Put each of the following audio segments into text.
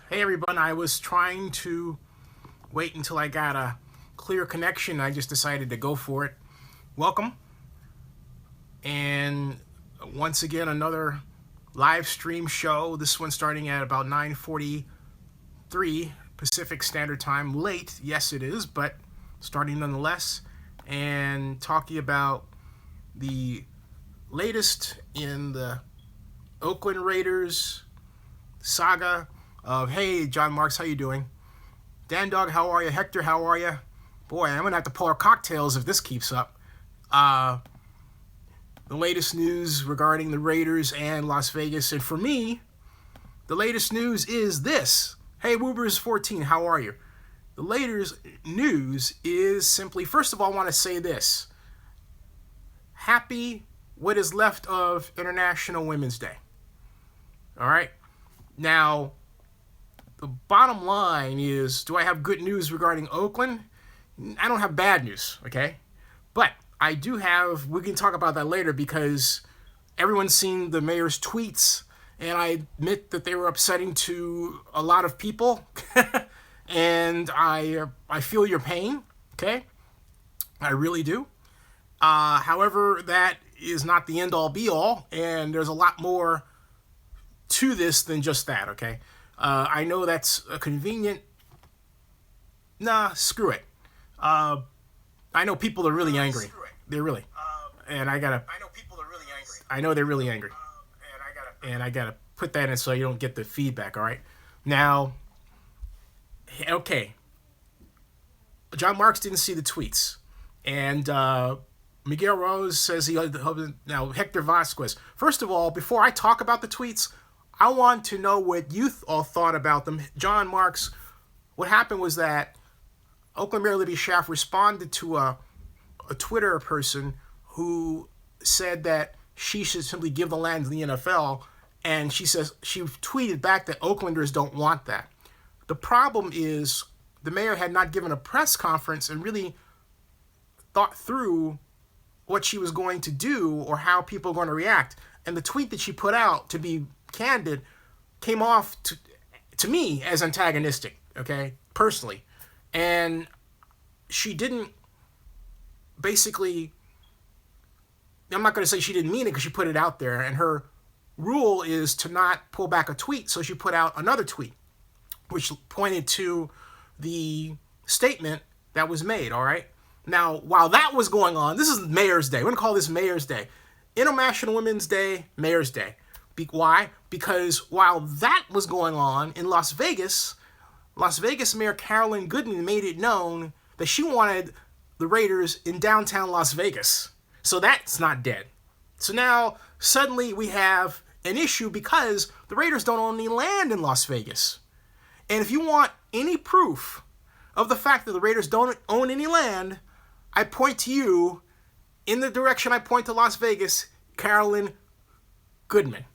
Hey everyone, I was trying to wait until I got a clear connection. I just decided to go for it. Welcome. And once again, another live stream show. This one starting at about 9:43 Pacific Standard Time. Late, yes it is, but starting nonetheless. And talking about the latest in the Oakland Raiders saga of, hey, John Marks, how you doing? Dan Dog, how are you? Hector, how are you? Boy, I'm going to have to pour cocktails if this keeps up. The latest news regarding the Raiders and Las Vegas. And for me, the latest news is this. Hey, Woobers14, how are you? The latest news is simply, first of all, I want to say this. Happy what is left of International Women's Day. All right? Now, the bottom line is, do I have good news regarding Oakland? I don't have bad news, okay? But I do have, we can talk about that later because everyone's seen the mayor's tweets, and I admit that they were upsetting to a lot of people, and I feel your pain, okay? I really do. However, that is not the end-all be-all, and there's a lot more to this than just that, okay? I know that's a convenient... Nah, screw it. I know people are really angry. They're really... and I gotta... I know people are really angry. I know they're really angry. And I gotta put that in so you don't get the feedback, alright? Now... Okay. John Marks didn't see the tweets. And, Miguel Rose says he... Now, Hector Vasquez. First of all, before I talk about the tweets... I want to know what you all thought about them. John Marks, what happened was that Oakland Mayor Libby Schaaf responded to a Twitter person who said that she should simply give the land to the NFL, and she tweeted back that Oaklanders don't want that. The problem is the mayor had not given a press conference and really thought through what she was going to do or how people are going to react. And the tweet that she put out, to be candid, came off to me as antagonistic, okay, personally. And she didn't basically, I'm not going to say she didn't mean it because she put it out there, and her rule is to not pull back a tweet, so she put out another tweet, which pointed to the statement that was made, all right? Now, while that was going on, this is Mayor's Day. We're going to call this Mayor's Day. International Women's Day, Mayor's Day. Why? Because while that was going on in Las Vegas Mayor Carolyn Goodman made it known that she wanted the Raiders in downtown Las Vegas. So that's not dead. So now, suddenly we have an issue because the Raiders don't own any land in Las Vegas. And if you want any proof of the fact that the Raiders don't own any land, I point to you, in the direction I point to Las Vegas, Carolyn Goodman.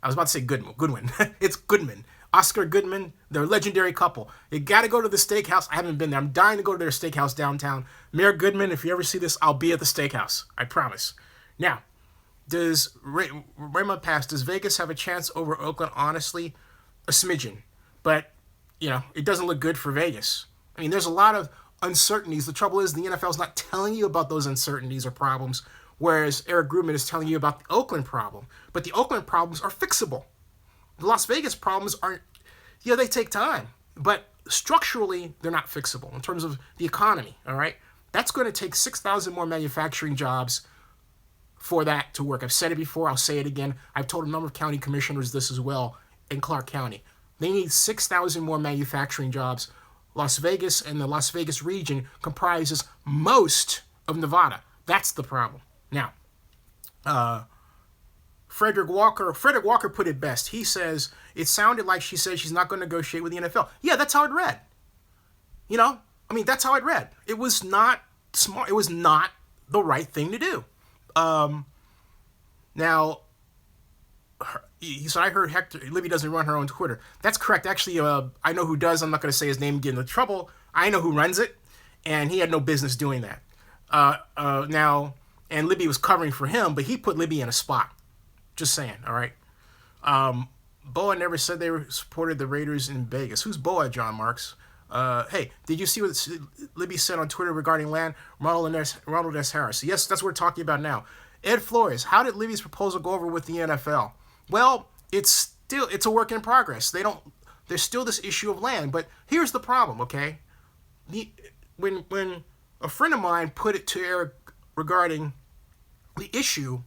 I was about to say Goodwin. It's Goodman. Oscar Goodman, their legendary couple. You got to go to the steakhouse. I haven't been there. I'm dying to go to their steakhouse downtown. Mayor Goodman, if you ever see this, I'll be at the steakhouse. I promise. Now, does Raymond Pass, does Vegas have a chance over Oakland? Honestly, a smidgen. But, it doesn't look good for Vegas. I mean, there's a lot of uncertainties. The trouble is the NFL's not telling you about those uncertainties or problems, whereas Eric Grumman is telling you about the Oakland problem. But the Oakland problems are fixable. The Las Vegas problems aren't, they take time. But structurally, they're not fixable in terms of the economy, all right? That's going to take 6,000 more manufacturing jobs for that to work. I've said it before. I'll say it again. I've told a number of county commissioners this as well in Clark County. They need 6,000 more manufacturing jobs. Las Vegas and the Las Vegas region comprises most of Nevada. That's the problem. Now, Frederick Walker put it best. He says, it sounded like she said she's not going to negotiate with the NFL. Yeah, that's how it read. That's how it read. It was not smart. It was not the right thing to do. Now, he said, I heard Libby doesn't run her own Twitter. That's correct. Actually, I know who does. I'm not going to say his name and get into trouble. I know who runs it, and he had no business doing that. Now, and Libby was covering for him, but he put Libby in a spot. Just saying, all right? BOA never said they supported the Raiders in Vegas. Who's BOA, John Marks? Hey, did you see what Libby said on Twitter regarding land? Ronald S. Harris. Yes, that's what we're talking about now. Ed Flores, how did Libby's proposal go over with the NFL? Well, it's a work in progress. There's still this issue of land, but here's the problem, okay? When a friend of mine put it to Eric regarding the issue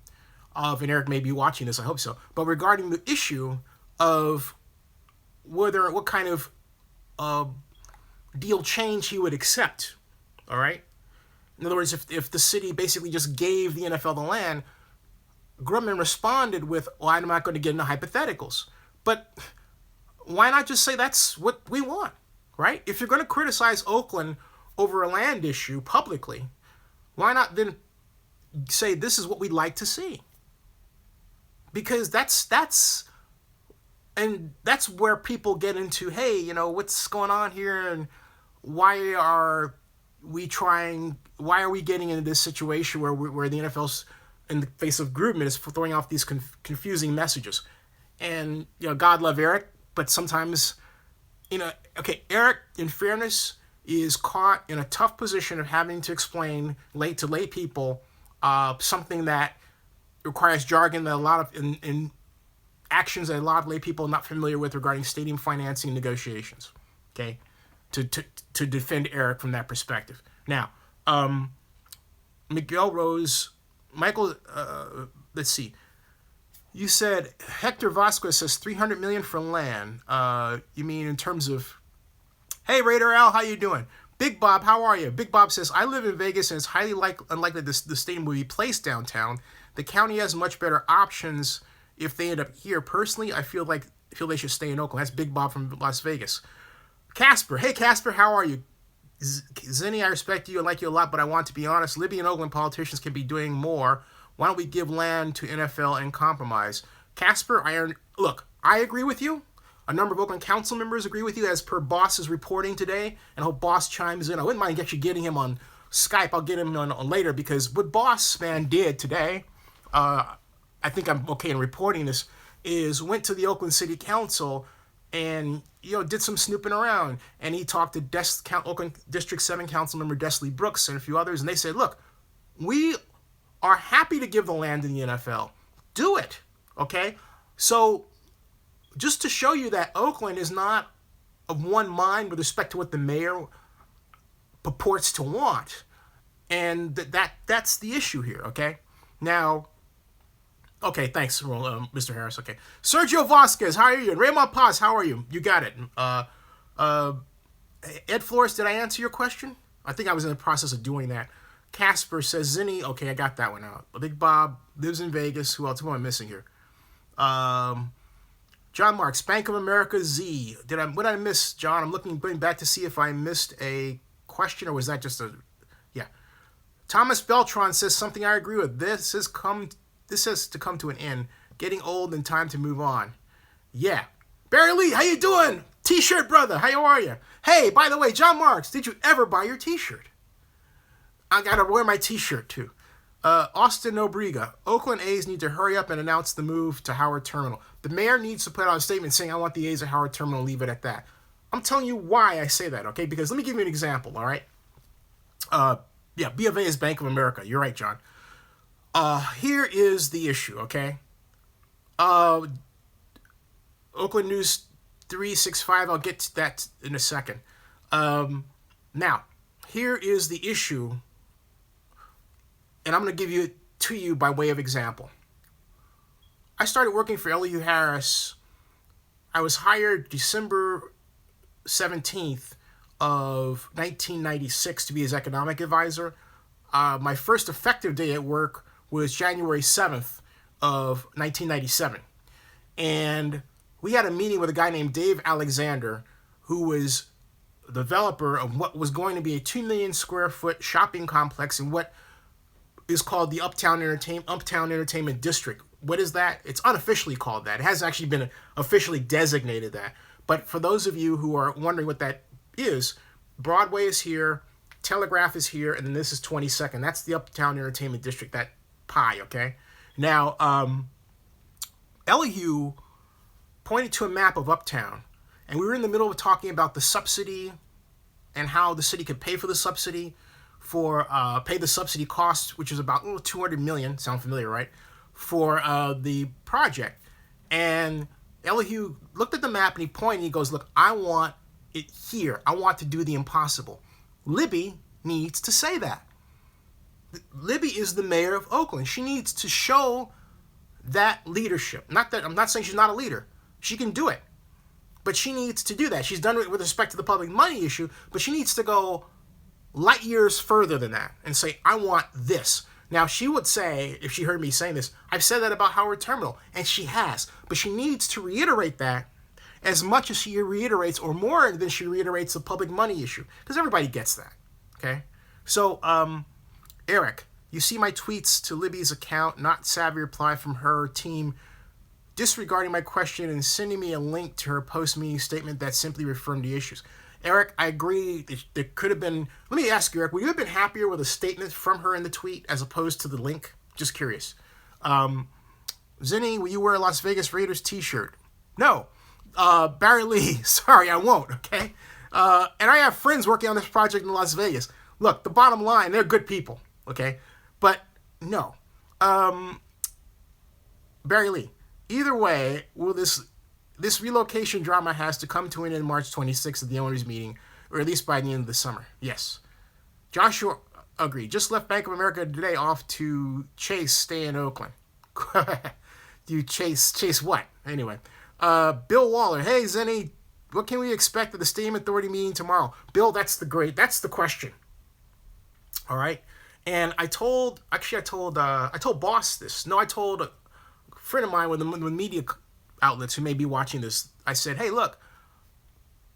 of, and Eric may be watching this, I hope so, but regarding the issue of what kind of deal change he would accept, all right? In other words, if the city basically just gave the NFL the land, Grumman responded with, well, I'm not going to get into hypotheticals. But why not just say that's what we want, right? If you're going to criticize Oakland over a land issue publicly, why not then say this is what we'd like to see? Because that's where people get into, hey, what's going on here, and why are we getting into this situation where the NFL's in the face of Gruden is throwing off these confusing messages? And God love Eric, but sometimes Eric, in fairness, is caught in a tough position of having to explain to lay people something that requires jargon that a lot of in actions that a lot of lay people are not familiar with regarding stadium financing negotiations. Okay, to defend Eric from that perspective. Now, Michael, let's see. You said Hector Vasquez says $300 million for land. You mean in terms of? Hey, Raider Al, how you doing? Big Bob, how are you? Big Bob says, I live in Vegas and it's highly unlikely the stadium will be placed downtown. The county has much better options if they end up here. Personally, I feel they should stay in Oakland. That's Big Bob from Las Vegas. Casper, hey Casper, how are you? Zinni, I respect you and like you a lot, but I want to be honest. Libby and Oakland politicians can be doing more. Why don't we give land to NFL and compromise? Casper, I agree with you. A number of Oakland council members agree with you, as per Boss's reporting today, and I hope Boss chimes in. I wouldn't mind getting him on Skype. I'll get him on later, because what Boss man did today, I think I'm okay in reporting this, is went to the Oakland City Council and did some snooping around, and he talked to Oakland District 7 Council Member Desley Brooks and a few others, and they said, look, we are happy to give the land to the NFL. Do it, okay? So just to show you that Oakland is not of one mind with respect to what the mayor purports to want, and that's the issue here, okay? Now, okay, thanks, Mr. Harris. Okay, Sergio Vasquez, how are you? And Raymond Paz, how are you? You got it. Ed Flores, did I answer your question? I think I was in the process of doing that. Casper says, Zinni, okay, I got that one out. Big Bob lives in Vegas. Who else? Who am I missing here? John Marks, Bank of America Z. What did I miss, John? I'm going back to see if I missed a question, or was that just yeah. Thomas Beltran says something I agree with. This has to come to an end. Getting old and time to move on. Yeah. Barry Lee, how you doing? T-shirt brother, how are you? Hey, by the way, John Marks, did you ever buy your T-shirt? I gotta wear my T-shirt too. Austin Nobriga, Oakland A's need to hurry up and announce the move to Howard Terminal. The mayor needs to put out a statement saying, I want the A's at Howard Terminal, and leave it at that. I'm telling you why I say that, okay? Because let me give you an example, all right? BofA is Bank of America. You're right, John. Here is the issue, okay? Oakland News 365, I'll get to that in a second. Now, here is the issue, and I'm going to give it to you by way of example. I started working for L.U. Harris. I was hired December 17th of 1996 to be his economic advisor. My first effective day at work was January 7th of 1997. And we had a meeting with a guy named Dave Alexander, who was the developer of what was going to be a 2 million square foot shopping complex in what is called the Uptown Entertainment District. What is that? It's unofficially called that. It hasn't actually been officially designated that. But for those of you who are wondering what that is, Broadway is here, Telegraph is here, and then this is 22nd. That's the Uptown Entertainment District, that pie, okay? Now, LU pointed to a map of Uptown, and we were in the middle of talking about the subsidy and how the city could pay for the subsidy for pay the subsidy costs, which is about $200 million. Sound familiar, right? For the project. And Elihu looked at the map and he pointed and he goes, look, I want it here. I want to do the impossible. Libby needs to say that. Libby is the mayor of Oakland. She needs to show that leadership. Not that I'm not saying she's not a leader. She can do it. But she needs to do that. She's done it with respect to the public money issue, but she needs to go light years further than that and say, I want this. Now, she would say, if she heard me saying this, I've said that about Howard Terminal, and she has. But she needs to reiterate that as much as she reiterates, or more than she reiterates, the public money issue. Because everybody gets that, okay? So, Eric, you see my tweets to Libby's account, not savvy reply from her team, disregarding my question and sending me a link to her post-meeting statement that simply reaffirmed the issues. Eric, I agree. There could have been... Let me ask you, Eric, would you have been happier with a statement from her in the tweet as opposed to the link? Just curious. Zinni, will you wear a Las Vegas Raiders t-shirt? No. Barry Lee, sorry, I won't, okay? And I have friends working on this project in Las Vegas. Look, the bottom line, they're good people, okay? But, no. Barry Lee, either way, will this relocation drama has to come to an end March 26th at the owners' meeting, or at least by the end of the summer. Yes. Joshua, agreed. Just left Bank of America today off to stay in Oakland. Do you chase what? Anyway. Bill Waller, hey, Zenny, what can we expect at the Stadium Authority meeting tomorrow? Bill, that's the question. All right. And I told Boss this. No, I told a friend of mine with media outlets who may be watching this. I said, hey, look,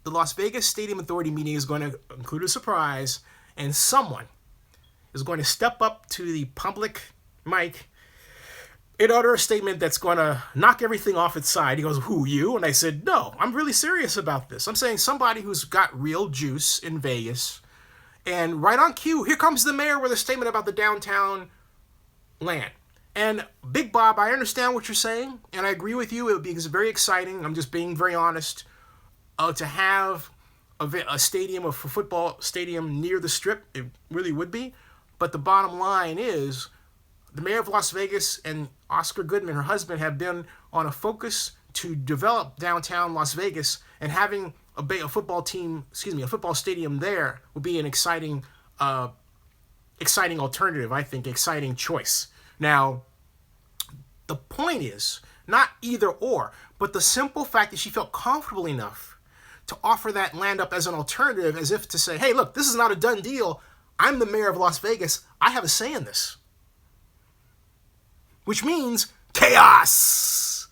the Las Vegas Stadium Authority meeting is going to include a surprise, and someone is going to step up to the public mic and utter a statement that's going to knock everything off its side. He goes, who, you? And I said, no, I'm really serious about this. I'm saying somebody who's got real juice in Vegas. And right on cue, here comes the mayor with a statement about the downtown land. And Big Bob, I understand what you're saying, and I agree with you. It would be very exciting. I'm just being very honest. To have a stadium, a football stadium near the Strip, it really would be. But the bottom line is, the mayor of Las Vegas and Oscar Goodman, her husband, have been on a focus to develop downtown Las Vegas, and having a football stadium there will be an exciting alternative, I think, exciting choice. Now, the point is not either or, but the simple fact that she felt comfortable enough to offer that land up as an alternative, as if to say, hey, look, this is not a done deal. I'm the mayor of Las Vegas. I have a say in this. Which means chaos.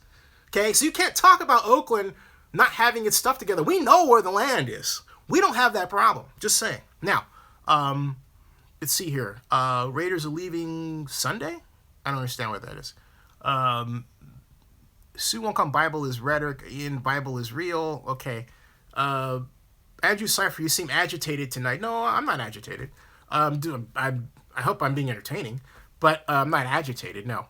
Okay, so you can't talk about Oakland not having its stuff together. We know where the land is. We don't have that problem. Just saying. Now, let's see here. Raiders are leaving Sunday? I don't understand what that is. Sue won't come. Bible is rhetoric. Ian, Bible is real. Okay. Andrew Cypher, you seem agitated tonight. No, I'm not agitated. I hope I'm being entertaining, but I'm not agitated. No.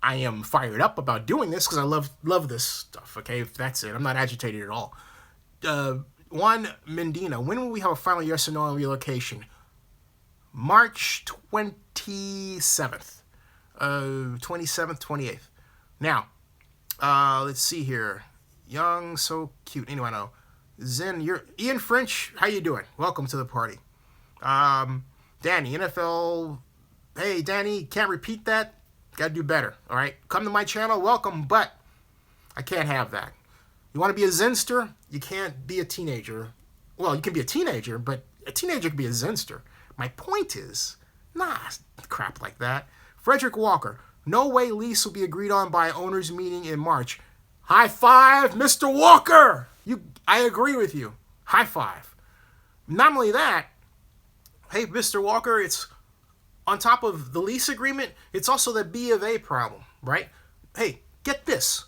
I am fired up about doing this because I love this stuff. Okay, if that's it. I'm not agitated at all. Juan Mendina, when will we have a final yes or no on relocation? March 27th. 27th, 28th. Now, let's see here. Young, so cute. Anyway, no. Zen, you're Ian French. How you doing? Welcome to the party. Danny, NFL. Hey, Danny, can't repeat that. Gotta do better. All right, come to my channel. Welcome, but I can't have that. You want to be a Zenster? You can't be a teenager. Well, you can be a teenager, but a teenager can be a Zenster. My point is, crap like that. Frederick Walker, no way lease will be agreed on by owners meeting in March. High five, Mr. Walker! I agree with you. High five. Not only that, hey, Mr. Walker, it's on top of the lease agreement, it's also the BofA problem, right? Hey, get this.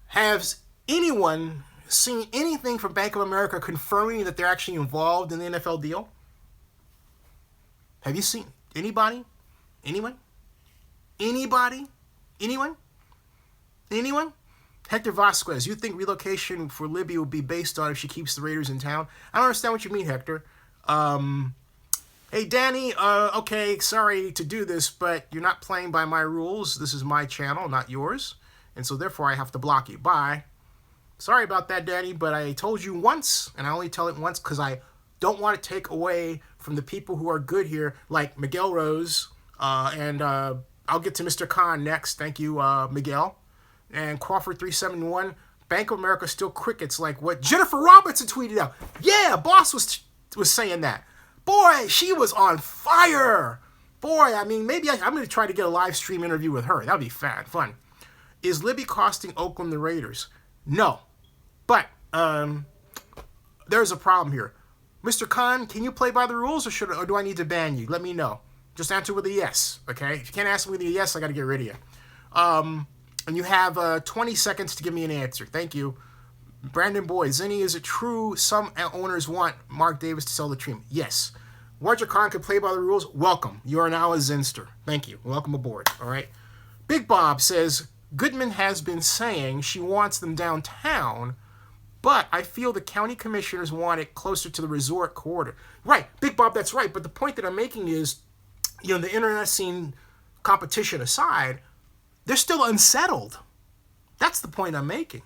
Has anyone seen anything from Bank of America confirming that they're actually involved in the NFL deal? Have you seen anybody? Anyone? Anybody? Anyone? Anyone? Hector Vasquez, you think relocation for Libby will be based on if she keeps the Raiders in town? I don't understand what you mean, Hector. Hey, Danny, okay, sorry to do this, but you're not playing by my rules. This is my channel, not yours. And so, therefore, I have to block you. Bye. Sorry about that, Danny, but I told you once, and I only tell it once because I don't want to take away from the people who are good here, like Miguel Rose, and I'll get to Mr. Khan next. Thank you, Miguel. And Crawford371, Bank of America still crickets like what Jennifer Robinson tweeted out. Yeah, boss was saying that. Boy, she was on fire. Boy, I mean, maybe I'm going to try to get a live stream interview with her. That would be fun. Is Libby costing Oakland the Raiders? No. But there's a problem here. Mr. Khan, can you play by the rules or do I need to ban you? Let me know. Just answer with a yes, okay? If you can't answer with a yes, I got to get rid of you. And you have 20 seconds to give me an answer. Thank you. Brandon Boyd, Zinni, is it true some owners want Mark Davis to sell the team? Yes. Roger Khan can play by the rules. Welcome. You are now a Zinster. Thank you. Welcome aboard. All right. Big Bob says, Goodman has been saying she wants them downtown, but I feel the county commissioners want it closer to the resort corridor. Right. Big Bob, that's right. But the point that I'm making is, the internet scene competition aside, they're still unsettled. That's the point I'm making.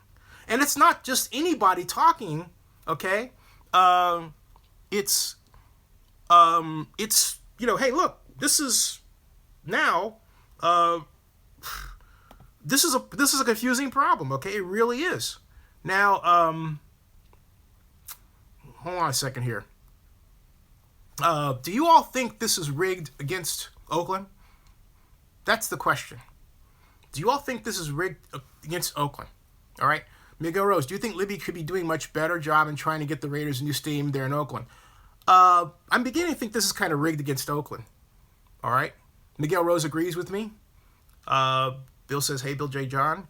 And it's not just anybody talking, okay? It's hey, look, this is now, this is a confusing problem, okay? It really is. Now, hold on a second here. Do you all think this is rigged against Oakland? That's the question. Do you all think this is rigged against Oakland? All right. Miguel Rose, do you think Libby could be doing much better job in trying to get the Raiders a new stadium there in Oakland? I'm beginning to think this is kind of rigged against Oakland. All right. Miguel Rose agrees with me. Bill says, hey, Bill J. John.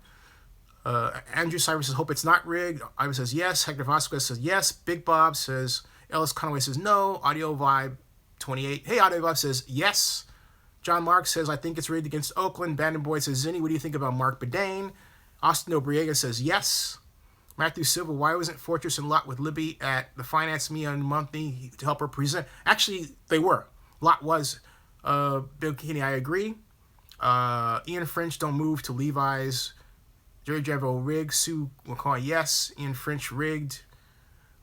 Andrew Cyrus says, hope it's not rigged. Ivan says, yes. Hector Vasquez says, yes. Big Bob says, Ellis Conway says, no. Audio Vibe 28. Hey, Audio Vibe says, yes. John Mark says, I think it's rigged against Oakland. Bandon Boy says, Zinni, what do you think about Mark Bedane? Austin Obriega says, yes. Matthew Silva, why wasn't Fortress and Lott with Libby at the Finance Me on Monthly to help her present? Actually, they were. Lott was. Bill Kinney, I agree. Ian French, don't move to Levi's. Jerry Jevo, rigged. Sue McCaw, yes. Ian French, rigged.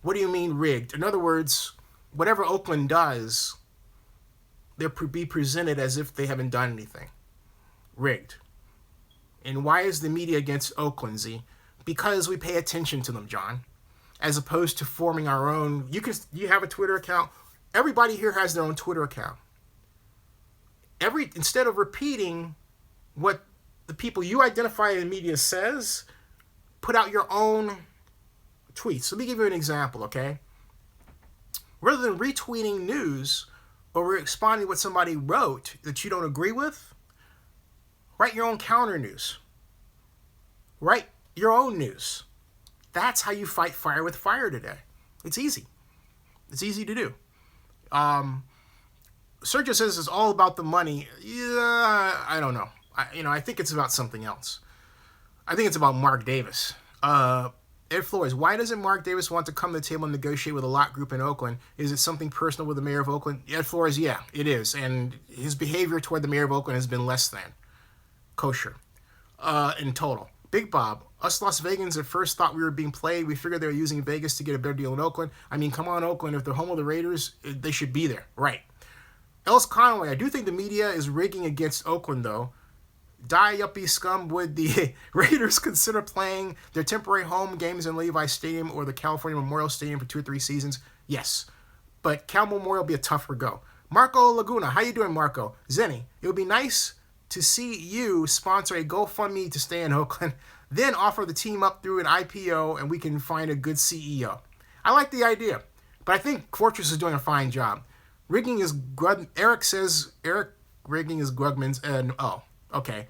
What do you mean rigged? In other words, whatever Oakland does, they'll be presented as if they haven't done anything. Rigged. And why is the media against Oakland, Z? Because we pay attention to them, John. As opposed to forming our own. You have a Twitter account. Everybody here has their own Twitter account. Instead of repeating what the people you identify in the media says, put out your own tweets. Let me give you an example, okay? Rather than retweeting news or responding to what somebody wrote that you don't agree with, write your own counter news. Write your own news. That's how you fight fire with fire today. It's easy. It's easy to do. Sergio says it's all about the money. Yeah, I don't know. I think it's about something else. I think it's about Mark Davis. Ed Flores, why doesn't Mark Davis want to come to the table and negotiate with a Lott group in Oakland? Is it something personal with the mayor of Oakland? Ed Flores, yeah, it is. And his behavior toward the mayor of Oakland has been less than kosher in total. Big Bob, us Las Vegans at first thought we were being played. We figured they were using Vegas to get a better deal in Oakland. I mean, come on, Oakland. If they're home of the Raiders, they should be there. Right. Ellis Conway, I do think the media is rigging against Oakland, though. Die yuppie scum, would the Raiders consider playing their temporary home games in Levi Stadium or the California Memorial Stadium for 2 or 3 seasons? Yes. But Cal Memorial will be a tougher go. Marco Laguna, how you doing, Marco? Zenny, it would be nice to see you sponsor a GoFundMe to stay in Oakland, then offer the team up through an IPO and we can find a good CEO. I like the idea, but I think Fortress is doing a fine job. Rigging is Eric says rigging is Grugman's and okay.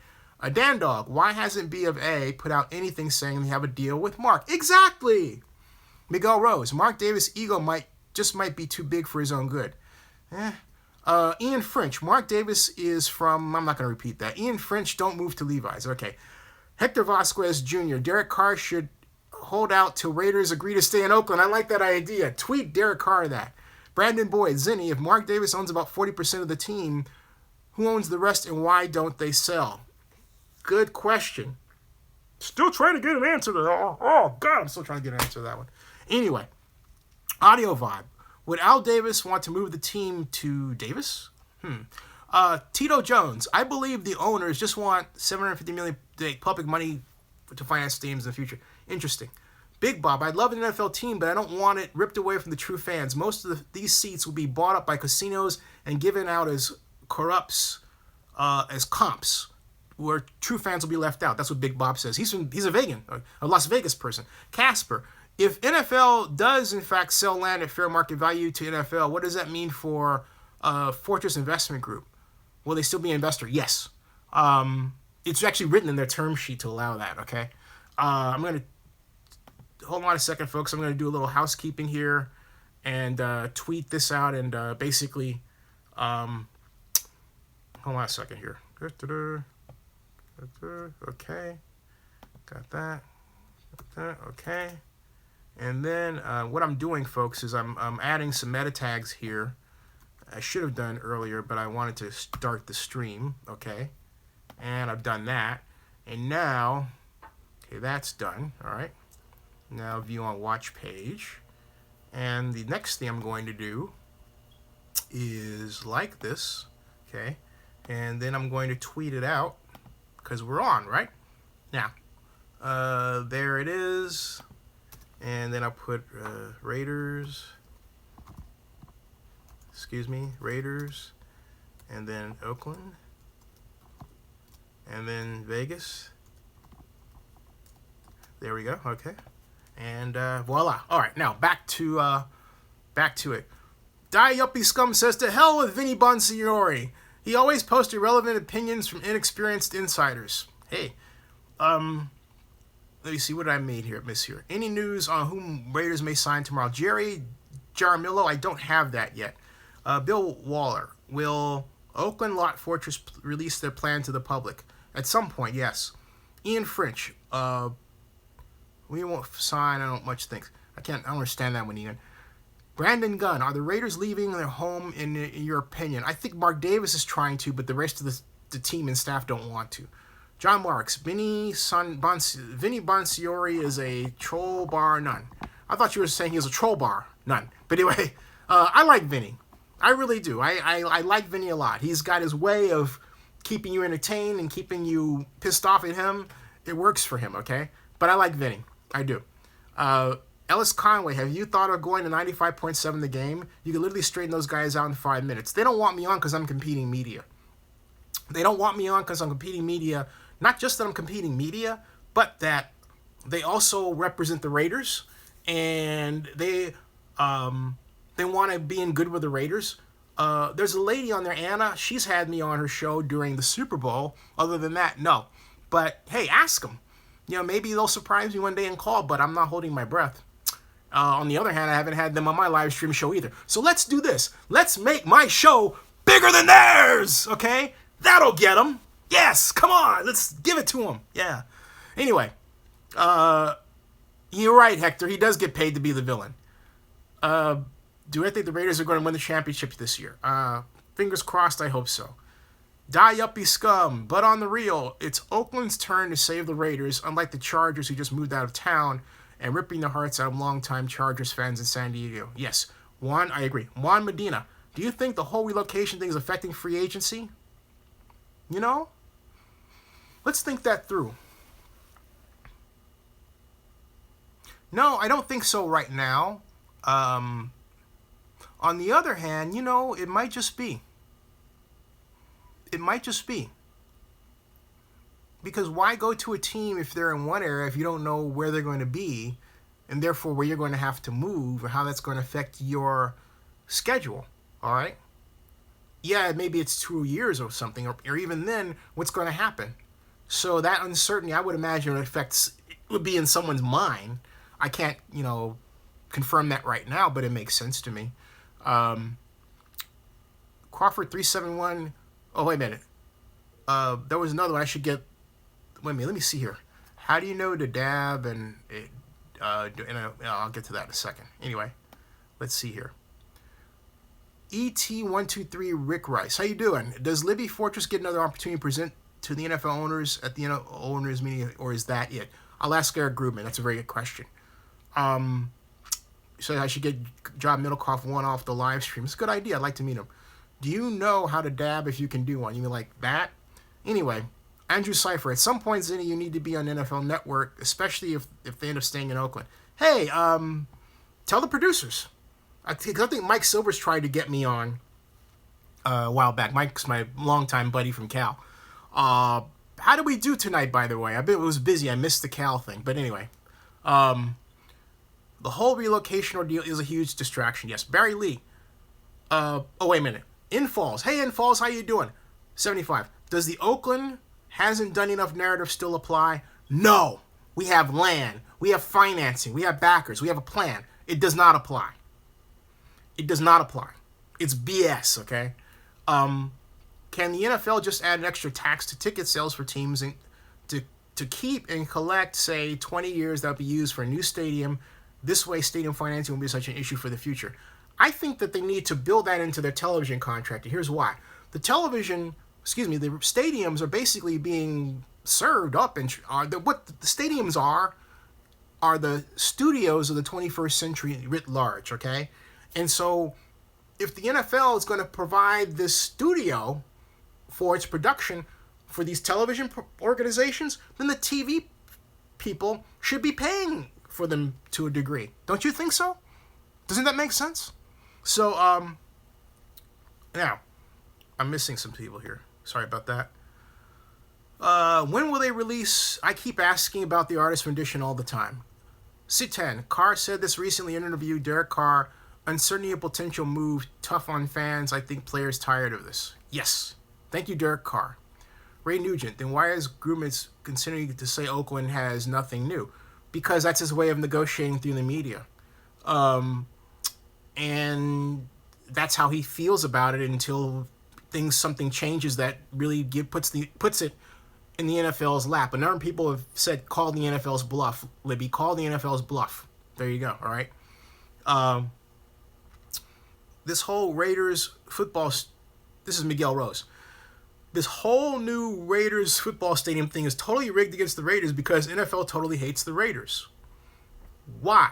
Dan Dog, why hasn't B of A put out anything saying they have a deal with Mark? Exactly. Miguel Rose, Mark Davis' ego might be too big for his own good. Ian French, Mark Davis is from, I'm not going to repeat that. Ian French, don't move to Levi's. Okay. Hector Vasquez Jr. Derek Carr should hold out till Raiders agree to stay in Oakland. I like that idea. Tweet Derek Carr that. Brandon Boyd, Zinni, if Mark Davis owns about 40% of the team, who owns the rest and why don't they sell? Good question. Still trying to get an answer to that. Oh, God, I'm still trying to get an answer to that one. Anyway, Audio Vibe. Would Al Davis want to move the team to Davis? Tito Jones. I believe the owners just want $750 million public money to finance teams in the future. Interesting. Big Bob. I'd love an NFL team, but I don't want it ripped away from the true fans. Most of these seats will be bought up by casinos and given out as as comps, where true fans will be left out. That's what Big Bob says. He's a Vegan, a Las Vegas person. Casper. If NFL does, in fact, sell land at fair market value to NFL, what does that mean for Fortress Investment Group? Will they still be an investor? Yes. It's actually written in their term sheet to allow that, okay? I'm going to... Hold on a second, folks. I'm going to do a little housekeeping here and tweet this out and basically... hold on a second here. Okay. Got that. Okay. And then what I'm doing, folks, is I'm adding some meta tags here. I should have done earlier, but I wanted to start the stream, okay? And I've done that. And now, okay, that's done, all right? Now view on watch page. And the next thing I'm going to do is like this, okay? And then I'm going to tweet it out because we're on, right? Now, there it is. And then I'll put Raiders, and then Oakland, and then Vegas. There we go, okay. And voila. All right, now back to it. Die Yuppie Scum says, to hell with Vinny Bonsignori. He always posts irrelevant opinions from inexperienced insiders. Hey, let me see, what did I miss here? Any news on whom Raiders may sign tomorrow? Jerry Jaramillo, I don't have that yet. Bill Waller, will Oakland Lott Fortress release their plan to the public? At some point, yes. Ian French, we won't sign, I don't much think. I don't understand that one, Ian. Brandon Gunn, are the Raiders leaving their home in your opinion? I think Mark Davis is trying to, but the rest of the team and staff don't want to. John Marks, Vinny Bonsignori is a troll bar none. I thought you were saying he was a troll bar none. But anyway, I like Vinny. I really do. I like Vinny a lot. He's got his way of keeping you entertained and keeping you pissed off at him. It works for him, okay? But I like Vinny. I do. Ellis Conway, have you thought of going to 95.7 the game? You can literally straighten those guys out in 5 minutes. They don't want me on because I'm competing media. They don't want me on because I'm competing media. Not just that I'm competing media, but that they also represent the Raiders, and they want to be in good with the Raiders. There's a lady on there, Anna. She's had me on her show during the Super Bowl. Other than that, no. But hey, ask them. You know, maybe they'll surprise me one day and call, but I'm not holding my breath. On the other hand, I haven't had them on my live stream show either. So let's do this. Let's make my show bigger than theirs, okay? That'll get them. Yes, come on, let's give it to him. Yeah. Anyway, you're right, Hector. He does get paid to be the villain. Do I think the Raiders are going to win the championship this year? Fingers crossed, I hope so. Die Yuppie Scum, but on the real, it's Oakland's turn to save the Raiders, unlike the Chargers who just moved out of town and ripping the hearts out of longtime Chargers fans in San Diego. Yes, I agree. Juan Medina, do you think the whole relocation thing is affecting free agency? You know? Let's think that through. No, I don't think so right now. On the other hand, you know, it might just be. It might just be. Because why go to a team if they're in one area if you don't know where they're going to be, and therefore where you're going to have to move, or how that's going to affect your schedule, all right? Yeah, maybe it's 2 years or something, or even then, what's going to happen? So that uncertainty, I would imagine, would be in someone's mind. I can't, confirm that right now, but it makes sense to me. Crawford 371. Oh, wait a minute. There was another one I should get. Wait a minute. Let me see here. How do you know the dab and it? I'll get to that in a second. Anyway, let's see here. ET123 Rick Rice, how you doing? Does Libby Fortress get another opportunity to present to the NFL owners at the owners meeting, or is that it? I'll ask Eric Grubman. That's a very good question. So I should get John Middlecoff one off the live stream. It's a good idea. I'd like to meet him. Do you know how to dab if you can do one? You mean like that? Anyway, Andrew Cipher. At some point, Zinni, you need to be on NFL Network, especially if they end up staying in Oakland. Hey, tell the producers. I think Mike Silvers tried to get me on a while back. Mike's my longtime buddy from Cal. How did we do tonight, by the way? It was busy. I missed the Cal thing. But anyway, the whole relocation ordeal is a huge distraction. Yes, Barry Lee. Oh, wait a minute. Infalls. Hey, Infalls, how you doing? 75. Does the Oakland hasn't done enough narrative still apply? No. We have land. We have financing. We have backers. We have a plan. It does not apply. It does not apply. It's BS, okay? Can the NFL just add an extra tax to ticket sales for teams and to keep and collect, say, 20 years that will be used for a new stadium? This way, stadium financing will be such an issue for the future. I think that they need to build that into their television contract. And here's why. The stadiums are basically being served up, and what the stadiums are the studios of the 21st century writ large, okay? And so if the NFL is going to provide this studio for its production for these television organizations, then the TV people should be paying for them to a degree. Don't you think so? Doesn't that make sense? So, now, I'm missing some people here. Sorry about that. When will they release? I keep asking about the artist rendition all the time. Sit10. Carr said this recently in an interview. Derek Carr, uncertainty of potential move, tough on fans. I think players tired of this. Yes. Thank you, Derek Carr. Ray Nugent. Then why is Grumman continuing to say Oakland has nothing new? Because that's his way of negotiating through the media. And that's how he feels about it until something changes that really puts it in the NFL's lap. A number of people have said, call the NFL's bluff, Libby. Call the NFL's bluff. There you go, all right? This whole Raiders football... This is Miguel Rose. This whole new Raiders football stadium thing is totally rigged against the Raiders because NFL totally hates the Raiders. Why?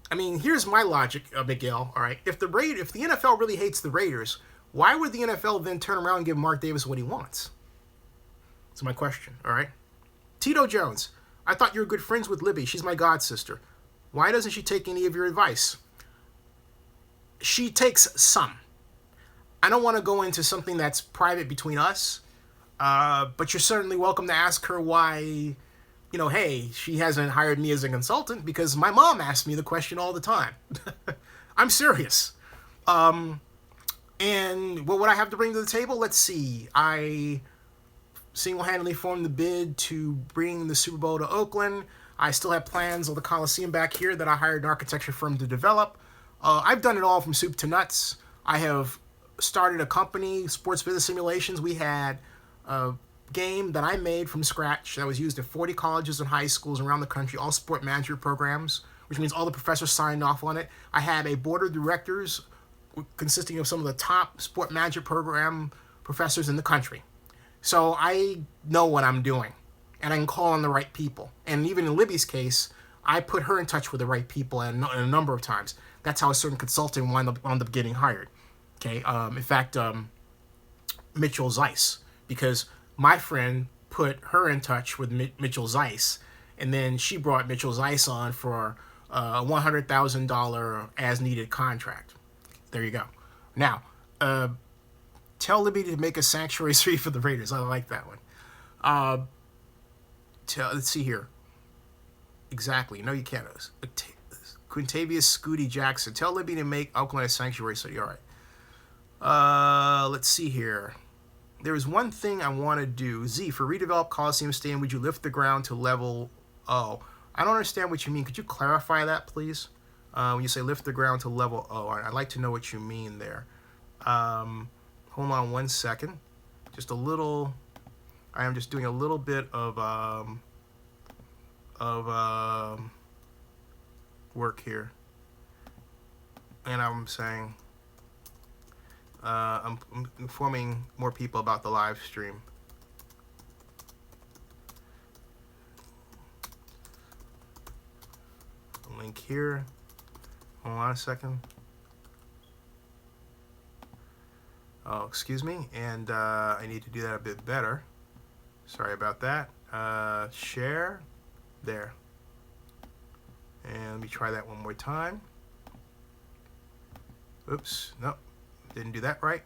I mean, here's my logic, Miguel, all right? If the NFL really hates the Raiders, why would the NFL then turn around and give Mark Davis what he wants? That's my question, all right? Tito Jones, I thought you were good friends with Libby. She's my god sister. Why doesn't she take any of your advice? She takes some. I don't want to go into something that's private between us, but you're certainly welcome to ask her why, hey, she hasn't hired me as a consultant, because my mom asks me the question all the time. I'm serious. And what would I have to bring to the table? Let's see. I single-handedly formed the bid to bring the Super Bowl to Oakland. I still have plans of the Coliseum back here that I hired an architecture firm to develop. I've done it all from soup to nuts. I have started a company, Sports Business Simulations. We had a game that I made from scratch that was used at 40 colleges and high schools around the country, all sport management programs, which means all the professors signed off on it. I had a board of directors consisting of some of the top sport management program professors in the country. So I know what I'm doing, and I can call on the right people. And even in Libby's case, I put her in touch with the right people and a number of times. That's how a certain consultant wound up getting hired. Okay, in fact, Mitchell Zeiss, because my friend put her in touch with Mitchell Zeiss, and then she brought Mitchell Zeiss on for a $100,000 as-needed contract. There you go. Now, tell Libby to make a sanctuary suite for the Raiders. I like that one. Let's see here. Exactly. No, you can't. Quintavious Scooty Jackson. Tell Libby to make Oakland a sanctuary city. All right. Let's see here. There is one thing I want to do. Z, for redeveloped Coliseum Stadium, would you lift the ground to level O? I don't understand what you mean. Could you clarify that, please? When you say lift the ground to level O, I'd like to know what you mean there. Hold on one second. Just a little... I am just doing a little bit of of work here, and I'm saying I'm informing more people about the live stream. Link here. Hold on a second. Oh, excuse me, and I need to do that a bit better. Sorry about that. Share. There. And let me try that one more time. Oops, nope, didn't do that right.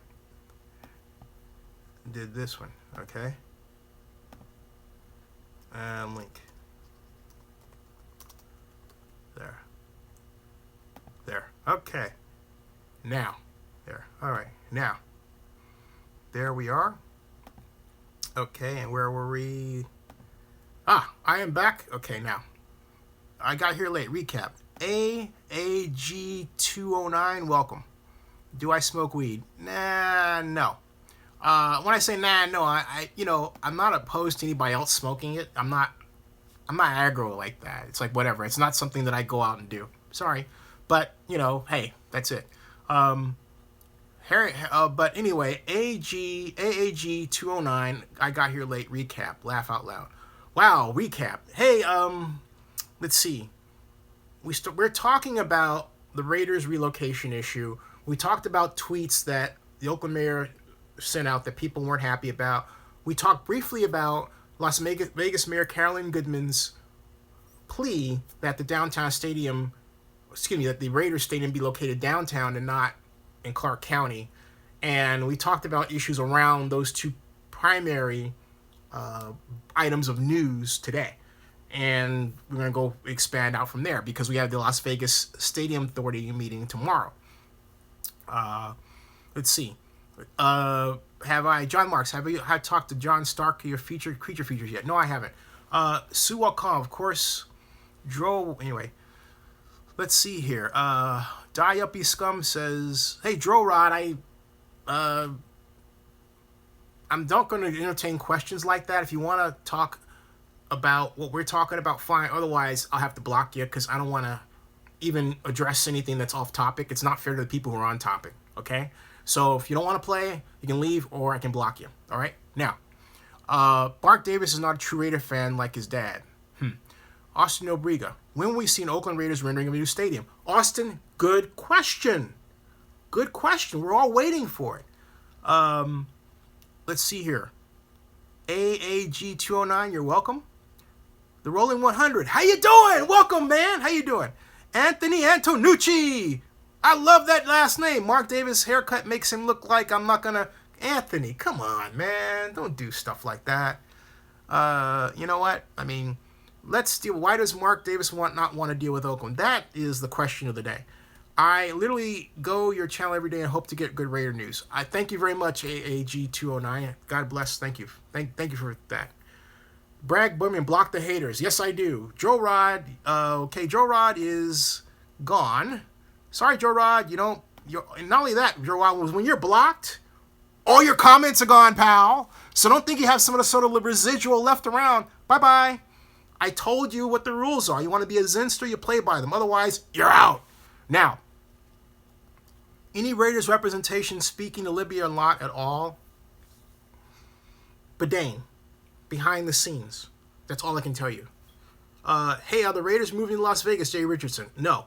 Did this one, okay. And link. There, okay. Now, there, all right, now. There we are. Okay, and where were we? Ah, I am back. Okay, now. I got here late. Recap. AAG209, welcome. Do I smoke weed? Nah, no. When I say nah, no, I'm not opposed to anybody else smoking it. I'm not aggro like that. It's like whatever. It's not something that I go out and do. Sorry, but hey, that's it. But anyway, AAG209. I got here late. Recap. Laugh out loud. Wow. Recap. Hey, let's see. We're talking about the Raiders relocation issue. We talked about tweets that the Oakland mayor sent out that people weren't happy about. We talked briefly about Las Vegas Mayor Carolyn Goodman's plea that the that the Raiders stadium be located downtown and not in Clark County. And we talked about issues around those two primary items of news today. And we're going to go expand out from there because we have the Las Vegas Stadium Authority meeting tomorrow. Let's see. John Marks, have I talked to John Stark, your creature features yet? No, I haven't. Sue Wakam, of course. Anyway, let's see here. Die Uppy Scum says, hey, Dro Rod, I'm not going to entertain questions like that. If you want to talk about what we're talking about, fine. Otherwise, I'll have to block you because I don't want to even address anything that's off topic. It's not fair to the people who are on topic, okay? So if you don't want to play, you can leave or I can block you, all right? Now, Mark Davis is not a true Raider fan like his dad. Austin Obriga, when will we see an Oakland Raiders rendering of a new stadium? Austin, good question. Good question. We're all waiting for it. Let's see here. AAG209, you're welcome. The Rolling 100, how you doing? Welcome, man. How you doing? Anthony Antonucci. I love that last name. Mark Davis' haircut makes him look like I'm not going to... Anthony, come on, man. Don't do stuff like that. You know what? I mean, let's deal... Why does Mark Davis not want to deal with Oakland? That is the question of the day. I literally go your channel every day and hope to get good Raider news. I thank you very much, AAG209. God bless. Thank you. Thank you for that. Bragg Bowman, block the haters. Yes, I do. Joe Rod. Okay, Joe Rod is gone. Sorry, Joe Rod. Not only that, Joe Rod, was when you're blocked, all your comments are gone, pal. So don't think you have some of the sort of residual left around. Bye-bye. I told you what the rules are. You want to be a Zinster, you play by them. Otherwise, you're out. Now, any Raiders representation speaking to Libya and Lott at all? Badane, behind the scenes. That's all I can tell you. Hey, are the Raiders moving to Las Vegas, Jay Richardson? No.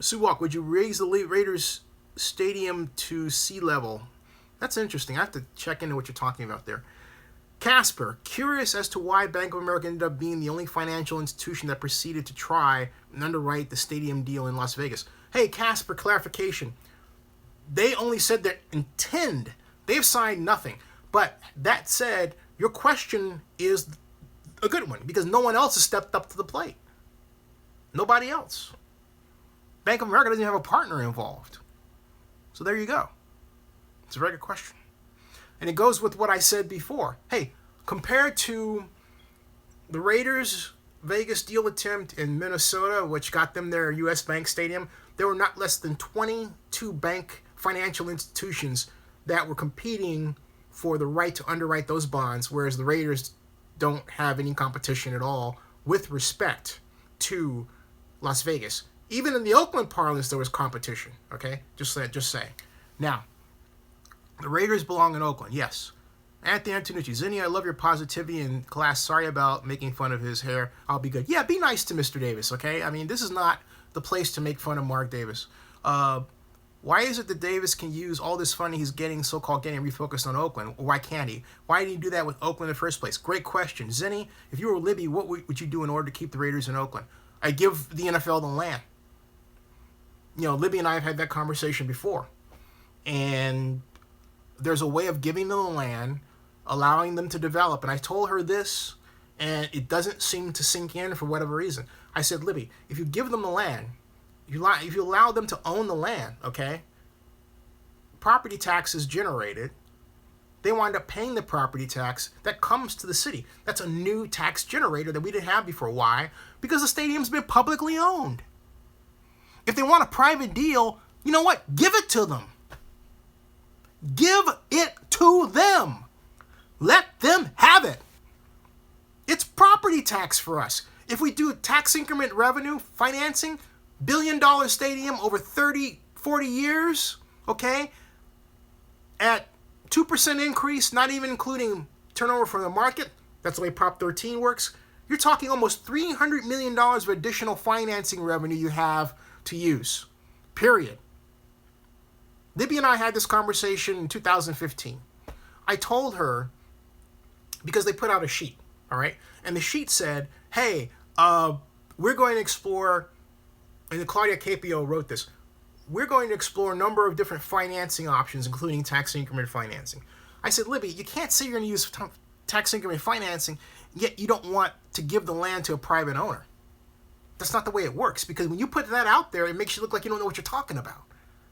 Suwak, would you raise the Raiders stadium to sea level? That's interesting. I have to check into what you're talking about there. Casper, curious as to why Bank of America ended up being the only financial institution that proceeded to try and underwrite the stadium deal in Las Vegas. Hey, Casper, clarification. They only said their intend. They've signed nothing. But that said, your question is a good one because no one else has stepped up to the plate. Nobody else. Bank of America doesn't even have a partner involved. So there you go. It's a very good question. And it goes with what I said before. Hey, compared to the Raiders' Vegas deal attempt in Minnesota, which got them their U.S. Bank Stadium, there were not less than 22 bank financial institutions that were competing for the right to underwrite those bonds, whereas the Raiders don't have any competition at all with respect to Las Vegas. Even in the Oakland parlance, there was competition. Okay, just saying. Now, the Raiders belong in Oakland. Yes. Anthony Antonucci, Zinni, I love your positivity in class. Sorry about making fun of his hair. I'll be good. Yeah, be nice to Mr. Davis, okay? I mean, this is not the place to make fun of Mark Davis. Why is it that Davis can use all this funding he's getting, so-called getting refocused on Oakland? Why can't he? Why did he do that with Oakland in the first place? Great question. Zinni, if you were Libby, what would you do in order to keep the Raiders in Oakland? I'd give the NFL the land. You know, Libby and I have had that conversation before. And there's a way of giving them the land, allowing them to develop. And I told her this, and it doesn't seem to sink in for whatever reason. I said, Libby, if you give them the land, if you allow them to own the land, okay, property tax is generated. They wind up paying the property tax that comes to the city. That's a new tax generator that we didn't have before. Why? Because the stadium's been publicly owned. If they want a private deal, you know what? Give it to them. Give it to them. Let them have it. It's property tax for us. If we do tax increment revenue financing, $1 billion stadium over 30, 40 years, okay, at 2% increase, not even including turnover from the market, that's the way Prop 13 works, you're talking almost $300 million of additional financing revenue you have to use, period. Libby and I had this conversation in 2015. I told her, because they put out a sheet, all right? And the sheet said, hey, we're going to explore, and Claudia Capio wrote this, we're going to explore a number of different financing options, including tax increment financing. I said, Libby, you can't say you're going to use tax increment financing, yet you don't want to give the land to a private owner. That's not the way it works, because when you put that out there, it makes you look like you don't know what you're talking about.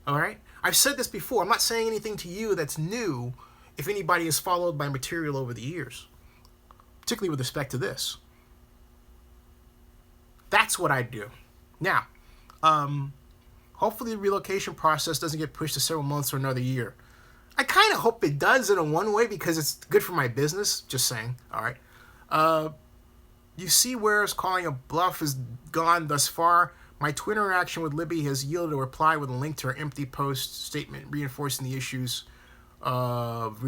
All right? I've said this before. I'm not saying anything to you that's new if anybody has followed my material over the years, particularly with respect to this. That's what I do. Now, hopefully the relocation process doesn't get pushed to several months or another year. I kind of hope it does in a one way because it's good for my business. Just saying. All right. You see where calling a bluff has gone thus far. My Twitter interaction with Libby has yielded a reply with a link to her empty post statement reinforcing the issues of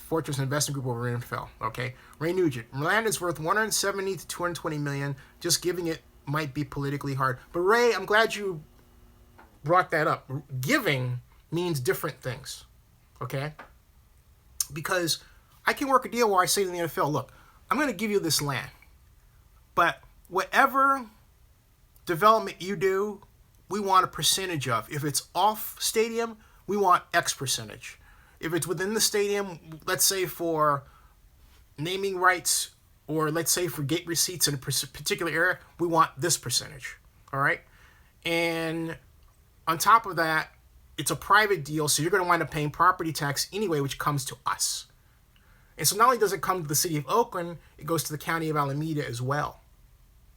Fortress Investment Group over NFL. Okay. Ray Nugent. Land is worth 170 to 220 million. Just giving it might be politically hard. But Ray, I'm glad you brought that up. Giving means different things. Okay? Because I can work a deal where I say to the NFL, look, I'm going to give you this land. But whatever development you do, we want a percentage of. If it's off stadium, we want X percentage. If it's within the stadium, let's say for naming rights or let's say for gate receipts in a particular area, we want this percentage. All right? And on top of that, it's a private deal, so you're going to wind up paying property tax anyway, which comes to us. And so not only does it come to the city of Oakland, it goes to the county of Alameda as well.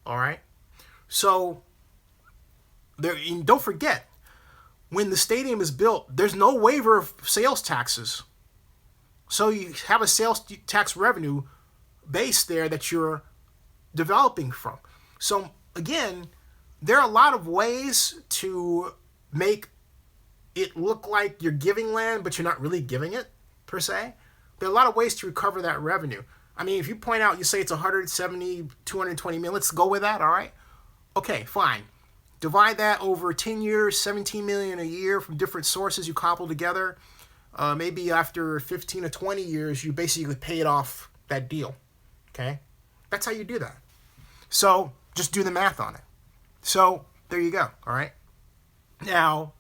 All right? So, don't forget, when the stadium is built, there's no waiver of sales taxes. So you have a sales tax revenue base there that you're developing from. So, again, there are a lot of ways to make it look like you're giving land, but you're not really giving it, per se. There are a lot of ways to recover that revenue. I mean, if you point out, you say it's 170, 220 million, let's go with that, all right? Okay, fine. Divide that over 10 years, 17 million a year from different sources you cobble together. Maybe after 15 or 20 years, you basically paid off that deal, okay? That's how you do that. So just do the math on it. So there you go, all right? Now,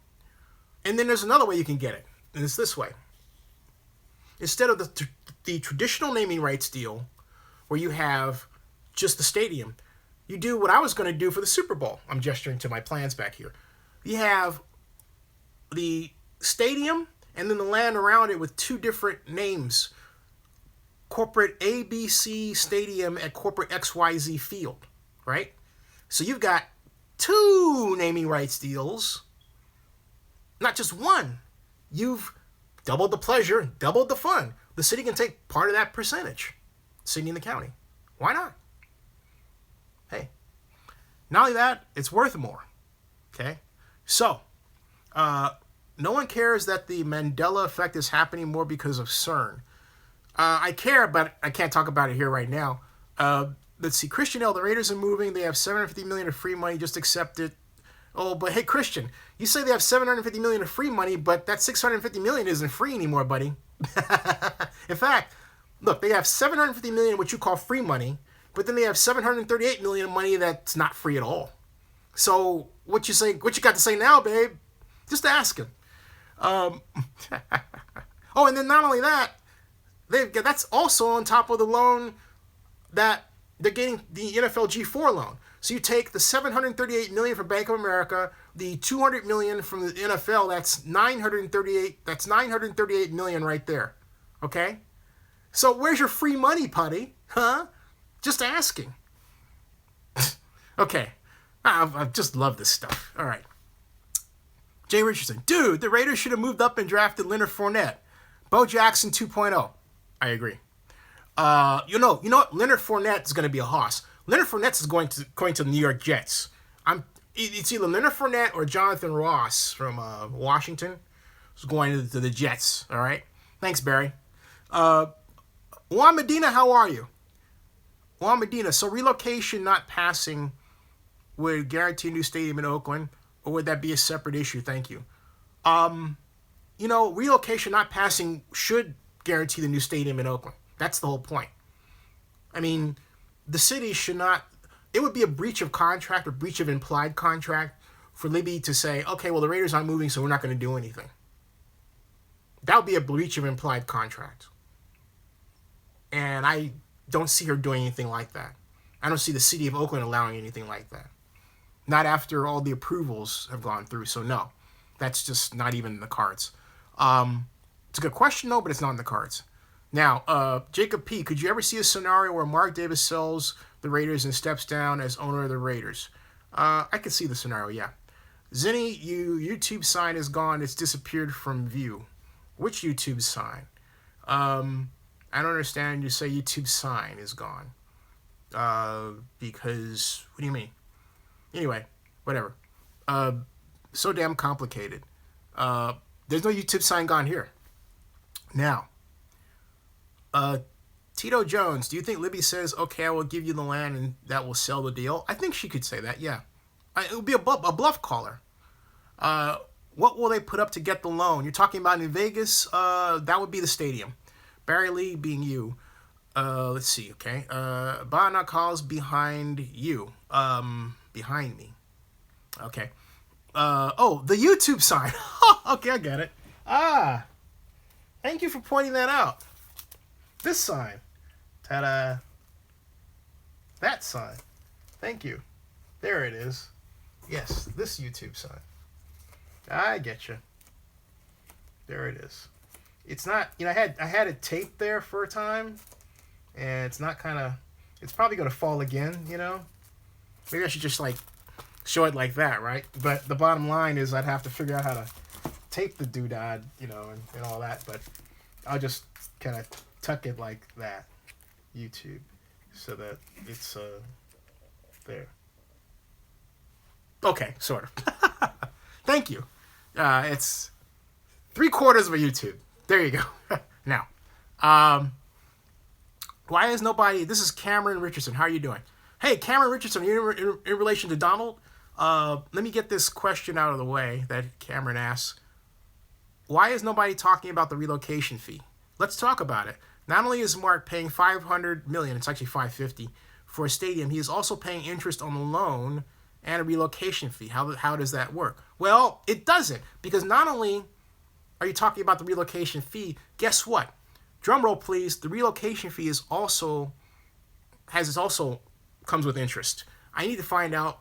and then there's another way you can get it, and it's this way. Instead of the traditional naming rights deal, where you have just the stadium, you do what I was going to do for the Super Bowl. I'm gesturing to my plans back here. You have the stadium and then the land around it with two different names. Corporate ABC Stadium at Corporate XYZ Field, right? So you've got two naming rights deals, not just one. You've doubled the pleasure, doubled the fun. The city can take part of that percentage, city and the county. Why not? Not only that, it's worth more. Okay? So, no one cares that the Mandela effect is happening more because of CERN. I care, but I can't talk about it here right now. Let's see. Christian L. The Raiders are moving. They have $750 million of free money. Just accept it. Oh, but hey, Christian, you say they have $750 million of free money, but that $650 million isn't free anymore, buddy. In fact, look, they have $750 million, what you call free money, but then they have $738 million of money that's not free at all. So what you say? What you got to say now, babe? Just ask him. Oh, and then not only that, that's also on top of the loan that they're getting, the NFL G4 loan. So you take the $738 million from Bank of America, the $200 million from the NFL. That's $938. That's $938 million right there. Okay. So where's your free money, putty? Huh? Just asking. Okay. I just love this stuff. All right. Jay Richardson, dude, the Raiders should have moved up and drafted Leonard Fournette. Bo Jackson 2.0. I agree. You know what? Leonard Fournette is going to be a hoss. Leonard Fournette is going to the New York Jets. It's either Leonard Fournette or Jonathan Ross from Washington is going to the Jets. All right. Thanks, Barry. Juan Medina, how are you? Juan Medina. So relocation not passing would guarantee a new stadium in Oakland, or would that be a separate issue? Thank you. Relocation not passing should guarantee the new stadium in Oakland. That's the whole point. I mean, the city should not... It would be a breach of contract or breach of implied contract for Libby to say, okay, well, the Raiders aren't moving, so we're not going to do anything. That would be a breach of implied contract. And I don't see her doing anything like that. I don't see the city of Oakland allowing anything like that. Not after all the approvals have gone through. So, no. That's just not even in the cards. It's a good question, though, but it's not in the cards. Now, Jacob P., could you ever see a scenario where Mark Davis sells the Raiders and steps down as owner of the Raiders? I could see the scenario, yeah. Zinni, YouTube sign is gone. It's disappeared from view. Which YouTube sign? I don't understand. You say YouTube sign is gone. Because, what do you mean? Anyway, whatever. So damn complicated. There's no YouTube sign gone here. Now, Tito Jones, do you think Libby says, okay, I will give you the land and that will sell the deal? I think she could say that, yeah. It would be a bluff caller. What will they put up to get the loan? You're talking about in Vegas? That would be the stadium. Barry Lee being you. Let's see, okay. Bana calls behind you. Behind me. Okay. The YouTube sign. Okay, I got it. Thank you for pointing that out. This sign. Ta-da. That sign. Thank you. There it is. Yes, this YouTube sign. I get you. There it is. It's not, I had it taped there for a time, and it's not it's probably going to fall again, Maybe I should just, show it like that, right? But the bottom line is I'd have to figure out how to tape the doodad, and all that, but I'll just kind of tuck it like that, YouTube, so that it's, there. Okay, sort of. Thank you. It's 3/4 of a YouTube. There you go. Now, why is nobody... This is Cameron Richardson. How are you doing? Hey, Cameron Richardson, in relation to Donald, let me get this question out of the way that Cameron asks. Why is nobody talking about the relocation fee? Let's talk about it. Not only is Mark paying $500 million, it's actually $550 for a stadium, he is also paying interest on the loan and a relocation fee. How does that work? Well, it doesn't, because not only are you talking about the relocation fee, guess what? Drum roll, please. The relocation fee also comes with interest. I need to find out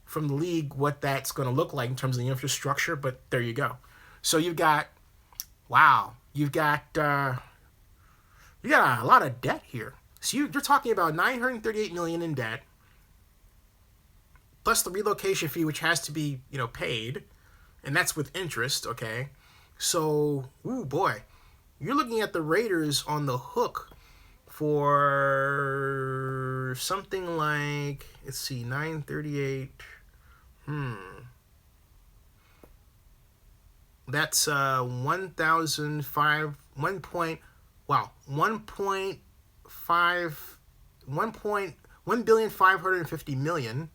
from the league what that's going to look like in terms of the infrastructure, but there you go. So you've got a lot of debt here. So you're talking about $938 million in debt, plus the relocation fee, which has to be, paid, and that's with interest, okay? So, ooh boy, you're looking at the Raiders on the hook for for something like, let's see, 938. That's 1,005, 1 point, wow, 1.550 million.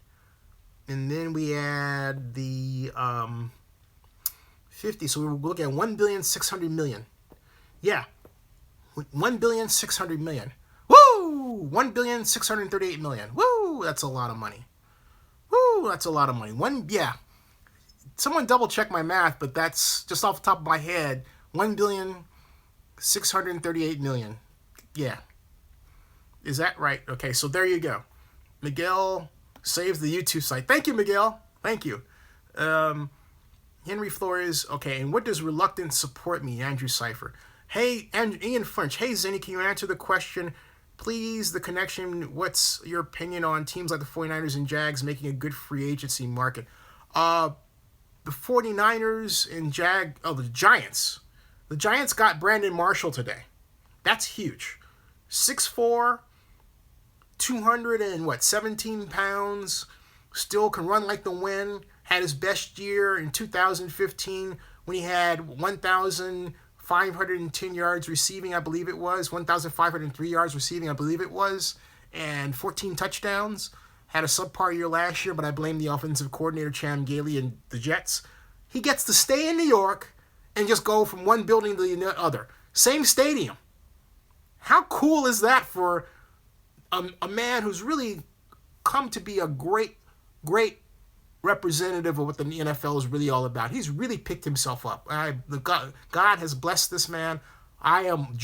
And then we add the 50, so we're looking at 1,600,000,000. Yeah, 1,600,000,000. Woo! 1,638,000,000. Woo! That's a lot of money. Woo! That's a lot of money. Someone double check my math, but that's just off the top of my head. 1,638,000,000. Yeah. Is that right? Okay, so there you go. Miguel saves the YouTube site. Thank you, Miguel. Thank you. Henry Flores. Okay, and what does reluctant support mean? Andrew Cipher. Hey, Ian French. Hey, Zenny, can you answer the question? Please, the connection. What's your opinion on teams like the 49ers and Jags making a good free agency market? The 49ers and the Giants. The Giants got Brandon Marshall today. That's huge. 6'4", 217 pounds, still can run like the wind. Had his best year in 2015 when he had 1,510 yards receiving, I believe it was. 1,503 yards receiving, I believe it was. And 14 touchdowns. Had a subpar year last year, but I blame the offensive coordinator, Chan Gailey, and the Jets. He gets to stay in New York and just go from one building to the other. Same stadium. How cool is that for a man who's really come to be a great representative of what the NFL is really all about? He's really picked himself up. God has blessed this man. I'm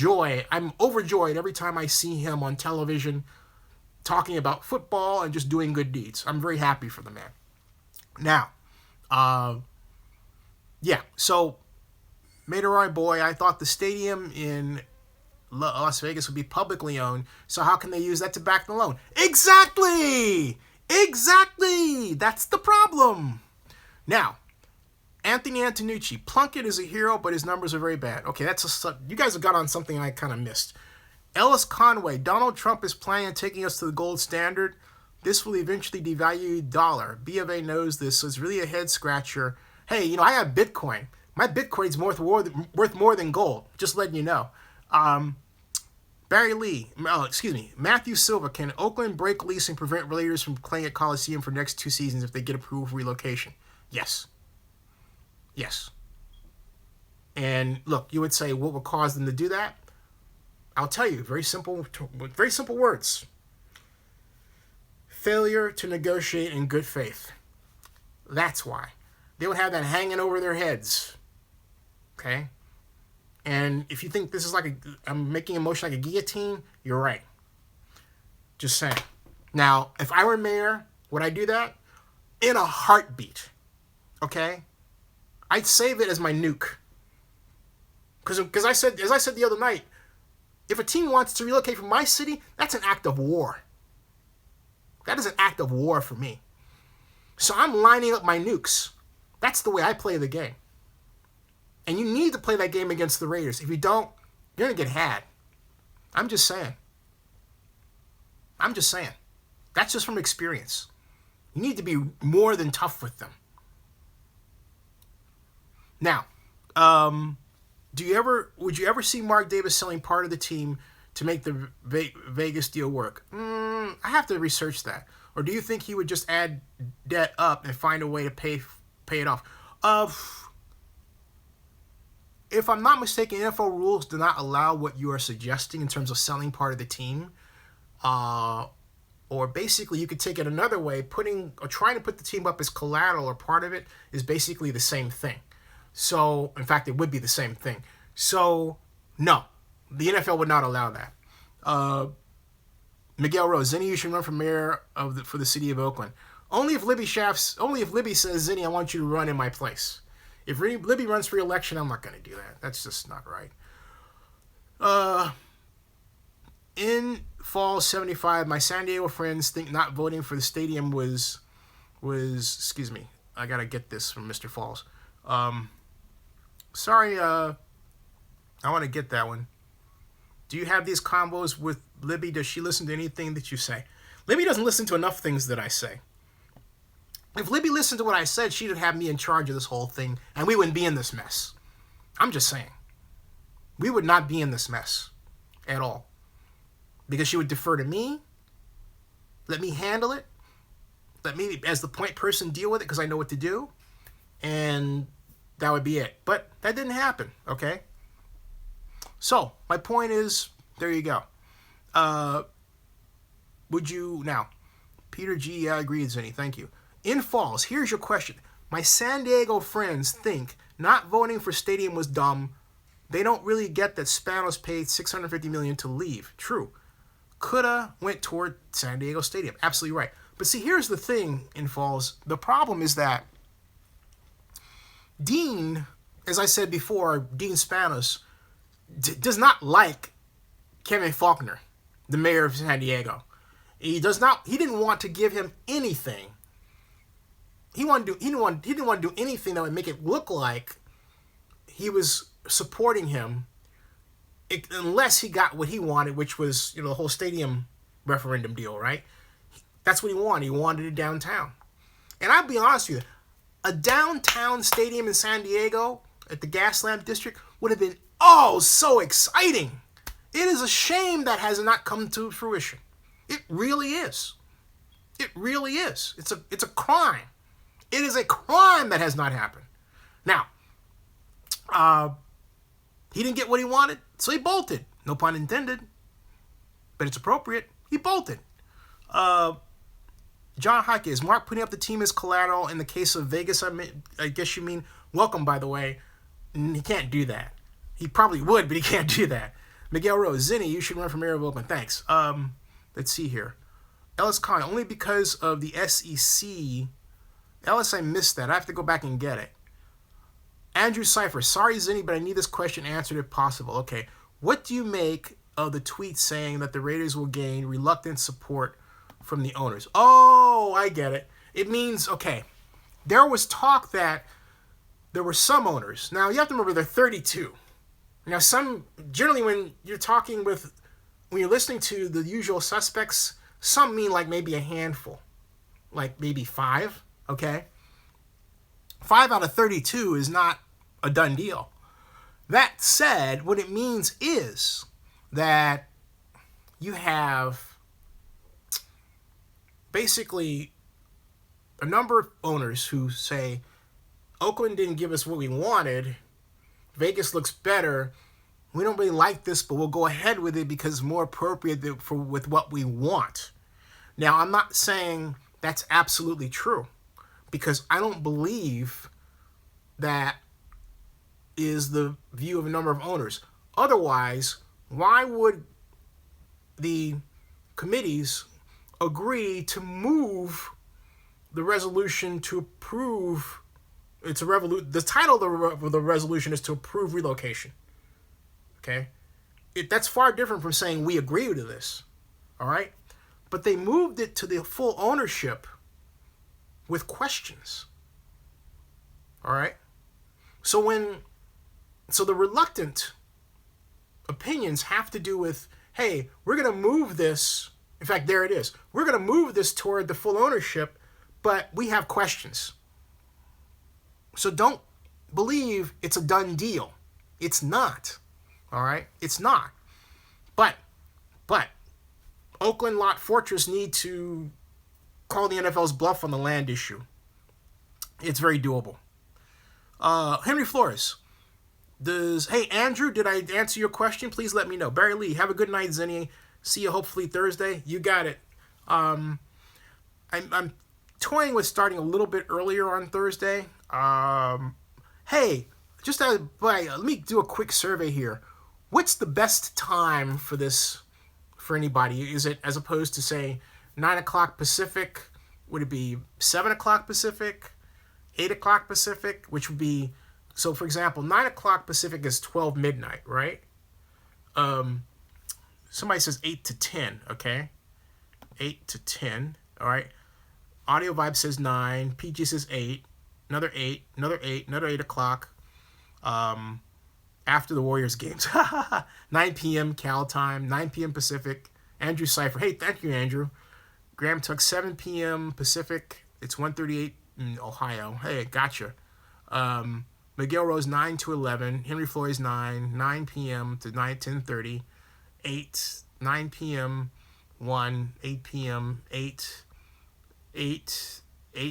overjoyed every time I see him on television talking about football and just doing good deeds. I'm very happy for the man. Now, so Maderoy boy, I thought the stadium in Las Vegas would be publicly owned, so how can they use that to back the loan? Exactly! That's the problem. Now, Anthony Antonucci. Plunkett is a hero, but his numbers are very bad. Okay, you guys have got on something I kind of missed. Ellis Conway. Donald Trump is planning on taking us to the gold standard. This will eventually devalue the dollar. BofA knows this, so it's really a head scratcher. Hey, I have Bitcoin. My Bitcoin's worth more than gold. Just letting you know. Matthew Silva. Can Oakland break lease and prevent Raiders from playing at Coliseum for next 2 seasons if they get approved for relocation? Yes. And look, you would say, what would cause them to do that? I'll tell you, very simple words. Failure to negotiate in good faith. That's why. They would have that hanging over their heads. Okay? And if you think this is I'm making a motion like a guillotine, you're right. Just saying. Now, if I were mayor, would I do that? In a heartbeat. Okay? I'd save it as my nuke. Because as I said the other night, if a team wants to relocate from my city, that's an act of war. That is an act of war for me. So I'm lining up my nukes. That's the way I play the game. And you need to play that game against the Raiders. If you don't, you're going to get had. I'm just saying. That's just from experience. You need to be more than tough with them. Now, would you ever see Mark Davis selling part of the team to make the Vegas deal work? I have to research that. Or do you think he would just add debt up and find a way to pay it off? If I'm not mistaken, NFL rules do not allow what you are suggesting in terms of selling part of the team. Or basically, you could take it another way. Trying to put the team up as collateral or part of it is basically the same thing. So, in fact, it would be the same thing. So, no, the NFL would not allow that. Miguel Rose, Zenny, you should run for mayor for the city of Oakland. Only if Libby says, Zenny, I want you to run in my place. If Libby runs for re-election, I'm not going to do that. That's just not right. In fall 75, my San Diego friends think not voting for the stadium was excuse me, I got to get this from Mr. Falls. Sorry, I want to get that one. Do you have these combos with Libby? Does she listen to anything that you say? Libby doesn't listen to enough things that I say. If Libby listened to what I said, she'd have me in charge of this whole thing, and we wouldn't be in this mess. I'm just saying. We would not be in this mess at all. Because she would defer to me, let me handle it, let me, as the point person, deal with it because I know what to do, and that would be it. But that didn't happen, okay? So, my point is, there you go. Would you, now, Peter G, I agree, Zinni, thank you. In Falls, here's your question. My San Diego friends think not voting for stadium was dumb. They don't really get that Spanos paid $650 million to leave. True. Coulda went toward San Diego Stadium. Absolutely right. But see, here's the thing, In Falls. The problem is that Dean, as I said before, Dean Spanos, does not like Kevin Faulconer, the mayor of San Diego. He didn't want to give him anything. He didn't want to do anything that would make it look like he was supporting him, unless he got what he wanted, which was, the whole stadium referendum deal, right? That's what he wanted. He wanted it downtown. And I'll be honest with you, a downtown stadium in San Diego at the Gaslamp District would have been, so exciting. It is a shame that has not come to fruition. It really is. It really is. It's a crime. It is a crime that has not happened. Now, he didn't get what he wanted, so he bolted. No pun intended, but it's appropriate. He bolted. John Hike, is Mark putting up the team as collateral in the case of Vegas? I guess you mean. Welcome, by the way. He can't do that. He probably would, but he can't do that. Miguel Rose, Zinni, you should run for mayor of Oakland. Thanks. Let's see here. Ellis Khan, only because of the SEC. Ellis, I missed that. I have to go back and get it. Andrew Cipher, sorry, Zinni, but I need this question answered if possible. Okay. What do you make of the tweet saying that the Raiders will gain reluctant support from the owners? Oh, I get it. It means, okay, there was talk that there were some owners. Now, you have to remember they're 32. Now, generally when you're when you're listening to the usual suspects, some mean like maybe a handful. Like maybe 5, okay? 5 out of 32 is not a done deal. That said, what it means is that you have basically a number of owners who say, Oakland didn't give us what we wanted. Vegas looks better. We don't really like this, but we'll go ahead with it because it's more appropriate with what we want. Now, I'm not saying that's absolutely true, because I don't believe that is the view of a number of owners. Otherwise, why would the committees agree to move the resolution to approve? The title of the resolution is to approve relocation. Okay? That's far different from saying we agree to this. All right? But they moved it to the full ownership with questions. All right? So the reluctant opinions have to do with, hey, we're going to move this. In fact, there it is. We're going to move this toward the full ownership, but we have questions. So don't believe it's a done deal. It's not. All right? It's not. But Oakland, Lott, Fortress need to call the NFL's bluff on the land issue. It's very doable. Henry Flores. Hey, Andrew, did I answer your question? Please let me know. Barry Lee, have a good night, Zinni. See you hopefully Thursday. You got it. I'm toying with starting a little bit earlier on Thursday. Hey, let me do a quick survey here. What's the best time for this for anybody? Is it, as opposed to, say, 9 o'clock Pacific? Would it be 7 o'clock Pacific? 8 o'clock Pacific? Which would be, so for example, 9 o'clock Pacific is 12 midnight, right? Somebody says 8 to 10, okay? 8 to 10, all right? Audio Vibe says 9. PG says 8. Another 8. Another 8. Another 8 o'clock. After the Warriors games. 9 p.m. Cal time. 9 p.m. Pacific. Andrew Cipher. Hey, thank you, Andrew. Graham Tuck, 7 p.m. Pacific. It's 1:38 in Ohio. Hey, gotcha. Miguel Rose, 9 to 11. Henry Flores, 9 p.m. to 10:30. 8, 9 p.m. 1, 8 p.m. 8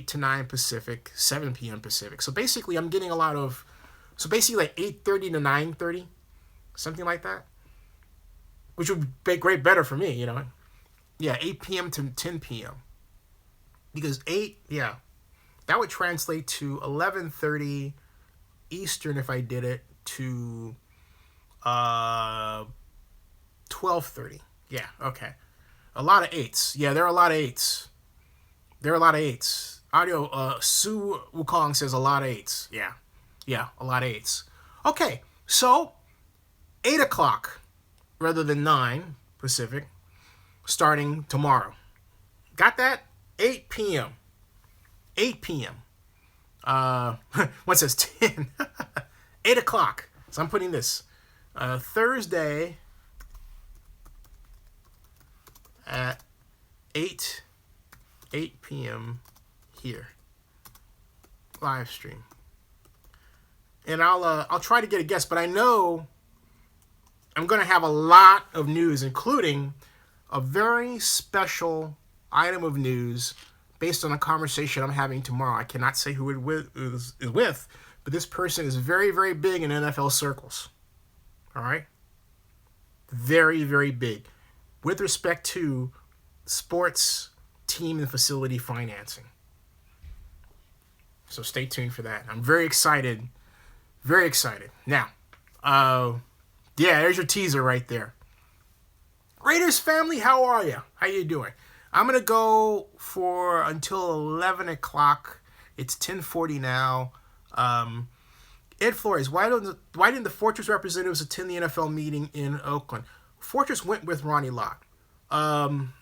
to 9 Pacific, 7 p.m. Pacific. So basically, I'm getting a lot of, like 8:30 to 9:30, something like that, which would be better for me, you know. Yeah, 8 p.m. to 10 p.m. Because that would translate to 11:30 Eastern if I did it to 12:30. Yeah, okay. A lot of 8s. Yeah, there are a lot of 8s. Audio, Sue Wukong says a lot of 8s. Yeah, a lot of 8s. Okay, so 8 o'clock rather than 9 Pacific, starting tomorrow. Got that? 8 p.m. 8 p.m. One says 10. 8 o'clock. So I'm putting this. Thursday at 8 p.m. here. Live stream. And I'll try to get a guest, but I know I'm going to have a lot of news, including a very special item of news based on a conversation I'm having tomorrow. I cannot say who it is with, but this person is very, very big in NFL circles. All right? Very, very big with respect to sports team and facility financing. So stay tuned for that. I'm very excited. Very excited. Now, there's your teaser right there. Raiders family, how are you? How you doing? I'm going to go for until 11 o'clock. It's 10:40 now. Ed Flores, why didn't the Fortress representatives attend the NFL meeting in Oakland? Fortress went with Ronnie Lott.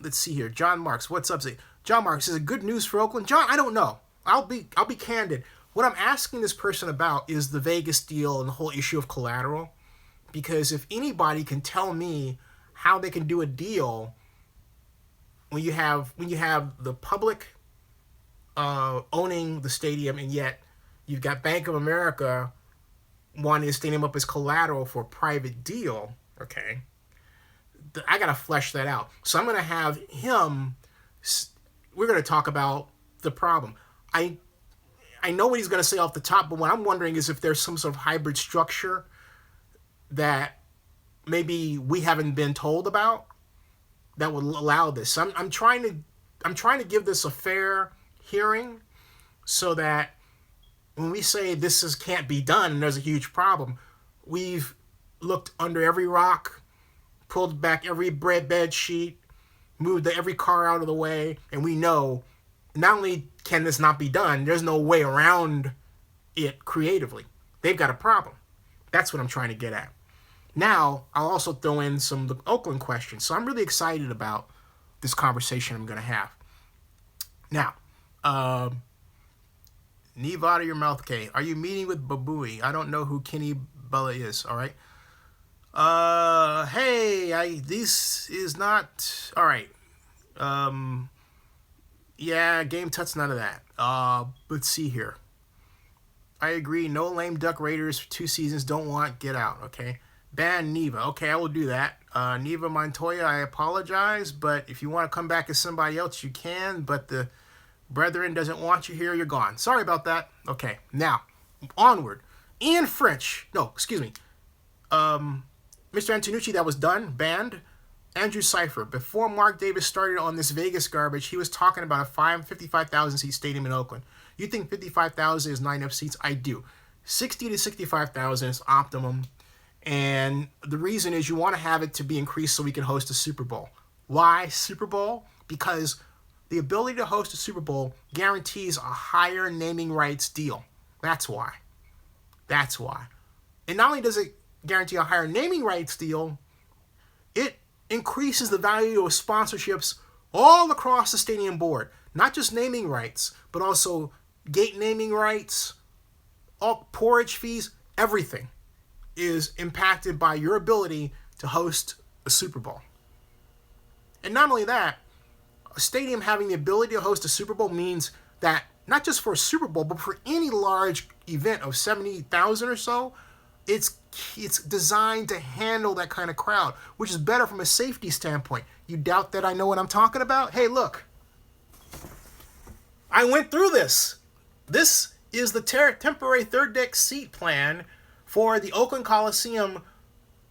Let's see here. John Marks, what's up? John Marks, is it good news for Oakland? John, I don't know. I'll be candid. What I'm asking this person about is the Vegas deal and the whole issue of collateral. Because if anybody can tell me how they can do a deal when you have the public owning the stadium, and yet you've got Bank of America wanting the stadium up as collateral for a private deal, okay, I got to flesh that out. So I'm going to have him, we're going to talk about the problem. I know what he's going to say off the top, but what I'm wondering is if there's some sort of hybrid structure that maybe we haven't been told about that would allow this. I'm trying to give this a fair hearing so that when we say this can't be done and there's a huge problem, we've looked under every rock, pulled back every bed sheet, moved every car out of the way, and we know not only can this not be done, there's no way around it creatively. They've got a problem. That's what I'm trying to get at. Now, I'll also throw in some of the Oakland questions. So I'm really excited about this conversation I'm going to have. Now, Neve out of your mouth, Kay. Are you meeting with Babui? I don't know who Kenny Bella is, all right? This is not, all right. Game Tut's none of that. Let's see here. I agree. No lame duck Raiders for 2 seasons. Don't want. Get out, okay? Ban Neva. Okay, I will do that. Neva Montoya, I apologize, but if you want to come back as somebody else, you can, but the brethren doesn't want you here, you're gone. Sorry about that. Okay, now, onward. Ian French. No, excuse me. Mr. Antonucci, that was done. Banned. Andrew Cipher. Before Mark Davis started on this Vegas garbage, he was talking about a 55,000 seat stadium in Oakland. You think 55,000 is not enough seats? I do. 60 to 65,000 is optimum. And the reason is you want to have it to be increased so we can host a Super Bowl. Why Super Bowl? Because the ability to host a Super Bowl guarantees a higher naming rights deal. That's why. That's why. And not only does it guarantee a higher naming rights deal, it increases the value of sponsorships all across the stadium board. Not just naming rights, but also gate naming rights, all porridge fees, everything is impacted by your ability to host a Super Bowl. And not only that, a stadium having the ability to host a Super Bowl means that not just for a Super Bowl, but for any large event of 70,000 or so, it's designed to handle that kind of crowd, which is better from a safety standpoint. You doubt that I know what I'm talking about? Hey, look. I went through this. This is the temporary third deck seat plan for the Oakland Coliseum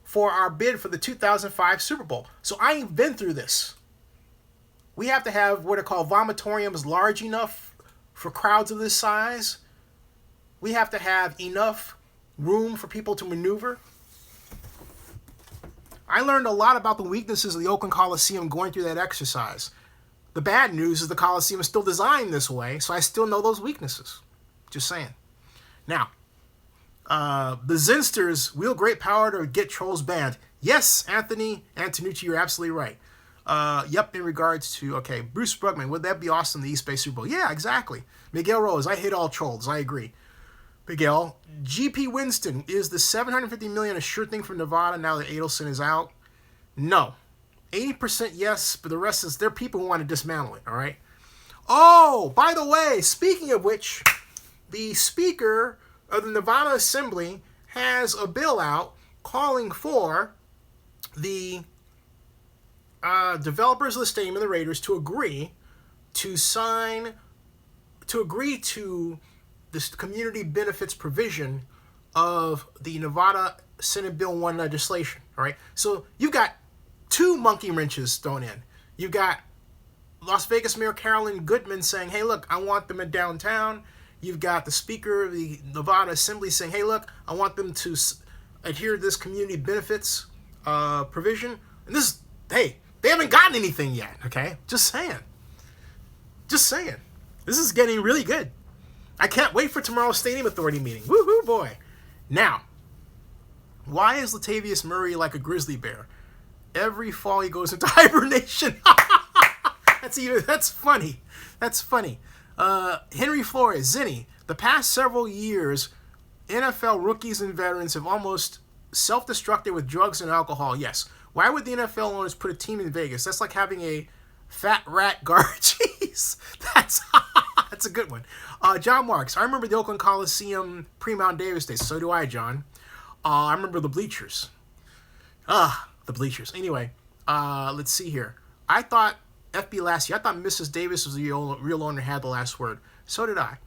for our bid for the 2005 Super Bowl. So I've been through this. We have to have what are called vomitoriums large enough for crowds of this size. We have to have enough room for people to maneuver. I learned a lot about the weaknesses of the Oakland Coliseum going through that exercise. The bad news is the Coliseum is still designed this way, so I still know those weaknesses. Just saying. Now, the Zinsters wield great power to get trolls banned. Yes, Anthony Antonucci, you're absolutely right. Yep, in regards to, okay, Bruce Brugman, would that be awesome, the East Bay Super Bowl? Yeah, exactly. Miguel Rose, I hate all trolls, I agree. Miguel, GP Winston, is the $750 million a sure thing for Nevada now that Adelson is out? No. 80% yes, but the rest is, there are people who want to dismantle it, all right? Oh, by the way, speaking of which, the Speaker of the Nevada Assembly has a bill out calling for the developers of the stadium and the Raiders to agree to this community benefits provision of the Nevada Senate Bill 1 legislation, all right? So you've got two monkey wrenches thrown in. You've got Las Vegas Mayor Carolyn Goodman saying, hey, look, I want them in downtown. You've got the Speaker of the Nevada Assembly saying, hey, look, I want them to adhere to this community benefits provision. And this, hey, they haven't gotten anything yet, okay? Just saying. Just saying. This is getting really good. I can't wait for tomorrow's Stadium Authority meeting. Woohoo, boy. Now, why is Latavius Murray like a grizzly bear? Every fall he goes into hibernation. That's funny. That's funny. Henry Flores, Zinni, the past several years, NFL rookies and veterans have almost self-destructed with drugs and alcohol. Yes. Why would the NFL owners put a team in Vegas? That's like having a fat rat guard. Jeez. That's a good one. John Marks, I remember the Oakland Coliseum pre-Mount Davis days. So do I, John. I remember the bleachers. The bleachers. Anyway, let's see here. I thought FB last year, I thought Mrs. Davis was the real owner, had the last word. So did I.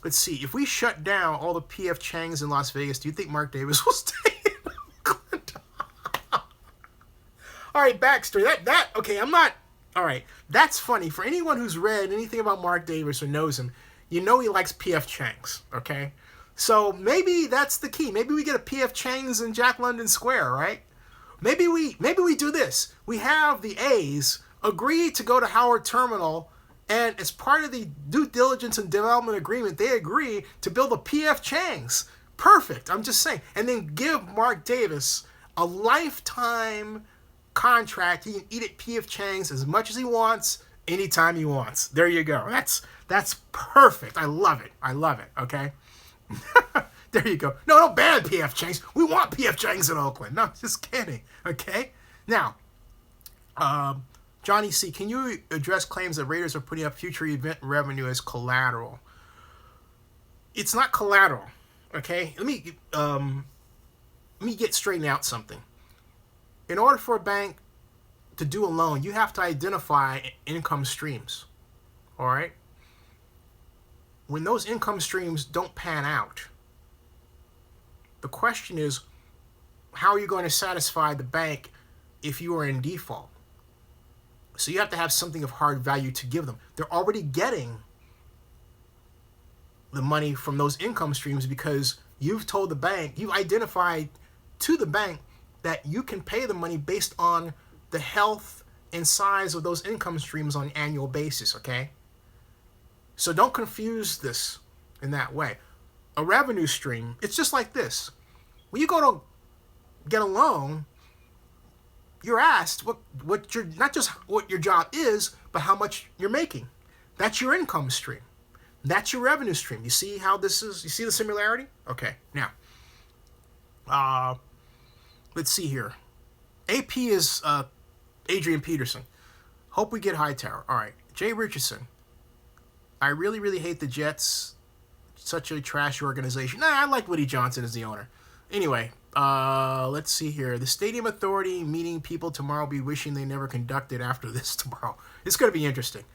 Let's see. If we shut down all the PF Changs in Las Vegas, do you think Mark Davis will stay in Oakland? All right, backstory. Okay, I'm not... All right, that's funny. For anyone who's read anything about Mark Davis or knows him, you know he likes PF Changs, okay? So maybe that's the key. Maybe we get a PF Chang's in Jack London Square, right? Maybe we do this. We have the A's agree to go to Howard Terminal, and as part of the due diligence and development agreement, they agree to build a PF Chang's. Perfect. I'm just saying. And then give Mark Davis a lifetime contract. He can eat at PF Chang's as much as he wants, anytime he wants. There you go. That's perfect. I love it. Okay? There you go. No, don't ban PF Chang's. We want PF Chang's in Oakland. No, just kidding. Okay? Now, Johnny C., can you address claims that Raiders are putting up future event revenue as collateral? It's not collateral. Okay? Let me get straightened out something. In order for a bank to do a loan, you have to identify income streams. All right? When those income streams don't pan out, the question is, how are you going to satisfy the bank if you are in default? So you have to have something of hard value to give them. They're already getting the money from those income streams because you've told the bank, you've identified to the bank that you can pay the money based on the health and size of those income streams on an annual basis, okay? So don't confuse this in that way. A revenue stream, it's just like this. When you go to get a loan, you're asked what your, not just what your job is, but how much you're making. That's your income stream. That's your revenue stream. You see how this is? You see the similarity? Okay, now, let's see here. AP is Adrian Peterson. Hope we get Hightower. All right. Jay Richardson. I really, really hate the Jets. Such a trash organization. Nah, I like Woody Johnson as the owner. Anyway, let's see here. The Stadium Authority meeting people tomorrow will be wishing they never conducted after this tomorrow. It's going to be interesting.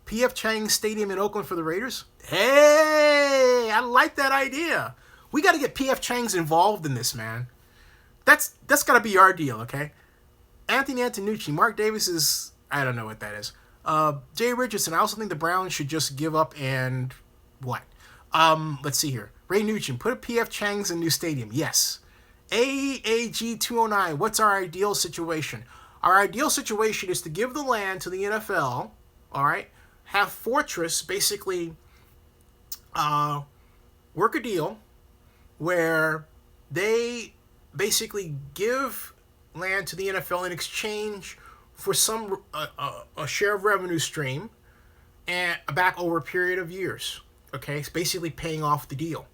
P.F. Chang Stadium in Oakland for the Raiders. Hey, I like that idea. We got to get P.F. Chang's involved in this, man. That's got to be our deal, okay? Anthony Antonucci. Mark Davis is... I don't know what that is. Jay Richardson. I also think the Browns should just give up and... What? Let's see here. Ray Nugent, put a P.F. Chang's in new stadium. Yes. AAG 209, what's our ideal situation? Our ideal situation is to give the land to the NFL, all right? Have Fortress basically work a deal where they basically give land to the NFL in exchange for some a share of revenue stream and back over a period of years. Okay, it's basically paying off the deal.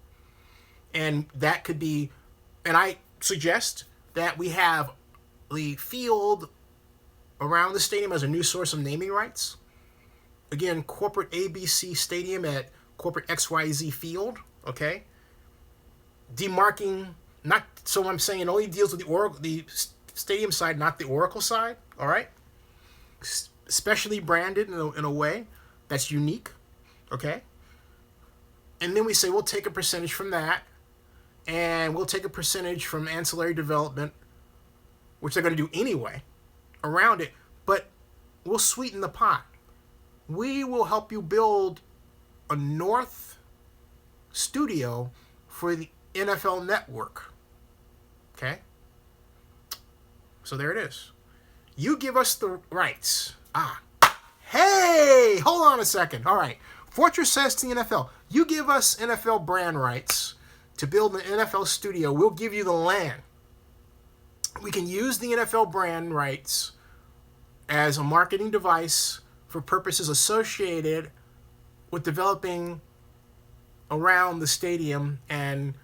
And that could be, and I suggest that we have the field around the stadium as a new source of naming rights. Again, corporate ABC Stadium at corporate XYZ Field, okay? Demarking, not, so I'm saying it only deals with the stadium side, not the Oracle side, all right? Especially branded in a way that's unique, okay? And then we say we'll take a percentage from that, and we'll take a percentage from ancillary development, which they're going to do anyway, around it, but we'll sweeten the pot. We will help you build a North studio for the NFL Network. Okay? So there it is. You give us the rights. Hey! Hold on a second. All right. Fortress says to the NFL, you give us NFL brand rights to build an NFL studio. We'll give you the land. We can use the NFL brand rights as a marketing device for purposes associated with developing around the stadium and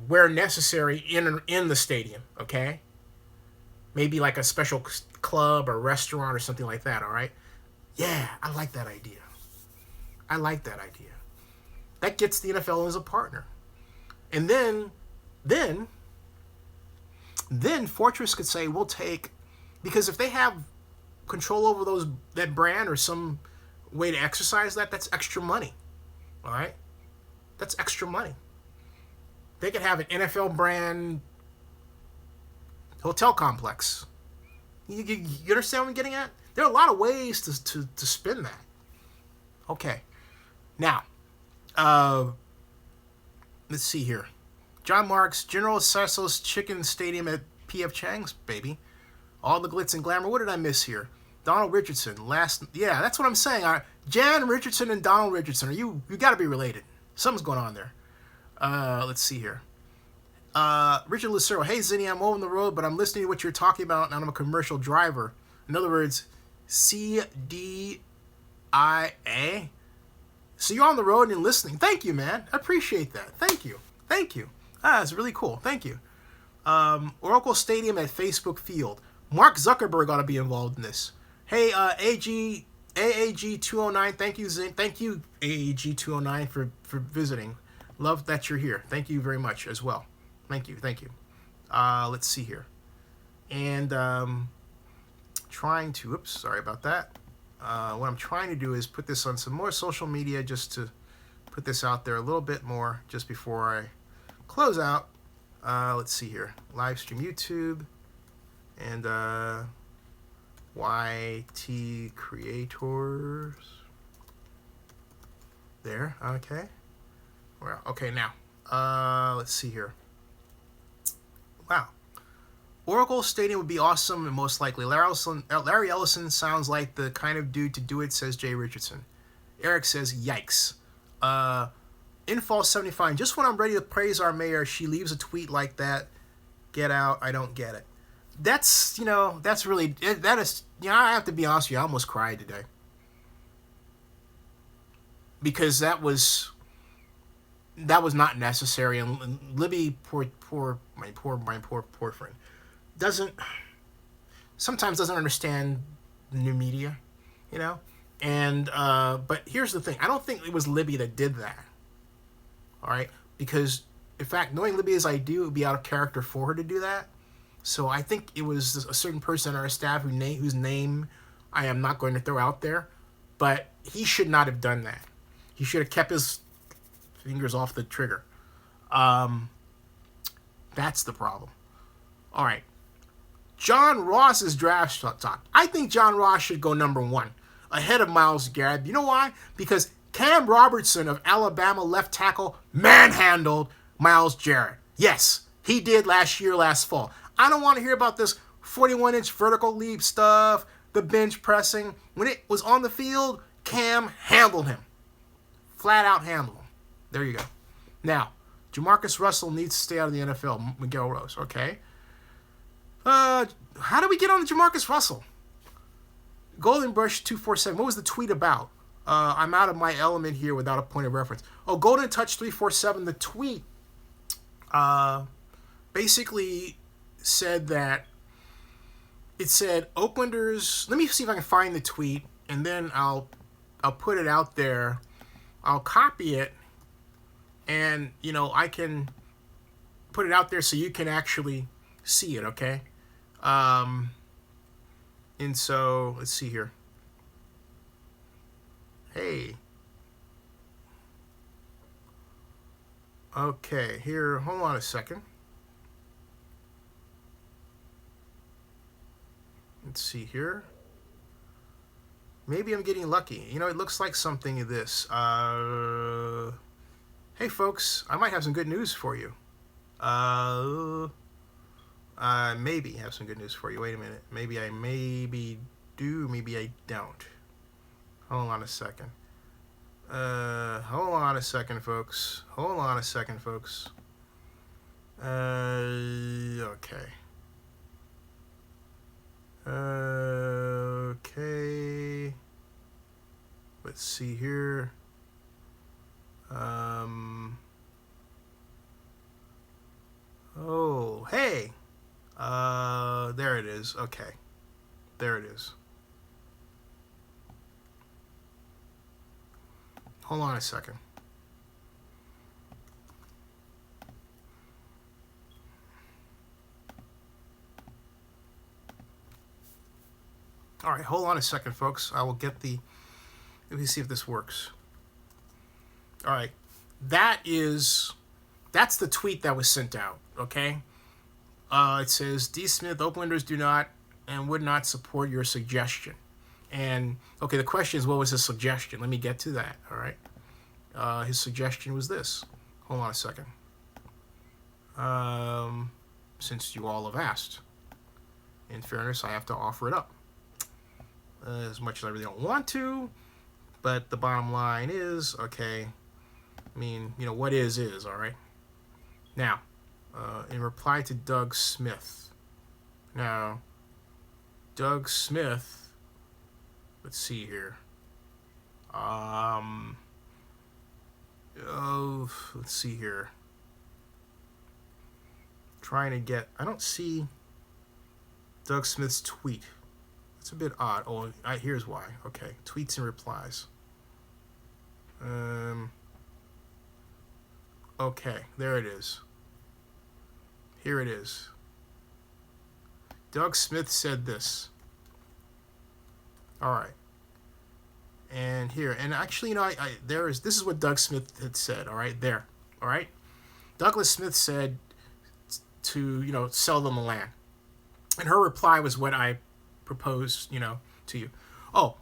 where necessary in the stadium, okay? Maybe like a special club or restaurant or something like that, all right? Yeah, I like that idea. I like that idea. That gets the NFL as a partner. And then Fortress could say, we'll take, because if they have control over that brand or some way to exercise that, that's extra money. All right? That's extra money. They could have an NFL brand hotel complex. You understand what I'm getting at? There are a lot of ways to spin that. Okay. Now, let's see here. John Marks, General Cecil's Chicken Stadium at P.F. Chang's, baby. All the glitz and glamour. What did I miss here? Donald Richardson. Yeah, that's what I'm saying. Jan Richardson and Donald Richardson. You got to be related. Something's going on there. Let's see here. Richard Lucero. Hey, Zinni, I'm on the road, but I'm listening to what you're talking about, and I'm a commercial driver. In other words, CDIA. So you're on the road and listening. Thank you, man. I appreciate that. Thank you. It's really cool. Thank you. Oracle Stadium at Facebook Field. Mark Zuckerberg ought to be involved in this. Hey, AAG 209. Thank you, Zin. Thank you, AAG 209, for visiting. Love that you're here. Thank you very much as well. Thank you. Let's see here. And sorry about that. What I'm trying to do is put this on some more social media just to put this out there a little bit more just before I close out. Let's see here. Livestream YouTube and YT Creators. There. Okay. Well, okay, now. Let's see here. Wow. Oracle Stadium would be awesome and most likely. Larry Ellison sounds like the kind of dude to do it, says Jay Richardson. Eric says, yikes. Infall75, just when I'm ready to praise our mayor, she leaves a tweet like that. Get out, I don't get it. That's really, I have to be honest with you, I almost cried today. Because that was not necessary, and Libby, my poor friend, sometimes doesn't understand the new media, you know. And but here's the thing: I don't think it was Libby that did that. All right, because in fact, knowing Libby as I do, it would be out of character for her to do that. So I think it was a certain person on our staff whose name I am not going to throw out there, but he should not have done that. He should have kept his fingers off the trigger. That's the problem. All right. John Ross's draft talk. I think John Ross should go number 1 ahead of Myles Garrett. You know why? Because Cam Robertson of Alabama left tackle manhandled Myles Garrett. Yes, he did last fall. I don't want to hear about this 41-inch vertical leap stuff, the bench pressing. When it was on the field, Cam handled him. Flat out handled him. There you go. Now, Jamarcus Russell needs to stay out of the NFL. Miguel Rose, okay? How do we get on to Jamarcus Russell? Golden Brush 247. What was the tweet about? I'm out of my element here without a point of reference. Oh, Golden Touch 347. The tweet basically said that it said Oaklanders. Let me see if I can find the tweet, and then I'll put it out there. I'll copy it, and I can put it out there so you can actually see it. Okay. And so let's see here. Hey. Okay, here, hold on a second. Let's see here. Maybe I'm getting lucky. It looks like something of this. Hey, folks, I might have some good news for you. Maybe have some good news for you. Wait a minute. Maybe do, maybe I don't. Hold on a second. Hold on a second, folks. Okay. Okay. Let's see here. Oh, hey. There it is. Okay. There it is. Hold on a second. All right, hold on a second, folks. I will get let me see if this works. All right. That's the tweet that was sent out, okay? It says, D. Smith, Oaklanders do not and would not support your suggestion. And, okay, the question is, what was his suggestion? Let me get to that, all right? His suggestion was this. Hold on a second. Since you all have asked. In fairness, I have to offer it up. As much as I really don't want to, but the bottom line is, okay, I mean, what is, all right? Now, in reply to Doug Smith. Now, Doug Smith, let's see here. Let's see here. Trying to get, I don't see Doug Smith's tweet. It's a bit odd. Oh, here's why. Okay, tweets and replies. Okay, there it is. Here it is. Doug Smith said this. All right. And here, and actually, this is what Doug Smith had said. All right, there. All right. Douglas Smith said to, sell them the land. And her reply was what I proposed, to you. Oh,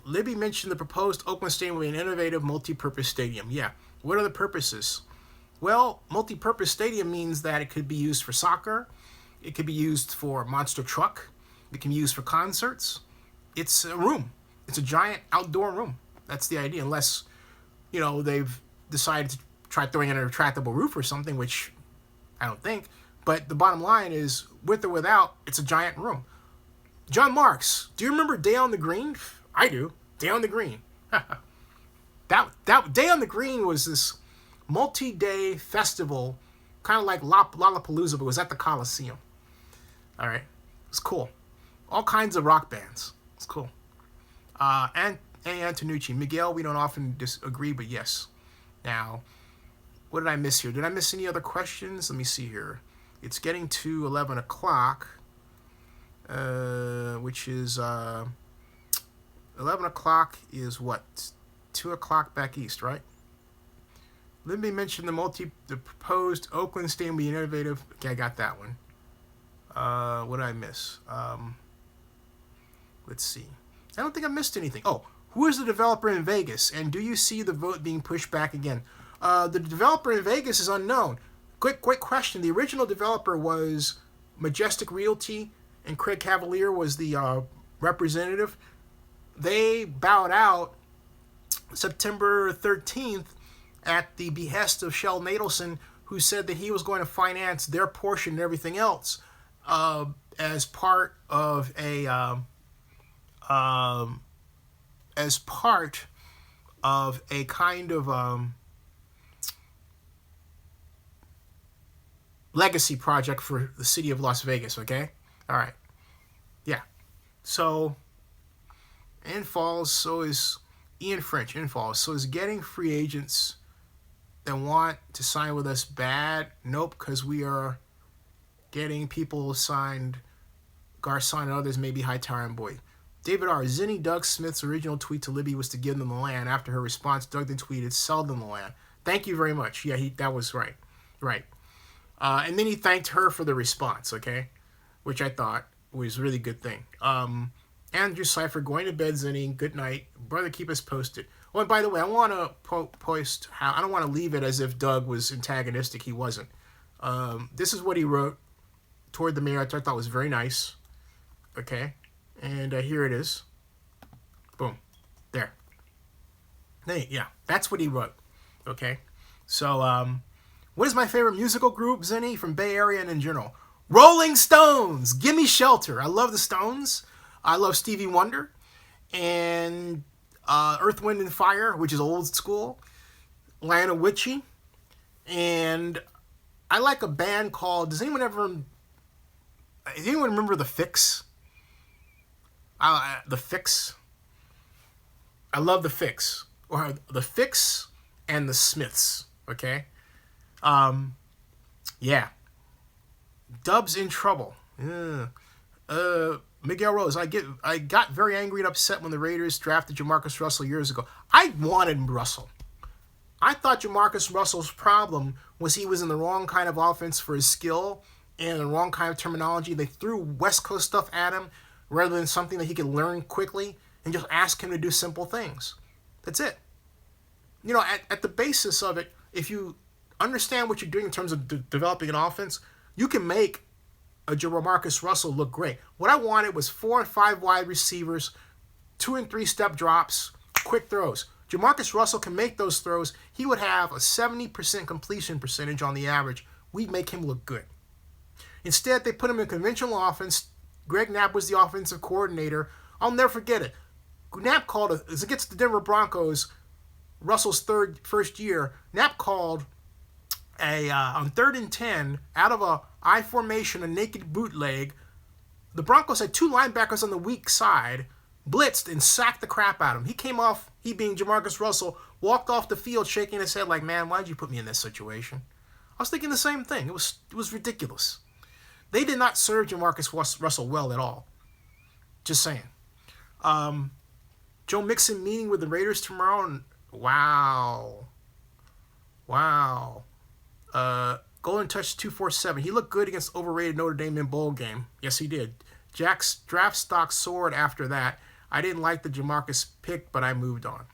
Libby mentioned the proposed Oakland Stadium will be an innovative multi-purpose stadium. Yeah. What are the purposes? Well, multi-purpose stadium means that it could be used for soccer. It could be used for a monster truck. It can be used for concerts. It's a room. It's a giant outdoor room. That's the idea, unless, they've decided to try throwing in a retractable roof or something, which I don't think. But the bottom line is, with or without, it's a giant room. John Marks, do you remember Day on the Green? I do. Day on the Green. That Day on the Green was this multi-day festival, kind of like Lollapalooza, but it was at the Coliseum. All right. It was cool. All kinds of rock bands. It's cool. And Antonucci. Miguel, we don't often disagree, but yes. Now, what did I miss here? Did I miss any other questions? Let me see here. It's getting to 11 o'clock, which is 11 o'clock is what? 2 o'clock back east, right? Let me mention the proposed Oakland stadium will be innovative. Okay, I got that one. What did I miss? Let's see. I don't think I missed anything. Oh, who is the developer in Vegas? And do you see the vote being pushed back again? The developer in Vegas is unknown. Quick question. The original developer was Majestic Realty, and Craig Cavalier was the representative. They bowed out September 13th at the behest of Shell Nadelson, who said that he was going to finance their portion and everything else as part of a kind of legacy project for the city of Las Vegas. Okay, all right, yeah. So, infalls. So is Ian French. Infalls. So is getting free agents that want to sign with us bad? Nope, because we are getting people signed. Garcon and others, maybe Hightower and Boyd. David R. Zinni Doug Smith's original tweet to Libby was to give them the land. After her response, Doug then tweeted, "Sell them the land." Thank you very much. Yeah, that was right. Right. And then he thanked her for the response, okay? Which I thought was a really good thing. Andrew Cipher, going to bed, Zinni. Good night. Brother, keep us posted. Oh, and by the way, I want to post how... I don't want to leave it as if Doug was antagonistic. He wasn't. This is what he wrote toward the mayor, which I thought was very nice. Okay? And here it is. Boom. There. Hey, yeah. That's what he wrote. Okay? So, what is my favorite musical group, Zinni, from Bay Area and in general? Rolling Stones! Gimme Shelter. I love the Stones. I love Stevie Wonder. And Earth, Wind, and Fire, which is old school. Lionel Richie. And I like a band called... Does anyone remember The Fix? The Fix. I love The Fix. Or The Fix and The Smiths. Okay? Yeah. Dub's in trouble. Miguel Rose, I got very angry and upset when the Raiders drafted Jamarcus Russell years ago. I wanted Russell. I thought Jamarcus Russell's problem was he was in the wrong kind of offense for his skill and the wrong kind of terminology. They threw West Coast stuff at him rather than something that he could learn quickly and just ask him to do simple things. That's it. You know, at the basis of it, if you understand what you're doing in terms of developing an offense, you can make a Jamarcus Russell look great. What I wanted was 4 and 5 wide receivers, 2 and 3 step drops, quick throws. Jamarcus Russell can make those throws. He would have a 70% completion percentage on the average. We'd make him look good. Instead, they put him in conventional offense. Greg Knapp was the offensive coordinator. I'll never forget it. Knapp called, as against the Denver Broncos, Russell's first year, Knapp called on 3rd and 10, out of a I formation, a naked bootleg. The Broncos had 2 linebackers on the weak side, blitzed and sacked the crap out of him. He came off, he being Jamarcus Russell, walked off the field shaking his head like, man, why'd you put me in this situation? I was thinking the same thing. It was ridiculous. They did not serve Jamarcus Russell well at all. Just saying. Joe Mixon meeting with the Raiders tomorrow. Wow. Golden Touch 247. He looked good against overrated Notre Dame in bowl game. Yes, he did. Jack's draft stock soared after that. I didn't like the Jamarcus pick, but I moved on.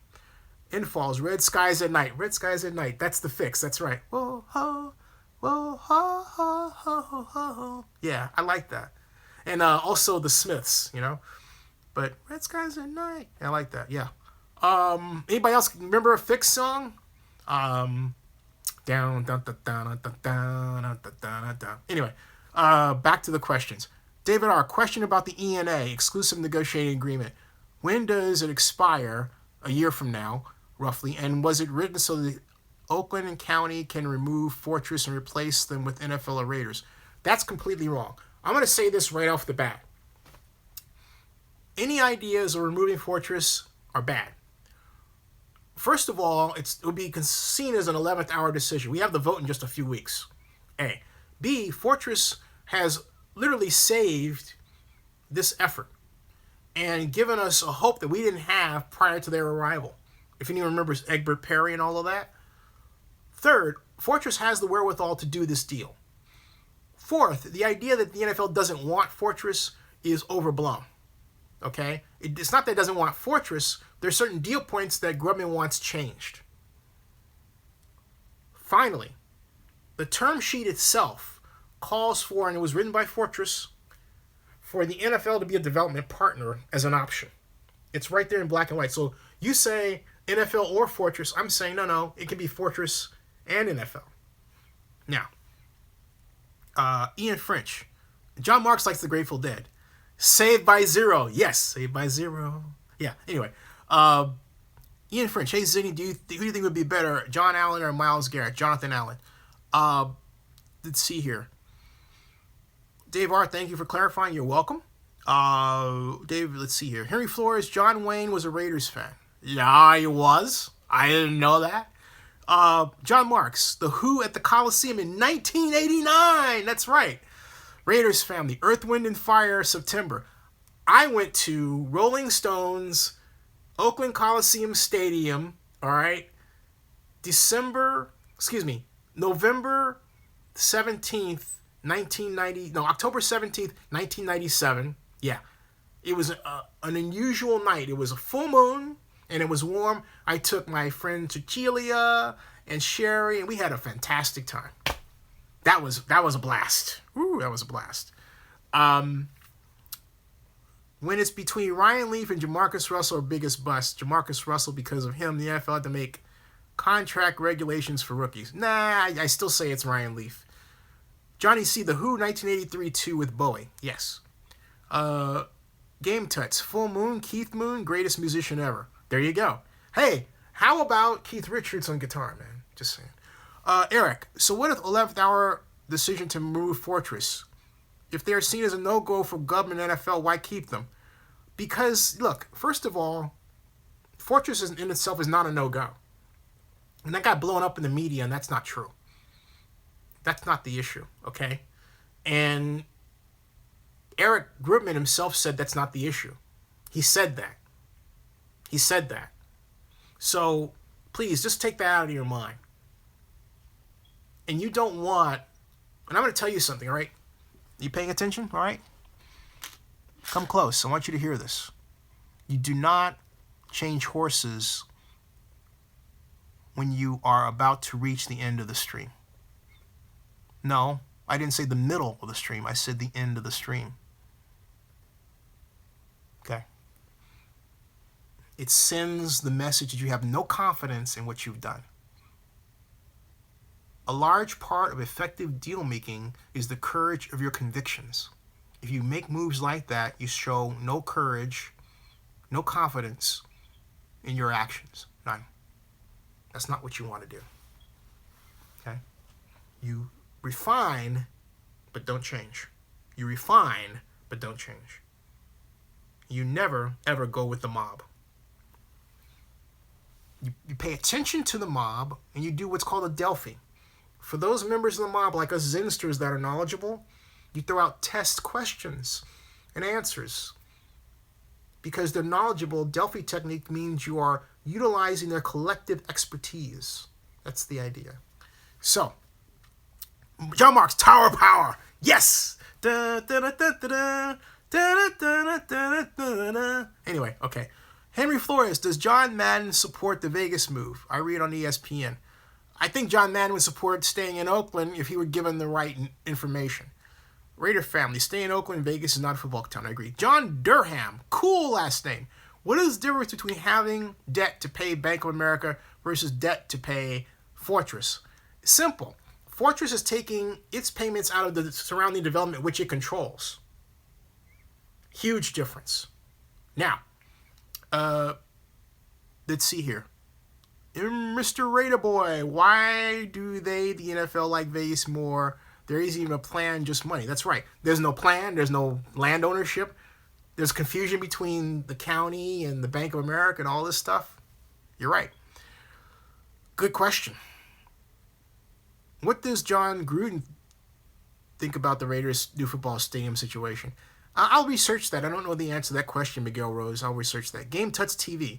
Infalls. Red skies at night. Red skies at night. That's the fix. That's right. Whoa, ho. Whoa, ho, ho, ho, ho, ho. Yeah, I like that. And also the Smiths, you know. But Red skies at night. I like that. Yeah. Anybody else remember a Fix song? Down, down, down, down, down, down, down, down. Anyway, back to the questions. David R., question about the ENA, exclusive negotiating agreement. When does it expire? A year from now, roughly. And was it written so that Oakland and County can remove Fortress and replace them with NFL or Raiders? That's completely wrong. I'm going to say this right off the bat. any ideas of removing Fortress are bad. First of all, it would be seen as an 11th hour decision. We have the vote in just a few weeks. A. B. Fortress has literally saved this effort and given us a hope that we didn't have prior to their arrival. If anyone remembers Egbert Perry and all of that. Third, Fortress has the wherewithal to do this deal. Fourth, the idea that the NFL doesn't want Fortress is overblown. Okay? It's not that it doesn't want Fortress. There's certain deal points that Grubman wants changed. Finally, the term sheet itself calls for, and it was written by Fortress, for the NFL to be a development partner as an option. It's right there in black and white. So you say NFL or Fortress. I'm saying no, it can be Fortress and NFL. Now, Ian French. John Marks likes the Grateful Dead. Saved by Zero. Yes, Saved by Zero. Yeah, anyway. Ian French. Hey, Zinni, who do you think would be better, John Allen or Myles Garrett? Jonathan Allen. Let's see here. Dave R., thank you for clarifying. You're welcome. Dave, let's see here. Henry Flores. John Wayne was a Raiders fan. Yeah, he was. I didn't know that. John Marks. The Who at the Coliseum in 1989. That's right. Raiders family. Earth, Wind, and Fire, September. I went to Rolling Stones, Oakland Coliseum Stadium, all right, November 17th, 1990, no, October 17th, 1997. Yeah, it was an unusual night. It was a full moon, and it was warm. I took my friend Cecilia and Sherry, and we had a fantastic time. That was a blast. Ooh, that was a blast. When it's between Ryan Leaf and Jamarcus Russell or biggest bust, Jamarcus Russell, because of him, the NFL had to make contract regulations for rookies. Nah, I still say it's Ryan Leaf. Johnny C. The Who, 1983-2 with Bowie. Yes. Game Tuts. Full Moon, Keith Moon, greatest musician ever. There you go. Hey, how about Keith Richards on guitar, man? Just saying. Eric, so what if 11th hour decision to remove Fortress? If they're seen as a no-go for government NFL, why keep them? Because, look, first of all, Fortress in itself is not a no-go. And that got blown up in the media, and that's not true. That's not the issue, okay? And Eric Grubman himself said that's not the issue. He said that. So, please, just take that out of your mind. And you don't want, and I'm going to tell you something, all right? You paying attention, all right? Come close. I want you to hear this. You do not change horses when you are about to reach the end of the stream. No, I didn't say the middle of the stream. I said the end of the stream. Okay? It sends the message that you have no confidence in what you've done. A large part of effective deal making is the courage of your convictions. If you make moves like that, you show no courage, no confidence in your actions. None. That's not what you want to do. Okay? You refine, but don't change. You refine, but don't change. You never, ever go with the mob. You pay attention to the mob, and you do what's called a Delphi. For those members of the mob, like us Zinsters that are knowledgeable, you throw out test questions and answers. Because they're knowledgeable, Delphi technique means you are utilizing their collective expertise. That's the idea. So, John Marks, Tower Power. Yes! Anyway, okay. Henry Flores, does John Madden support the Vegas move? I read on ESPN. I think John Madden would support staying in Oakland if he were given the right information. Raider family, stay in Oakland. Vegas is not a football town. I agree. John Durham, cool last name. What is the difference between having debt to pay Bank of America versus debt to pay Fortress? Simple. Fortress is taking its payments out of the surrounding development which it controls. Huge difference. Now, let's see here. Mr. Raider Boy, why do the NFL, like Vegas more? There isn't even a plan, just money. That's right. There's no plan. There's no land ownership. there's confusion between the county and the Bank of America and all this stuff. You're right. Good question. What does John Gruden think about the Raiders' new football stadium situation? I'll research that. I don't know the answer to that question, Miguel Rose. I'll research that. Game Tuts TV.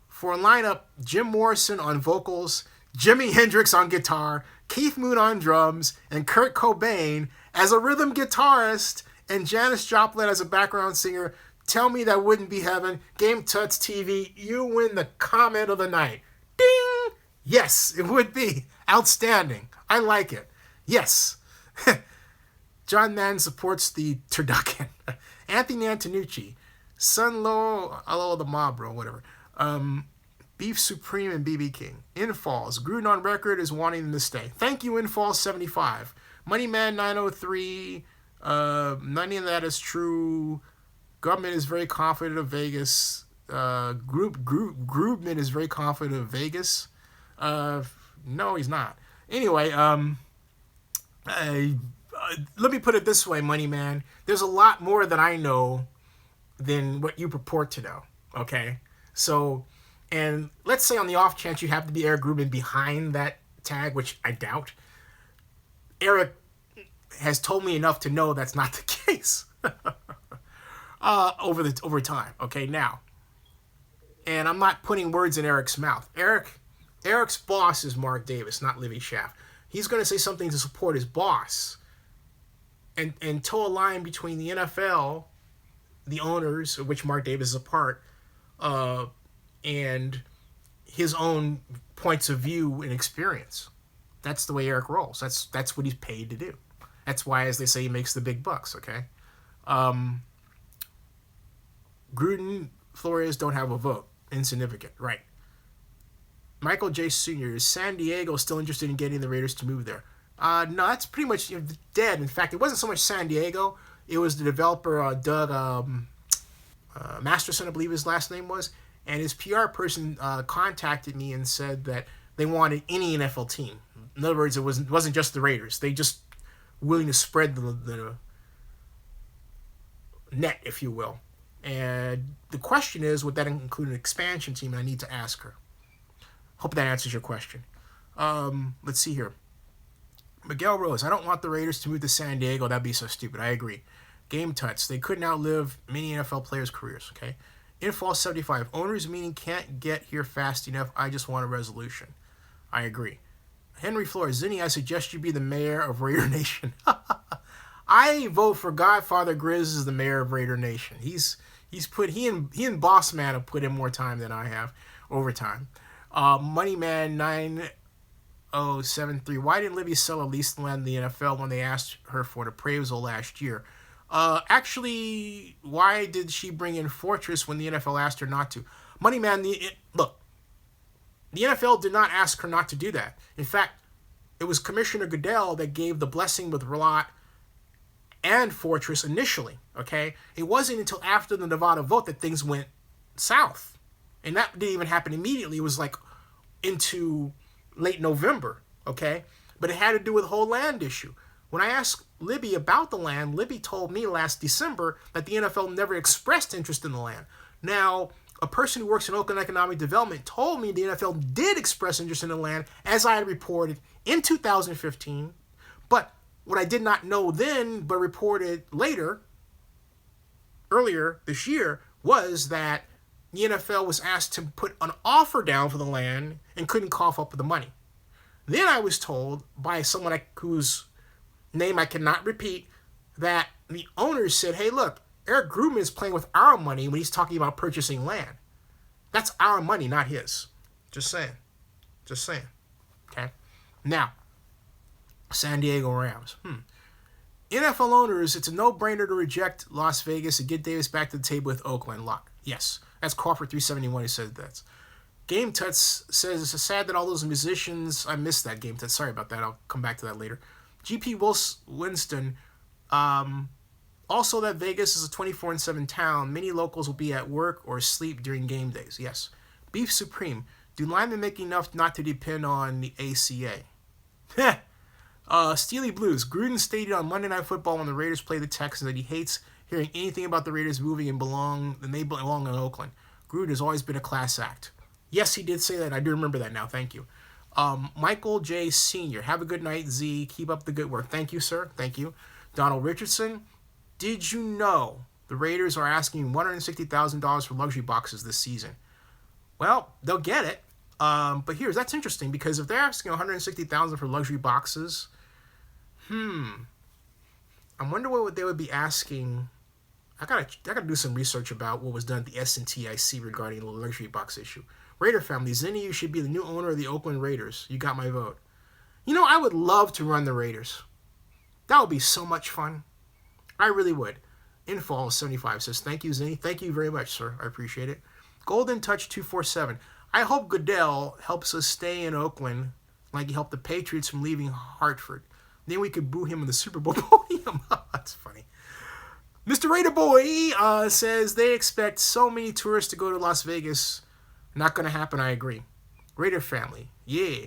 For a lineup, Jim Morrison on vocals, Jimi Hendrix on guitar, Keith Moon on drums, and Kurt Cobain as a rhythm guitarist, and Janis Joplin as a background singer. Tell me that wouldn't be heaven. Game Tuts TV, you win the comment of the night. Ding! Yes, it would be. Outstanding. I like it. Yes. John Madden supports the turducken. Anthony Antonucci. Sun Lo, hello the mob, bro, whatever. Beef Supreme and BB King. Infalls. Gruden on record is wanting them to stay. Thank you, Infalls75. Moneyman 903. None of that is true. Government is very confident of Vegas. Grubman is very confident of Vegas. No, he's not. Anyway, let me put it this way, Money Man. There's a lot more that I know than what you purport to know. Okay? So, and let's say on the off chance you have to be Eric Grubman behind that tag, which I doubt. Eric has told me enough to know that's not the case. Over time. Okay, now. And I'm not putting words in Eric's mouth. Eric's boss is Mark Davis, not Livy Schaff. He's going to say something to support his boss and toe a line between the NFL, the owners, of which Mark Davis is a part, and his own points of view and experience. That's the way Eric rolls. That's what he's paid to do. That's why, as they say, he makes the big bucks, okay? Gruden, Flores don't have a vote. Insignificant, right. Michael J. Sr., is San Diego still interested in getting the Raiders to move there? No, that's pretty much dead. In fact, it wasn't so much San Diego. It was the developer, Doug Masterson, I believe his last name was. And his PR person contacted me and said that they wanted any NFL team. In other words, it wasn't just the Raiders. They just willing to spread the net, if you will. And the question is, would that include an expansion team? And I need to ask her. Hope that answers your question. Let's see here. Miguel Rose, I don't want the Raiders to move to San Diego. That'd be so stupid. I agree. Game Tuts, they couldn't outlive many NFL players' careers, okay? Infall 75, owners meeting can't get here fast enough. I just want a resolution. I agree. Henry Flores, Zinni, I suggest you be the mayor of Raider Nation. I vote for Godfather Grizz as the mayor of Raider Nation. He and Boss Man have put in more time than I have, overtime. Moneyman 9073. Why didn't Livy sell a lease land in the NFL when they asked her for an appraisal last year? Actually, why did she bring in Fortress when the NFL asked her not to? Moneyman, look, the NFL did not ask her not to do that. In fact, it was Commissioner Goodell that gave the blessing with Lott and Fortress initially, okay? It wasn't until after the Nevada vote that things went south. And that didn't even happen immediately. It was like into late November, okay? But it had to do with the whole land issue. When I asked Libby about the land, Libby told me last December that the NFL never expressed interest in the land. Now, a person who works in Oakland Economic Development told me the NFL did express interest in the land, as I had reported in 2015. But what I did not know then, but reported earlier this year, was that the NFL was asked to put an offer down for the land and couldn't cough up the money. Then I was told by someone whose name I cannot repeat that the owners said, hey, look, Eric Grubman is playing with our money when he's talking about purchasing land. That's our money, not his. Just saying. Okay? Now, San Diego Rams. NFL owners, it's a no-brainer to reject Las Vegas and get Davis back to the table with Oakland. Lott. Yes. That's Crawford 371 who said that. Game Tuts says, it's sad that all those musicians... I missed that, Game Tuts. Sorry about that. I'll come back to that later. GP Winston... also that Vegas is a 24/7 town. Many locals will be at work or asleep during game days. Yes. Beef Supreme. Do linemen make enough not to depend on the ACA? Steely Blues. Gruden stated on Monday Night Football when the Raiders play the Texans that he hates hearing anything about the Raiders moving and they belong in Oakland. Gruden has always been a class act. Yes, he did say that. I do remember that now. Thank you. Michael J. Sr. Have a good night, Z. Keep up the good work. Thank you, sir. Thank you. Donald Richardson. Did you know the Raiders are asking $160,000 for luxury boxes this season? Well, they'll get it. But that's interesting because if they're asking $160,000 for luxury boxes, I wonder what they would be asking. I gotta do some research about what was done at the SNTIC regarding the luxury box issue. Raider family, any of you should be the new owner of the Oakland Raiders. You got my vote. I would love to run the Raiders. That would be so much fun. I really would. Infall75 says, thank you, Zinni. Thank you very much, sir. I appreciate it. Golden Touch 247. I hope Goodell helps us stay in Oakland like he helped the Patriots from leaving Hartford. Then we could boo him in the Super Bowl podium. That's funny. Mr. Raider Boy says they expect so many tourists to go to Las Vegas. Not going to happen, I agree. Raider family. Yeah.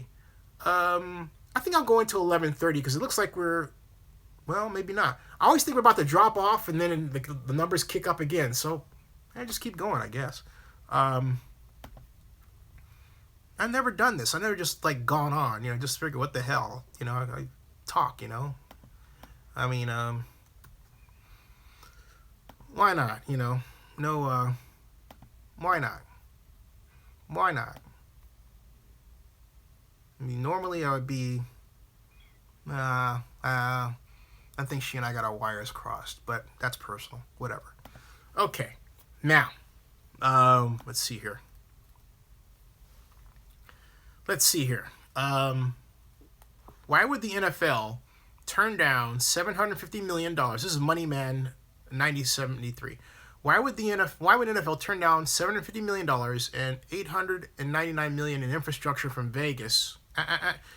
I think I'll go into 11:30 because it looks like well, maybe not. I always think we're about to drop off and then the numbers kick up again. So I just keep going, I guess. I've never done this. I've never just gone on, just figure what the hell, I talk, I mean, why not, no, why not? Why not? I mean, normally I would be, I think she and I got our wires crossed, but that's personal, whatever. Okay, now, let's see here. Why would the NFL turn down $750 million? This is Moneyman 9073. Why would NFL turn down $750 million and $899 million in infrastructure from Vegas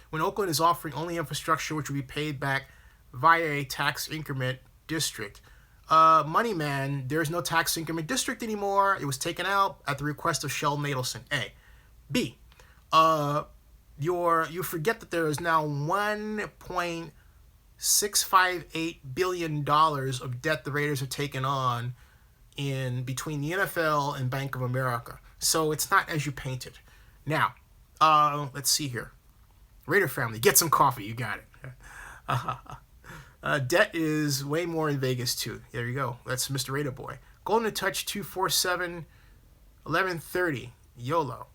when Oakland is offering only infrastructure which will be paid back via a tax increment district? Moneyman, there's no tax increment district anymore. It was taken out at the request of Sheldon Adelson. A. B. You forget that there is now $1.658 billion of debt the Raiders have taken on in between the NFL and Bank of America. So it's not as you painted. Now, let's see here. Raider family, get some coffee. You got it. Debt is way more in Vegas too. There you go. That's Mr. Raider Boy. Golden Touch 247 1130. YOLO.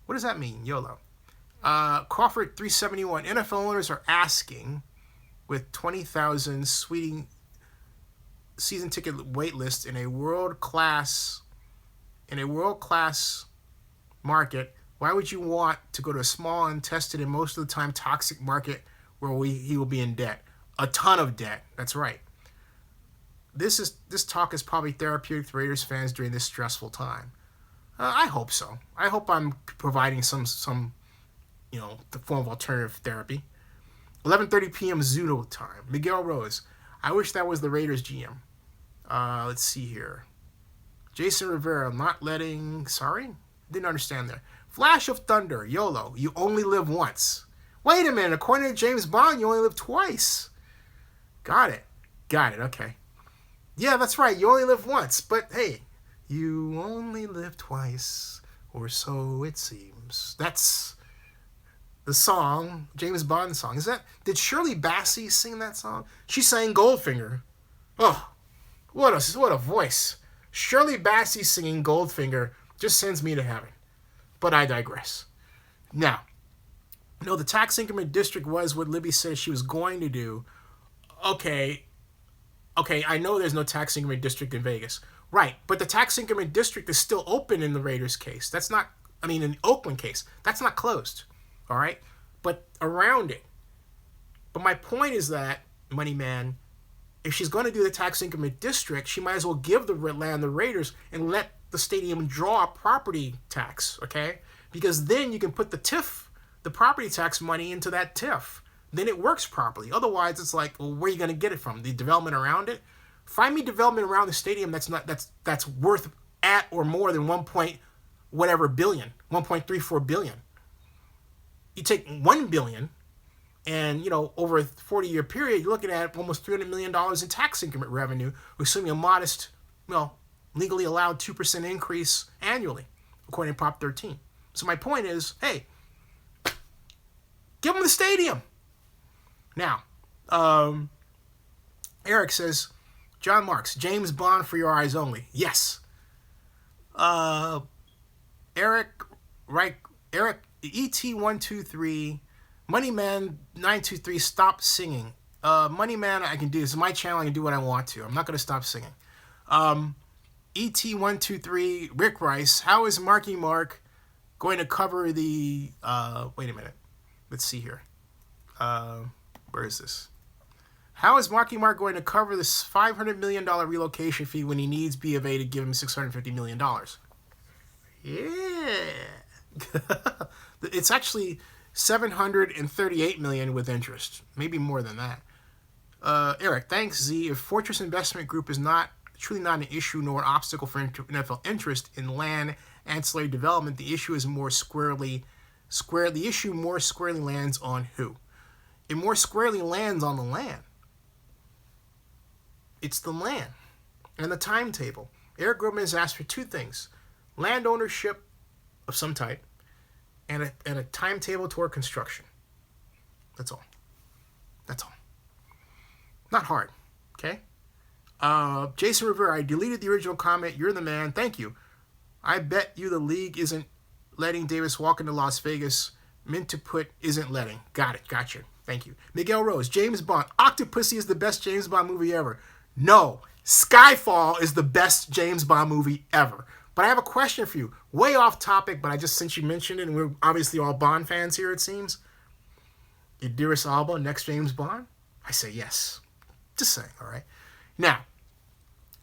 What does that mean? YOLO. Crawford 371. NFL owners are asking with 20,000 season ticket wait list in a world class market. Why would you want to go to a small, untested, and most of the time toxic market where he will be in debt? A ton of debt. That's right. This talk is probably therapeutic to Raiders fans during this stressful time. I hope so. I hope I'm providing some the form of alternative therapy. 11:30 p.m. Zudo time. Miguel Rose. I wish that was the Raiders GM. Let's see here. Jason Rivera, sorry? Didn't understand there. Flash of Thunder, YOLO, you only live once. Wait a minute, according to James Bond, you only live twice. Got it, okay. Yeah, that's right, you only live once, but hey, you only live twice, or so it seems. That's the song, James Bond song. Did Shirley Bassey sing that song? She sang Goldfinger. Oh, what a voice. Shirley Bassey singing Goldfinger just sends me to heaven. But I digress. Now, no, the tax increment district was what Libby said she was going to do. Okay, I know there's no tax increment district in Vegas. Right, but the tax increment district is still open in the Raiders case. In the Oakland case. That's not closed. All right? But around it. But my point is that, Moneyman, if she's going to do the tax increment district, she might as well give the land the Raiders and let the stadium draw property tax, okay? Because then you can put the TIF, the property tax money, into that TIF. Then it works properly. Otherwise, it's like, well, where are you going to get it from? The development around it? Find me development around the stadium that's worth at or more than $1.34 billion. You take $1 billion And, over a 40-year period, you're looking at almost $300 million in tax increment revenue, assuming a modest, legally allowed 2% increase annually, according to Prop 13. So my point is, hey, give them the stadium. Now, Eric says, John Marks, James Bond for your eyes only. Yes. Eric, right? Eric, ET123, Moneyman 923, stop singing. Moneyman, I can do this. It's my channel. I can do what I want to. I'm not going to stop singing. ET123, Rick Rice, how is Marky Mark going to cover the... wait a minute. Let's see here. Where is this? How is Marky Mark going to cover this $500 million relocation fee when he needs BofA to give him $650 million? Yeah. It's actually $738 million with interest. Maybe more than that. Eric, thanks, Z. If Fortress Investment Group is truly not an issue nor an obstacle for NFL interest in land ancillary development, the issue is more squarely lands on who? It more squarely lands on the land. It's the land and the timetable. Eric Grobman has asked for two things: land ownership of some type and a timetable toward construction. That's all. That's all. Not hard. Okay? Jason Rivera, I deleted the original comment. You're the man. Thank you. I bet you the league isn't letting Davis walk into Las Vegas. Meant to put isn't letting. Got it. Gotcha. Thank you. Miguel Rose, James Bond. Octopussy is the best James Bond movie ever. No. Skyfall is the best James Bond movie ever. But I have a question for you. Way off topic, but since you mentioned it, and we're obviously all Bond fans here, it seems. Idris Elba, next James Bond? I say yes. Just saying, all right? Now,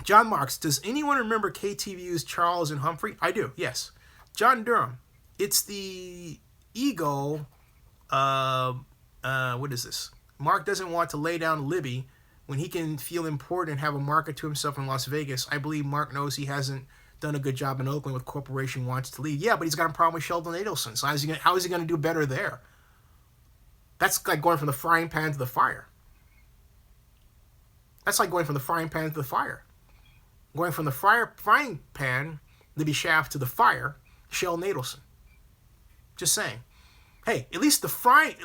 John Marks, does anyone remember KTVU's Charles and Humphrey? I do, yes. John Durham, it's the ego, what is this? Mark doesn't want to lay down Libby when he can feel important and have a market to himself in Las Vegas. I believe Mark knows he hasn't done a good job in Oakland with corporation wants to leave. Yeah, but he's got a problem with Sheldon Adelson. So how is he going to do better there? That's like going from the frying pan to the fire. That's like going from the frying pan to the fire. Going from the frying pan, Libby Schaaf, to the fire, Sheldon Adelson. Just saying. Hey, at least the frying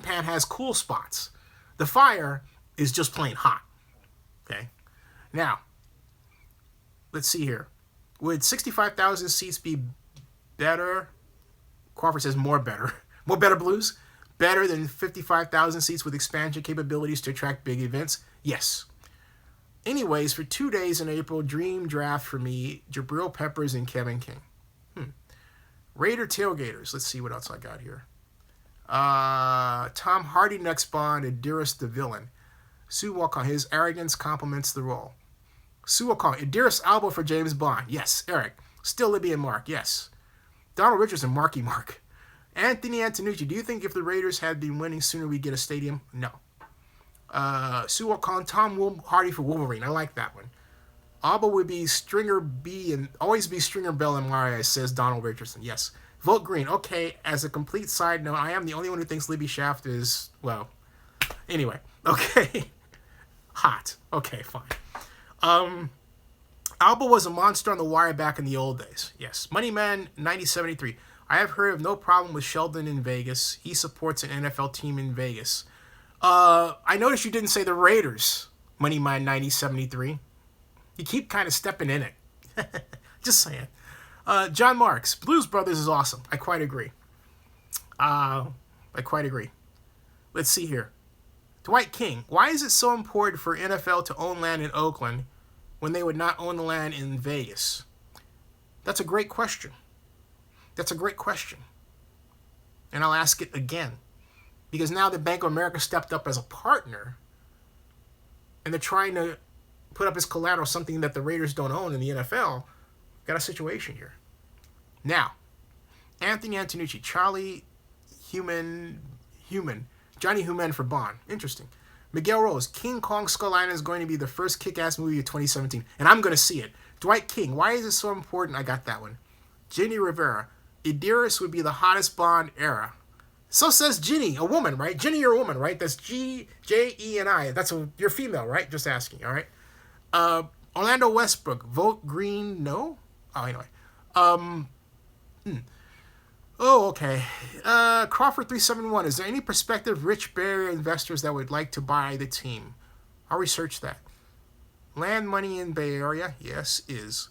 pan has cool spots. The fire is just plain hot. Okay? Now, let's see here. Would 65,000 seats be better? Crawford says more better. More better Blues? Better than 55,000 seats with expansion capabilities to attract big events? Yes. Anyways, for 2 days in April, dream draft for me, Jabril Peppers and Kevin King. Raider Tailgaters. Let's see what else I got here. Tom Hardy next Bond, and Idris the villain. Sue Walcon, his arrogance complements the role. Sue Walcon, Idris Elba for James Bond. Yes. Eric, still Libby and Mark. Yes. Donald Richardson, Marky Mark. Anthony Antonucci, do you think if the Raiders had been winning sooner we'd get a stadium? No. Sue Walcon, Tom Hardy for Wolverine. I like that one. Alba would be Stringer B and always be Stringer Bell and Mario, says Donald Richardson. Yes. Vote green. Okay, as a complete side note, I am the only one who thinks Libby Schaaf is, well, anyway. Okay. Hot. Okay, fine. Alba was a monster on the wire back in the old days. Yes. Moneyman 9073. I have heard of no problem with Sheldon in Vegas. He supports an NFL team in Vegas. I noticed you didn't say the Raiders, Moneyman 9073. You keep kind of stepping in it. Just saying. John Marks, Blues Brothers is awesome. I quite agree. Let's see here. Dwight King, why is it so important for NFL to own land in Oakland when they would not own the land in Vegas? That's a great question. And I'll ask it again. Because now that Bank of America stepped up as a partner, and they're trying to put up as collateral something that the Raiders don't own in the NFL, got a situation here. Now, Anthony Antonucci, Johnny Human for Bond. Interesting. Miguel Rose, King Kong Skull Island is going to be the first kick-ass movie of 2017, and I'm going to see it. Dwight King, why is it so important? I got that one. Jenny Rivera, Idris would be the hottest Bond era. So says Ginny, a woman, right? Ginny, you're a woman, right? That's G-J-E-N-I. You're female, right? Just asking, all right? Orlando Westbrook, vote green, no? Oh, anyway. Oh, okay. Crawford371, is there any prospective rich Bay Area investors that would like to buy the team? I'll research that. Land money in Bay Area? Yes, is.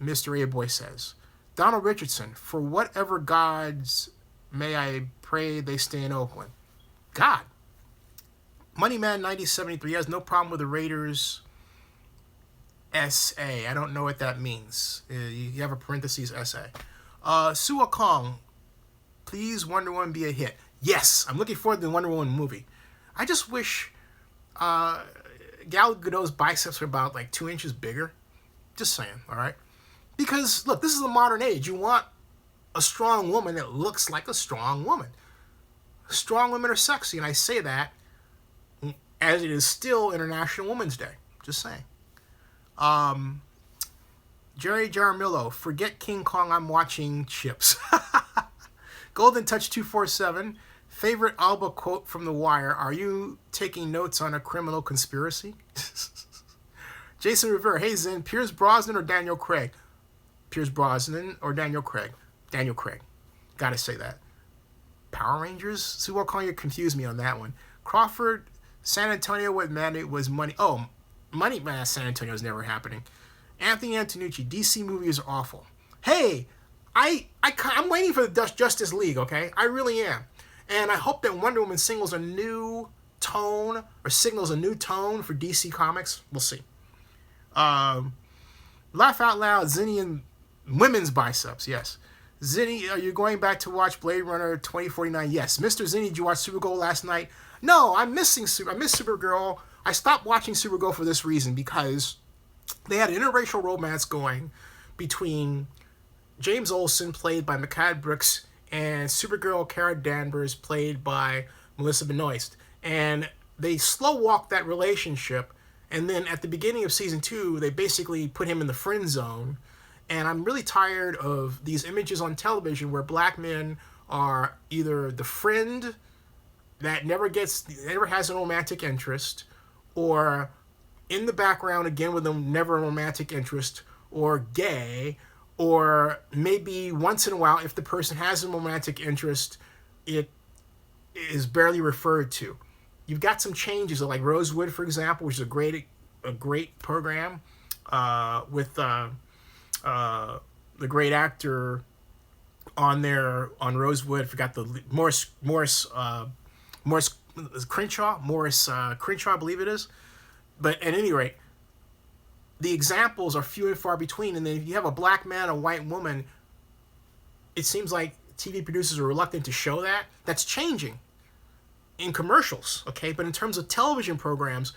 Mr. A. Boy says. Donald Richardson, for whatever gods may I pray they stay in Oakland. God. Moneyman 9073 has no problem with the Raiders SA. I don't know what that means. You have a parentheses SA. Sua Kong, please Wonder Woman be a hit. Yes, I'm looking forward to the Wonder Woman movie. I just wish Gal Gadot's biceps were about like 2 inches bigger. Just saying, all right? Because, look, this is a modern age. You want a strong woman that looks like a strong woman. Strong women are sexy, and I say that as it is still International Women's Day. Just saying. Jerry Jaramillo, forget King Kong, I'm watching Chips. Golden Touch 247, favorite Alba quote from The Wire, are you taking notes on a criminal conspiracy? Jason Rivera, hey Zen, Pierce Brosnan or Daniel Craig? Pierce Brosnan or Daniel Craig? Daniel Craig. Gotta say that. Power Rangers? See what calling you confused me on that one. Crawford, San Antonio, what mandate was money? Oh, money, man, San Antonio is never happening. Anthony Antonucci, DC movies are awful. Hey, I'm waiting for the Justice League, okay? I really am. And I hope that Wonder Woman signals a new tone for DC Comics. We'll see. Laugh out loud, Zinni and women's biceps, yes. Zinni, are you going back to watch Blade Runner 2049? Yes. Mr. Zinni, did you watch Supergirl last night? No, I miss Supergirl. I stopped watching Supergirl for this reason, because they had an interracial romance going between James Olsen, played by Mehcad Brooks, and Supergirl Kara Danvers, played by Melissa Benoist. And they slow-walked that relationship, and then at the beginning of season 2, they basically put him in the friend zone. And I'm really tired of these images on television where black men are either the friend that never has a romantic interest, or in the background again with them, never a romantic interest, or gay, or maybe once in a while, if the person has a romantic interest, it is barely referred to. You've got some changes, like Rosewood, for example, which is a great program with the great actor on Rosewood. I forgot the Morris Crenshaw, I believe it is. But at any rate, the examples are few and far between. And then if you have a black man, a white woman, it seems like TV producers are reluctant to show that. That's changing in commercials, okay? But in terms of television programs,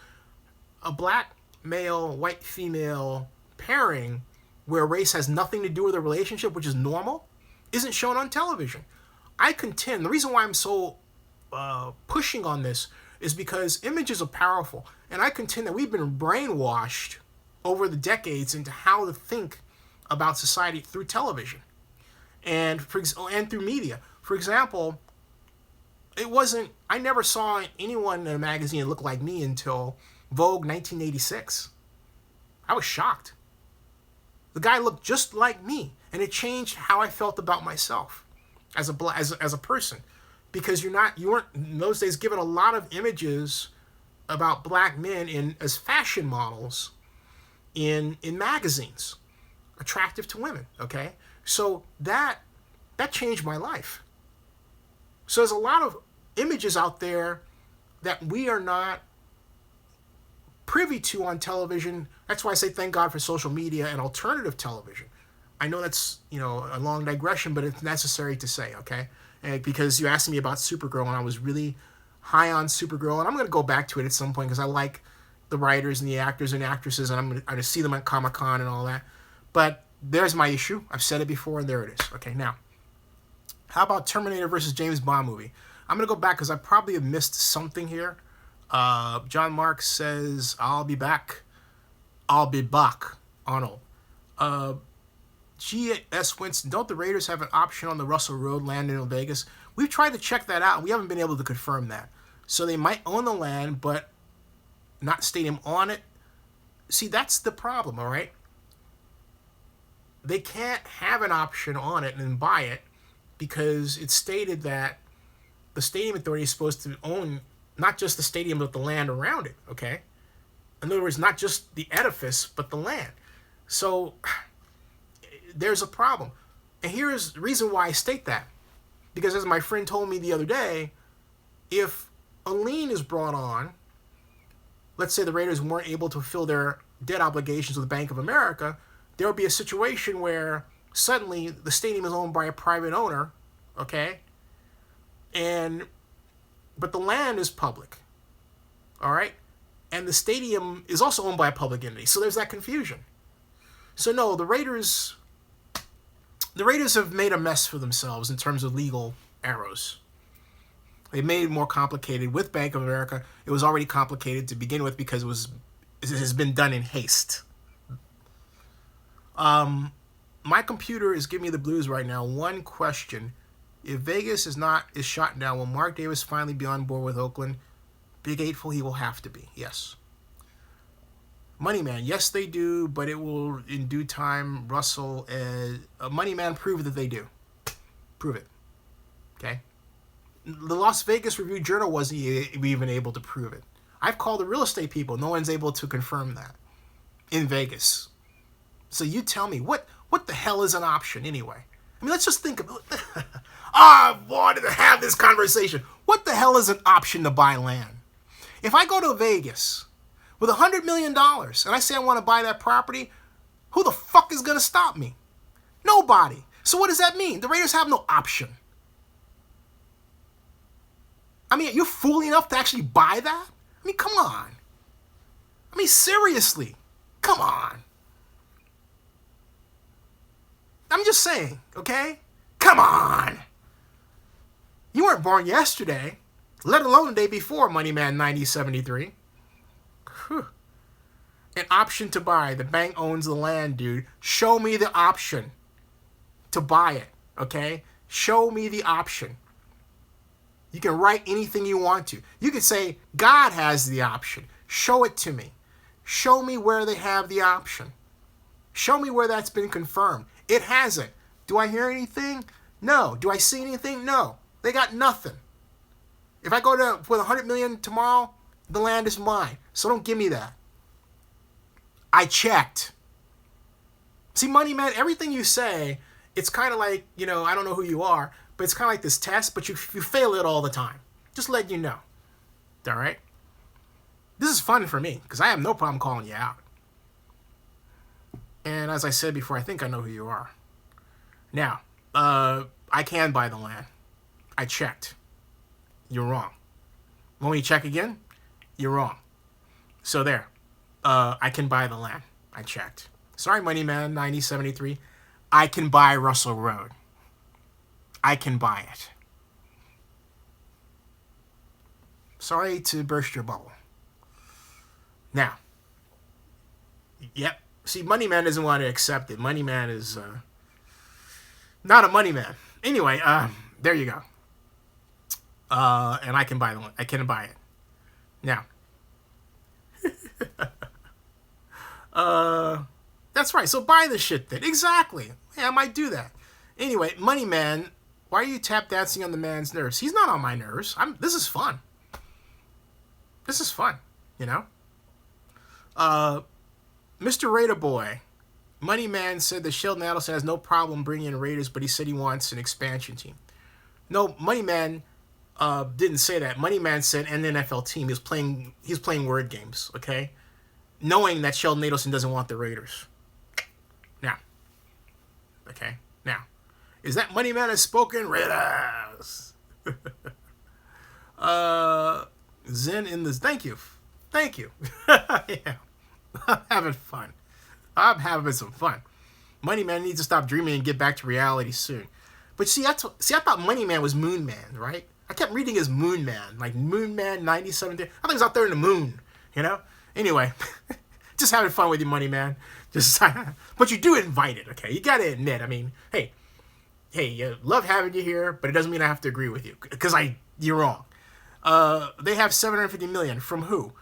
a black male, white female pairing where race has nothing to do with a relationship, which is normal, isn't shown on television. I contend, the reason why I'm so pushing on this is because images are powerful. And I contend that we've been brainwashed over the decades into how to think about society through television and through media. For example, I never saw anyone in a magazine that looked like me until Vogue 1986. I was shocked. The guy looked just like me, and it changed how I felt about myself as a person, because you weren't in those days given a lot of images about black men as fashion models in magazines, attractive to women. Okay, so that changed my life. So there's a lot of images out there that we are not privy to on television. That's why I say thank God for social media and alternative television. I know that's a long digression, but it's necessary to say, okay? And because you asked me about Supergirl, and I was really high on Supergirl, and I'm going to go back to it at some point because I like the writers and the actors and actresses, and I'm going to see them at Comic-Con and all that. But there's my issue. I've said it before, and there it is. Okay, now, how about Terminator versus James Bond movie? I'm going to go back because I probably have missed something here. John Mark says, I'll be back, Arnold. G.S. Winston, don't the Raiders have an option on the Russell Road land in Vegas? We've tried to check that out. We haven't been able to confirm that. So they might own the land, but not stadium on it. See, that's the problem, all right? They can't have an option on it and buy it because it's stated that the stadium authority is supposed to own not just the stadium, but the land around it, okay? In other words, not just the edifice, but the land. So there's a problem. And here's the reason why I state that. Because as my friend told me the other day, if a lien is brought on, let's say the Raiders weren't able to fulfill their debt obligations with Bank of America, there will be a situation where suddenly the stadium is owned by a private owner, okay? But the land is public, all right? And the stadium is also owned by a public entity, so there's that confusion. So no, the Raiders have made a mess for themselves in terms of legal arrows. They made it more complicated with Bank of America. It was already complicated to begin with because it has been done in haste. My computer is giving me the blues right now. One question. If Vegas is shot down, will Mark Davis finally be on board with Oakland? Big Eightful, he will have to be. Yes. Moneyman, yes they do, but it will in due time. Russell, Moneyman, prove that they do. Prove it. Okay? The Las Vegas Review-Journal wasn't even able to prove it. I've called the real estate people. No one's able to confirm that in Vegas. So you tell me, what the hell is an option anyway? I mean, let's just think about it. I wanted to have this conversation. What the hell is an option to buy land? If I go to Vegas with $100 million and I say I want to buy that property, who the fuck is going to stop me? Nobody. So what does that mean? The Raiders have no option. I mean, you're fool enough to actually buy that? I mean, come on. I mean, seriously. Come on. I'm just saying, okay? Come on. You weren't born yesterday, let alone the day before, Moneyman 9073. Whew. An option to buy. The bank owns the land, dude. Show me the option to buy it, okay? Show me the option. You can write anything you want to. You can say, God has the option. Show it to me. Show me where they have the option. Show me where that's been confirmed. It hasn't. Do I hear anything? No. Do I see anything? No. They got nothing. If I go to with $100 million tomorrow, the land is mine. So don't give me that. I checked. See, Money Man, everything you say, it's kind of like, I don't know who you are, but it's kind of like this test, but you fail it all the time. Just let you know. All right? This is fun for me, because I have no problem calling you out. And as I said before, I think I know who you are. Now, I can buy the land. I checked. You're wrong. Want me to check again? You're wrong. So there. I can buy the land. I checked. Sorry, Moneyman 9073. I can buy Russell Road. I can buy it. Sorry to burst your bubble. Now. Yep. See, Moneyman doesn't want to accept it. Moneyman is not a money man. Anyway, there you go. And I can buy the one. I can buy it. Now. That's right. So buy the shit then. Exactly. Yeah, I might do that. Anyway, Moneyman, why are you tap dancing on the man's nerves? He's not on my nerves. This is fun. This is fun, Mr. Raider Boy, Moneyman said that Sheldon Adelson has no problem bringing in Raiders, but he said he wants an expansion team. No, Moneyman didn't say that. Moneyman said an NFL team. He's playing word games, okay? Knowing that Sheldon Adelson doesn't want the Raiders. Now, okay? Now, is that Moneyman has spoken? Raiders! Zen in this. Thank you. Yeah. I'm having fun. I'm having some fun. Moneyman needs to stop dreaming and get back to reality soon. But see, I thought Moneyman was Moon Man, right? I kept reading as Moon Man, like Moon Man 97. I think he's out there in the moon, Anyway, Just having fun with your money, man. Just, but you do invite it, okay? You gotta admit. I mean, hey, love having you here, but it doesn't mean I have to agree with you because you're wrong. They have 750 million from who?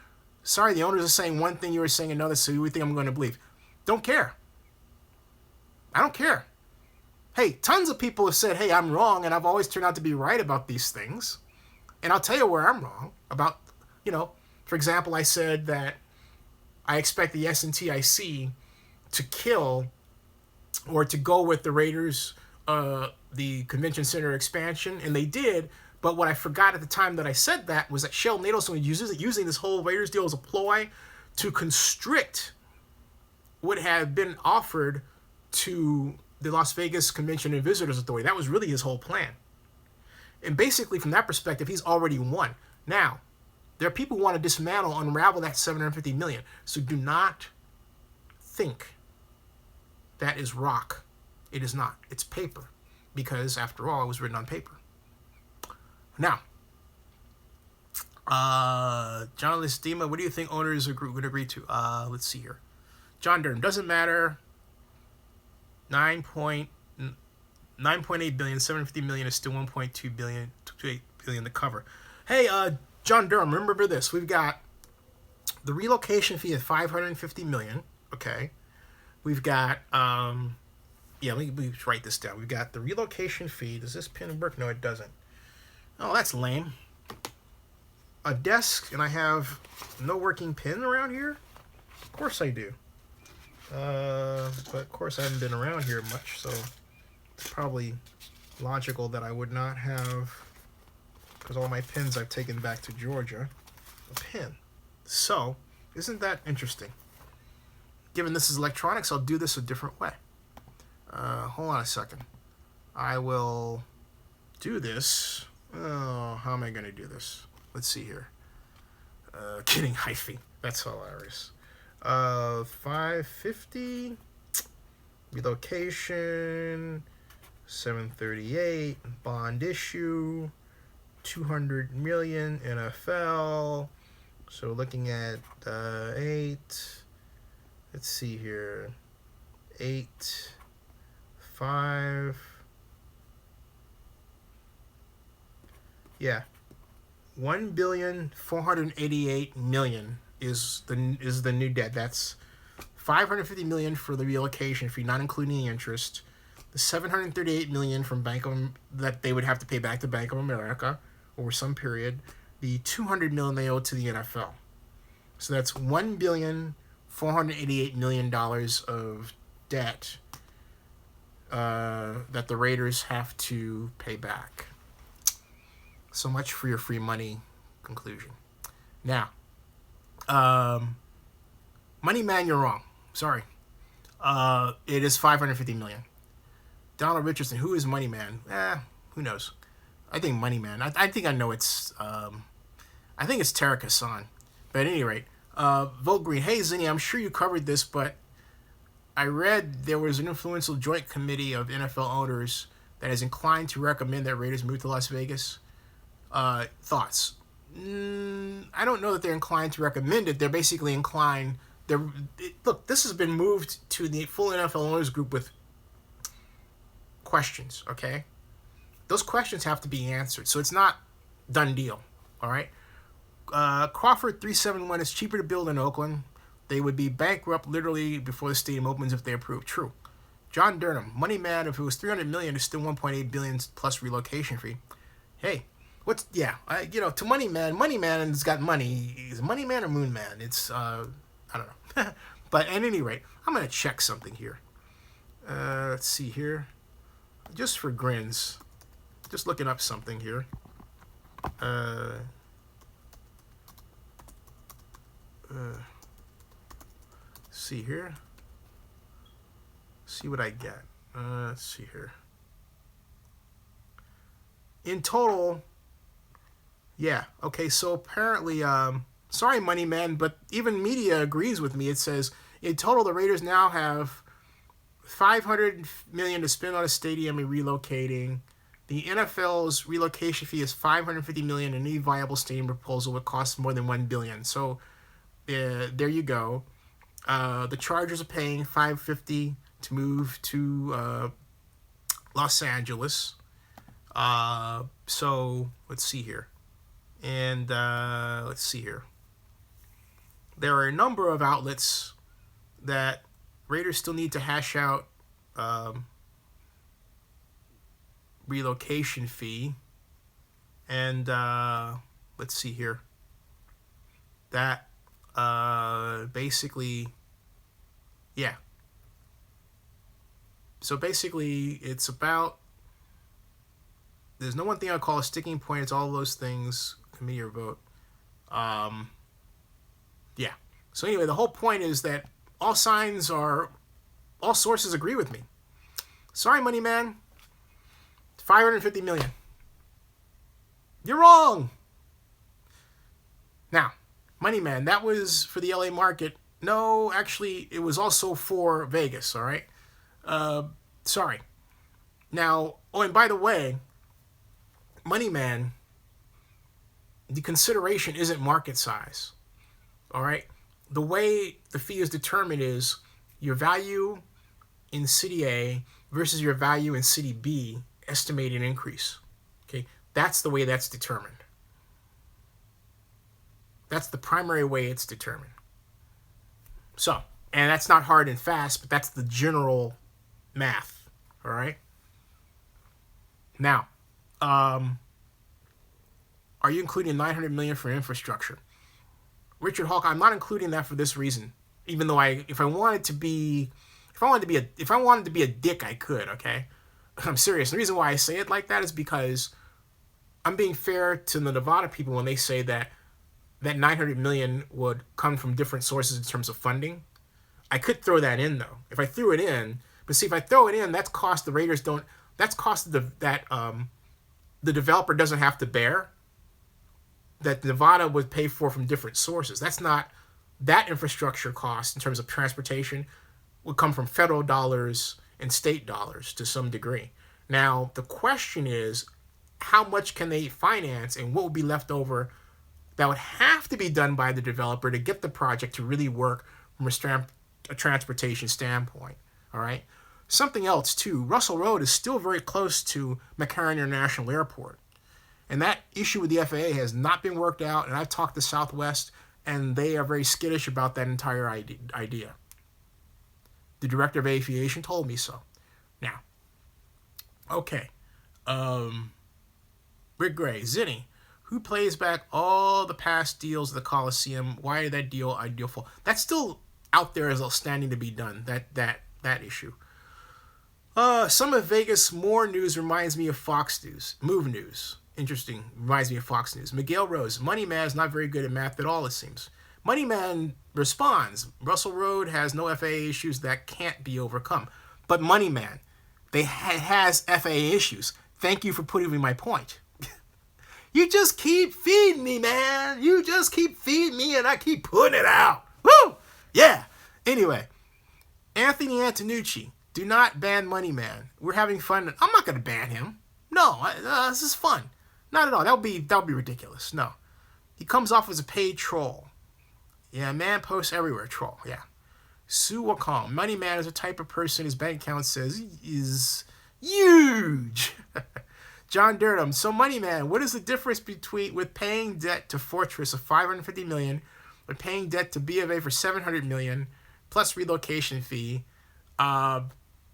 Sorry, the owners are saying one thing, you were saying another, so you think I'm going to believe? Don't care. I don't care. Hey, tons of people have said, hey, I'm wrong, and I've always turned out to be right about these things. And I'll tell you where I'm wrong about, for example, I said that I expect the SNTIC to kill or to go with the Raiders, the convention center expansion, and they did. But what I forgot at the time that I said that was that Sheldon Adelson was using this whole Raiders deal as a ploy to constrict what had been offered to the Las Vegas Convention and Visitors Authority. That was really his whole plan. And basically, from that perspective, he's already won. Now, there are people who want to dismantle, unravel that $750 million. So do not think that is rock. It is not. It's paper. Because, after all, it was written on paper. Now, John Listima, what do you think owners would agree to? Let's see here. John Durham, doesn't matter. 9.8 billion, 750 million is still 1.2 billion, 2.8 billion to cover. Hey, John Durham, remember this. We've got the relocation fee of 550 million. Okay. We've got, let me write this down. We've got the relocation fee. Does this pin work? No, it doesn't. Oh, that's lame. A desk, and I have no working pin around here? Of course I do. But of course I haven't been around here much, so it's probably logical that I would not have, because all my pins I've taken back to Georgia, a pin. So, isn't that interesting? Given this is electronics, I'll do this a different way. Hold on a second. I will do this. Oh, how am I going to do this? Let's see here. Kidding, hyphy. That's hilarious. 550. Relocation. 738. Bond issue. 200 million NFL. So looking at 8. Let's see here. 8. 5. Yeah, 1,488,000,000 is the new debt. That's 550 million for the relocation fee, not including the interest. The 738 million from that they would have to pay back to Bank of America over some period. The 200 million they owe to the NFL. So that's $1,488,000,000 of debt that the Raiders have to pay back. So much for your free money conclusion. Now, Money Man, you're wrong. Sorry. It is 550 million. Donald Richardson, who is Money Man? Who knows? I think Money Man. I think I know it's. I think it's Tarek Hassan. But at any rate, Vote Green. Hey Zinni, I'm sure you covered this, but I read there was an influential joint committee of NFL owners that is inclined to recommend that Raiders move to Las Vegas. Thoughts? I don't know that they're inclined to recommend it. They're basically inclined. Look, this has been moved to the full NFL owners group with questions. Okay, those questions have to be answered. So it's not done deal. All right. Crawford 371 is cheaper to build in Oakland. They would be bankrupt literally before the stadium opens if they approve. True. John Durham, Money Man. If it was 300 million, it's still 1.8 billion plus relocation fee. Hey. To Money Man's got money. Is Money Man or Moon Man? It's, I don't know. But at any rate, I'm going to check something here. Let's see here. Just for grins. Just looking up something here. See here. See what I get. Let's see here. In total... Yeah, okay, so apparently, sorry, Money Man, but even media agrees with me. It says, in total, the Raiders now have $500 million to spend on a stadium and relocating. The NFL's relocation fee is $550 million, and any viable stadium proposal would cost more than $1 billion. So, there you go. The Chargers are paying $550 to move to Los Angeles. So let's see here. And let's see here. There are a number of outlets that Raiders still need to hash out relocation fee. And let's see here. That basically, yeah. So basically, it's about, there's no one thing I call a sticking point. It's all those things, committee or vote. Yeah. So anyway, the whole point is that all sources agree with me. Sorry, money man. $550 million. You're wrong. Now, money man, that was for the LA market. No, actually, it was also for Vegas, all right? Sorry. Now, oh, and by the way, money man, the consideration isn't market size, all right? The way the fee is determined is your value in city A versus your value in city B, estimated increase. Okay, that's the way that's determined. That's the primary way it's determined. So, and that's not hard and fast, but that's the general math. All right. Now, are you including $900 million for infrastructure? Richard Hawk, I'm not including that for this reason. Even though if I wanted to be a dick, I could. Okay, I'm serious. The reason why I say it like that is because I'm being fair to the Nevada people when they say that $900 million would come from different sources in terms of funding. I could throw that in though. If I threw it in, but see, if I throw it in, that's cost the Raiders don't. That's cost the developer doesn't have to bear. That Nevada would pay for from different sources. That's not, that infrastructure cost in terms of transportation would come from federal dollars and state dollars to some degree. Now, the question is, how much can they finance and what will be left over that would have to be done by the developer to get the project to really work from a transportation standpoint, all right? Something else, too, Russell Road is still very close to McCarran International Airport. And that issue with the FAA has not been worked out, and I've talked to Southwest, and they are very skittish about that entire idea. The director of aviation told me so. Now, okay. Rick Gray, Zinni, who plays back all the past deals of the Coliseum? Why did that deal ideal fall? That's still out there as standing to be done, that issue. Some of Vegas more news reminds me of Fox News. Move News. Interesting. Reminds me of Fox News. Miguel Rose. Money Man is not very good at math at all, it seems. Money Man responds, Russell Road has no FAA issues that can't be overcome. But Money Man, they has FAA issues. Thank you for putting me my point. You just keep feeding me, man. You just keep feeding me, and I keep putting it out. Woo! Yeah. Anyway, Anthony Antonucci, do not ban Money Man. We're having fun. I'm not going to ban him. No, this is fun. Not at all. That would be ridiculous. No. He comes off as a paid troll. Yeah, man posts everywhere. Troll. Yeah. Sue Wakong. Money Man is a type of person his bank account says is huge. John Durham. So Money Man, what is the difference with paying debt to Fortress of $550 million or paying debt to BofA for $700 million plus relocation fee?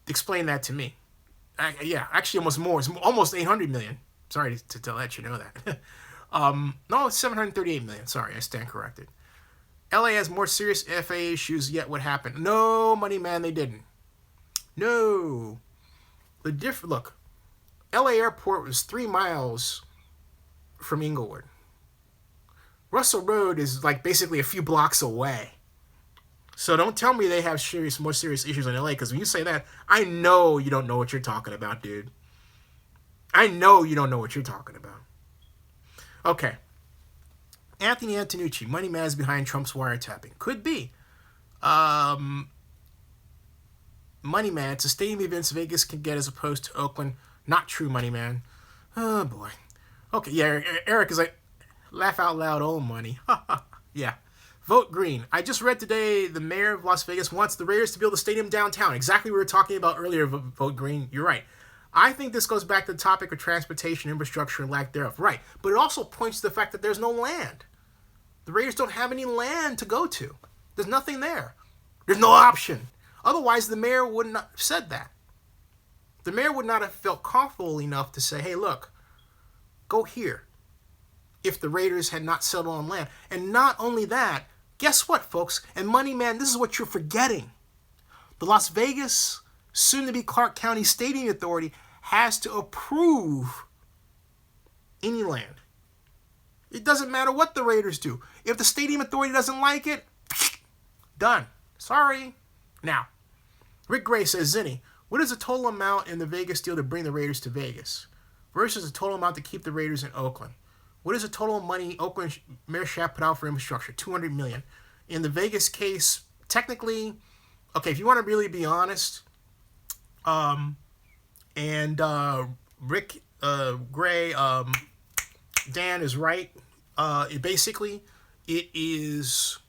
Explain that to me. Yeah, actually almost more. It's almost $800 million. Sorry to let you know that. No, it's $738 million. Sorry, I stand corrected. LA has more serious FAA issues, yet what happened? No, Money Man, they didn't. No. Look, LA Airport was 3 miles from Inglewood. Russell Road is like basically a few blocks away. So don't tell me they have more serious issues in LA, because when you say that, I know you don't know what you're talking about, dude. I know you don't know what you're talking about. Okay. Anthony Antonucci, Money Man is behind Trump's wiretapping. Could be. Money Man, it's a stadium events Vegas can get as opposed to Oakland. Not true, Money Man. Oh, boy. Okay, yeah, Eric is like, laugh out loud, old money. Yeah. Vote green. I just read today the mayor of Las Vegas wants the Raiders to build a stadium downtown. Exactly what we were talking about earlier, vote green. You're right. I think this goes back to the topic of transportation, infrastructure, and lack thereof. Right. But it also points to the fact that there's no land. The Raiders don't have any land to go to. There's nothing there. There's no option. Otherwise, the mayor would not have said that. The mayor would not have felt comfortable enough to say, hey, look, go here, if the Raiders had not settled on land. And not only that, guess what, folks? And Money Man, this is what you're forgetting. The Las Vegas, soon-to-be Clark County Stadium Authority has to approve any land. It doesn't matter what the Raiders do. If the Stadium Authority doesn't like it, done. Sorry. Now, Rick Gray says, Zinni, what is the total amount in the Vegas deal to bring the Raiders to Vegas versus the total amount to keep the Raiders in Oakland? What is the total money Oakland Mayor Shaft put out for infrastructure? $200 million. In the Vegas case, technically, okay, if you want to really be honest, Rick Gray, Dan is right. It is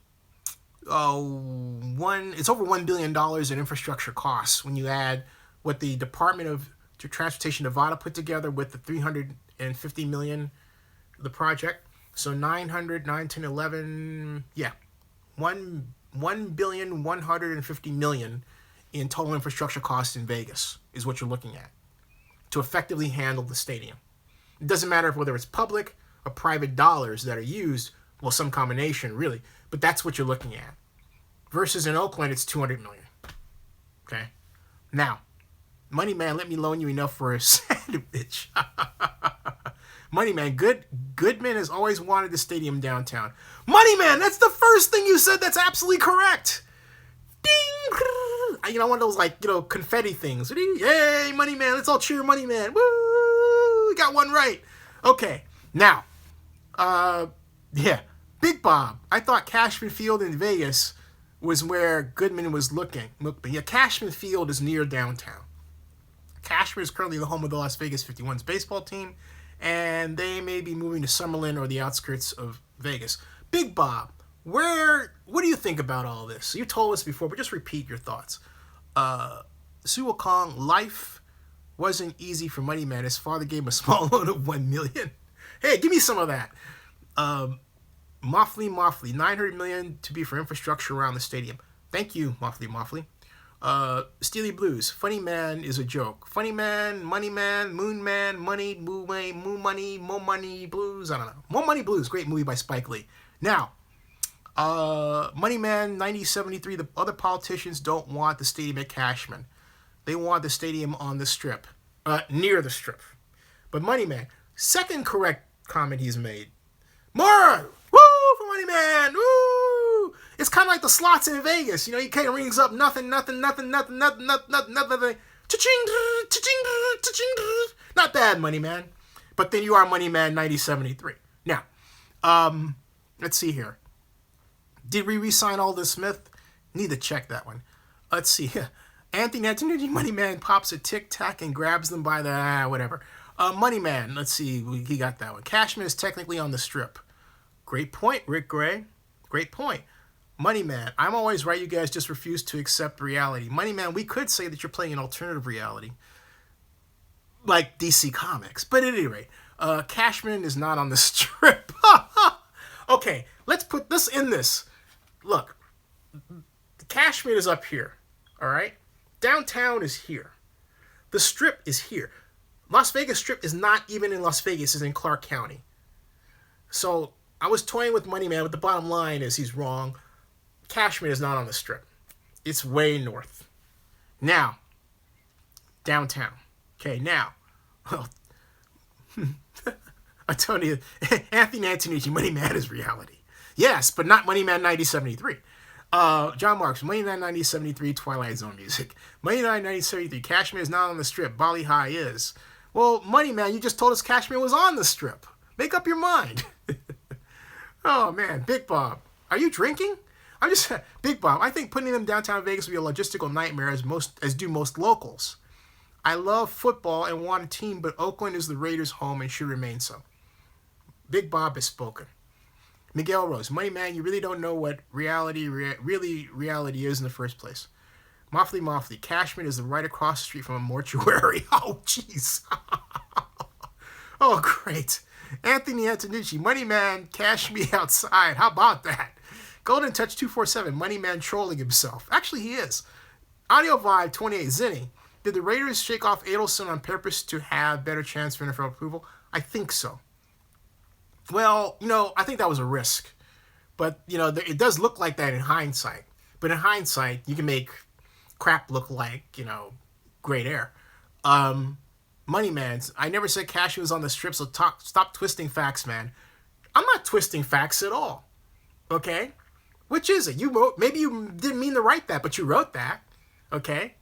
it's over $1 billion in infrastructure costs when you add what the Department of Transportation Nevada put together with the $350 million, the project. So 900, 9, 10, 11, yeah, $1,150 million in total infrastructure costs in Vegas is what you're looking at to effectively handle the stadium. It doesn't matter whether it's public or private dollars that are used, well, some combination really, but that's what you're looking at. Versus in Oakland, it's $200 million. Okay? Now, Money Man, let me loan you enough for a sandwich. Money Man, Goodman has always wanted the stadium downtown. Money Man, that's the first thing you said that's absolutely correct. Ding! You know, one of those, like, you know, confetti things. Yay, Money Man, let's all cheer Money Man. Woo! We got one right. Okay, now, yeah, Big Bob. I thought Cashman Field in Vegas was where Goodman was looking. Yeah, Cashman Field is near downtown. Cashman is currently the home of the Las Vegas 51's baseball team, and they may be moving to Summerlin or the outskirts of Vegas. Big Bob, what do you think about all this? You told us before, but just repeat your thoughts. Suo Kong, life wasn't easy for Money Man. His father gave him a small loan of $1 million. Hey, give me some of that. Moffley, $900 million to be for infrastructure around the stadium. Thank you, Moffley. Steely Blues, Funny Man is a joke. Funny Man, Money Man, Moon Man, Money, Moo Money, Mo Money Blues. I don't know. Mo Money Blues, great movie by Spike Lee. Now, Money Man, 9073. The other politicians don't want the stadium at Cashman. They want the stadium on the Strip, near the Strip. But Money Man, second correct comment he's made. More! Woo! For Money Man! Woo! It's kind of like the slots in Vegas. You know, he kind of rings up nothing. Cha-ching! Cha-ching! Cha-ching! Not bad, Money Man. But then you are Money Man 9073. Now, let's see here. Did we re-sign Aldous Smith? Need to check that one. Let's see. Anthony Antonucci, Money Man pops a tic-tac and grabs them by the whatever. Money Man, let's see. He got that one. Cashman is technically on the Strip. Great point, Rick Gray. Great point. Money Man, I'm always right. You guys just refuse to accept reality. Money Man, we could say that you're playing an alternative reality, like DC Comics. But at any rate, Cashman is not on the Strip. Okay, let's put this in this. Look, Cashman is up here. All right? Downtown is here. The Strip is here. Las Vegas Strip is not even in Las Vegas. It's in Clark County. So I was toying with Money Man, but the bottom line is he's wrong. Cashman is not on the Strip. It's way north. Now, downtown. Okay, now. Antonio, Anthony Antonucci, Money Man is reality. Yes, but not Money Man 9073. John Marks, Money Man 9073, Twilight Zone music. Money Man 9073, Cashman is not on the Strip. Bali High is. Well, Money Man, you just told us Cashman was on the Strip. Make up your mind. Oh, man. Big Bob, are you drinking? I'm just... Big Bob, I think putting them downtown Vegas would be a logistical nightmare as do most locals. I love football and want a team, but Oakland is the Raiders' home and should remain so. Big Bob has spoken. Miguel Rose, Money Man, you really don't know what reality is in the first place. Moffley, Cashman is right across the street from a mortuary. Oh, jeez. Oh, great. Anthony Antonucci, Money Man, cash me outside. How about that? Golden Touch 247, Money Man trolling himself. Actually, he is. Audio Vibe 28, Zinni, did the Raiders shake off Adelson on purpose to have better chance for NFL approval? I think so. Well, I think that was a risk. But, it does look like that in hindsight. But in hindsight, you can make crap look like, great air. Money Man, I never said Cashew was on the strip, so stop twisting facts, man. I'm not twisting facts at all. Okay? Which is it? Maybe you didn't mean to write that, but you wrote that. Okay?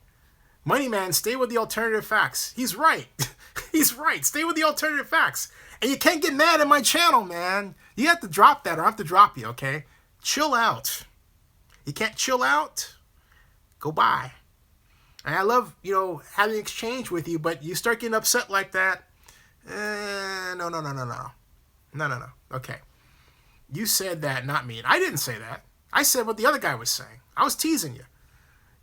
Money Man, stay with the alternative facts. He's right. He's right. Stay with the alternative facts. And you can't get mad at my channel, man. You have to drop that or I have to drop you, okay? Chill out. You can't chill out? Go by. And I love, having exchange with you, but you start getting upset like that. No. Okay. You said that, not me. I didn't say that. I said what the other guy was saying. I was teasing you.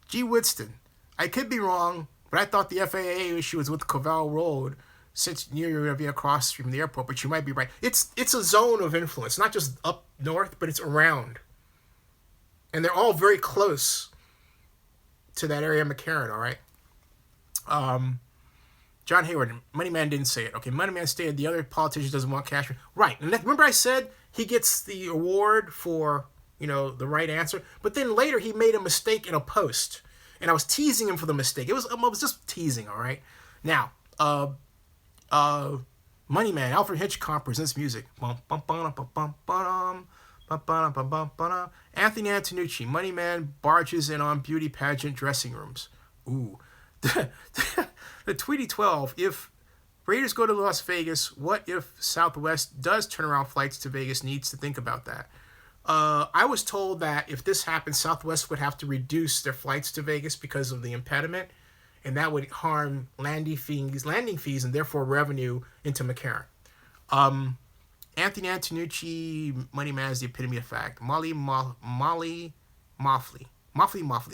G. Woodston, I could be wrong, but I thought the FAA issue was with Cavell Road, since you're going to be across from the airport, but you might be right. It's a zone of influence, not just up north, but it's around. And they're all very close to that area of McCarran, all right? John Hayward, Money Man didn't say it. Okay, Money Man stated the other politician doesn't want cash. Right, and remember I said he gets the award for, the right answer? But then later he made a mistake in a post, and I was teasing him for the mistake. I was just teasing, all right? Now, Money Man, Alfred Hitchcock presents music. Anthony Antonucci, Money Man barges in on beauty pageant dressing rooms. Ooh. The Tweety 12, if Raiders go to Las Vegas, what if Southwest does turn around flights to Vegas? Needs to think about that. I was told that if this happens, Southwest would have to reduce their flights to Vegas because of the impediment, and that would harm landing fees, and therefore revenue into McCarran. Anthony Antonucci, Money Man is the epitome of fact. Molly Moffley,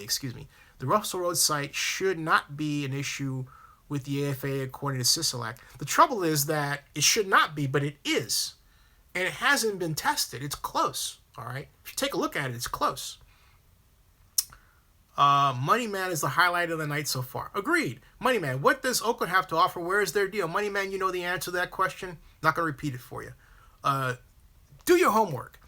excuse me. The Russell Road site should not be an issue with the AFA according to Sisolak. The trouble is that it should not be, but it is. And it hasn't been tested. It's close, all right? If you take a look at it, it's close. Money Man is the highlight of the night so far. Agreed. Money Man, what does Oakland have to offer? Where is their deal? Money Man, you know the answer to that question. Not going to repeat it for you. Do your homework.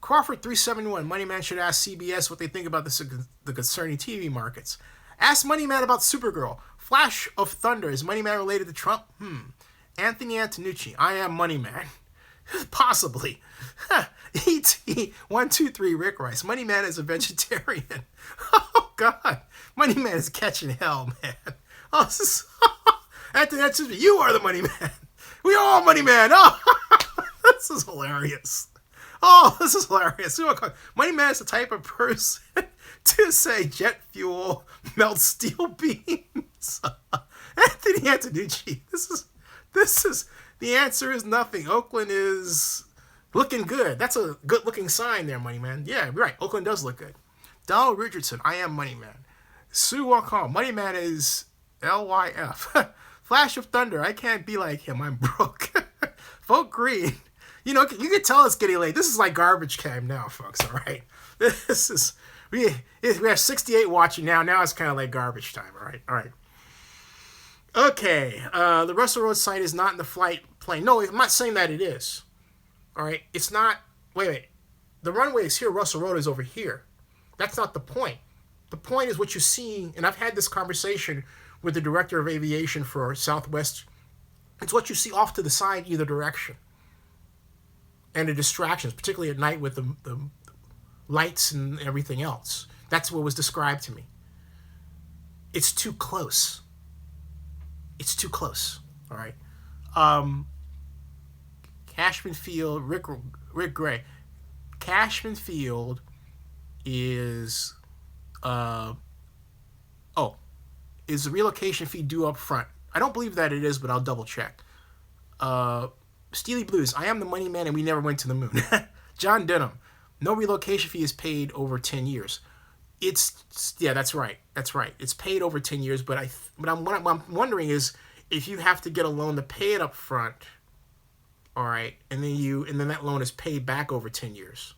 Crawford 371, Money Man should ask CBS what they think about the concerning TV markets. Ask Money Man about Supergirl. Flash of Thunder, is Money Man related to Trump? Anthony Antonucci, I am Money Man. Possibly. ET123 Rick Rice, Money Man is a vegetarian. Oh God, Money Man is catching hell, man. Oh, this is Anthony Antonucci, you are the Money Man. We are all Money Man. Oh, this is hilarious. Oh, this is hilarious. Money Man is the type of person to say jet fuel melts steel beams. Anthony Antonucci, this is the answer is nothing. Oakland is looking good. That's a good looking sign there, Money Man. Yeah, right. Oakland does look good. Donald Richardson, I am Money Man. Sue Walcom, Money Man is LYF. Flash of Thunder, I can't be like him. I'm broke. Vote green. You can tell it's getting late. This is like garbage time now, folks. All right. This is we have 68 watching now. Now it's kind of like garbage time. All right. Okay. The Russell Road site is not in the flight plane. No, I'm not saying that it is. All right. It's not. Wait. The runway is here. Russell Road is over here. That's not the point. The point is what you see, and I've had this conversation with the director of aviation for Southwest. It's what you see off to the side either direction. And the distractions, particularly at night with the lights and everything else. That's what was described to me. It's too close. It's too close. All right. Cashman Field, Rick Gray. Cashman Field is is the relocation fee due up front? I don't believe that it is, but I'll double check. Steely Blues, I am the Money Man and we never went to the moon. John Denham. No relocation fee is paid over 10 years. Yeah, that's right. That's right. It's paid over 10 years, but what I'm wondering is if you have to get a loan to pay it up front, all right, and then that loan is paid back over 10 years.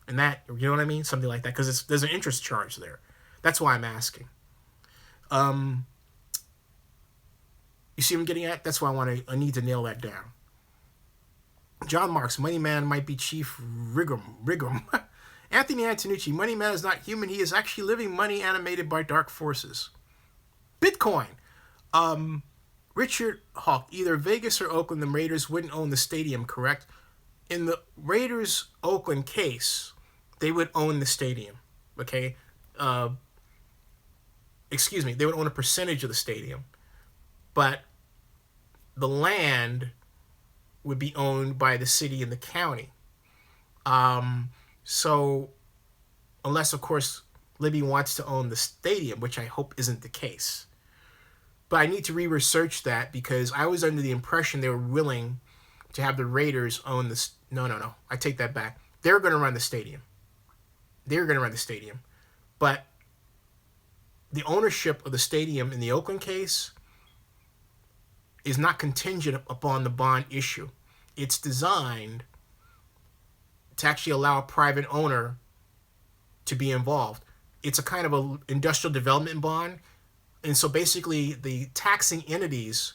And that, you know what I mean? Something like that, because there's an interest charge there. That's why I'm asking. You see what I'm getting at? That's why I need to nail that down. John Marks, Money Man might be Chief Riggum. Anthony Antonucci, Money Man is not human. He is actually living money animated by dark forces. Bitcoin. Richard Hawk, either Vegas or Oakland, the Raiders wouldn't own the stadium, correct? In the Raiders Oakland case, they would own the stadium, okay? Excuse me, they would own a percentage of the stadium, but the land would be owned by the city and the county. So, unless, of course, Libby wants to own the stadium, which I hope isn't the case. But I need to re-research that because I was under the impression they were willing to have the Raiders own this. No. I take that back. They're going to run the stadium. But the ownership of the stadium in the Oakland case is not contingent upon the bond issue. It's designed to actually allow a private owner to be involved. It's a kind of an industrial development bond. And so basically the taxing entities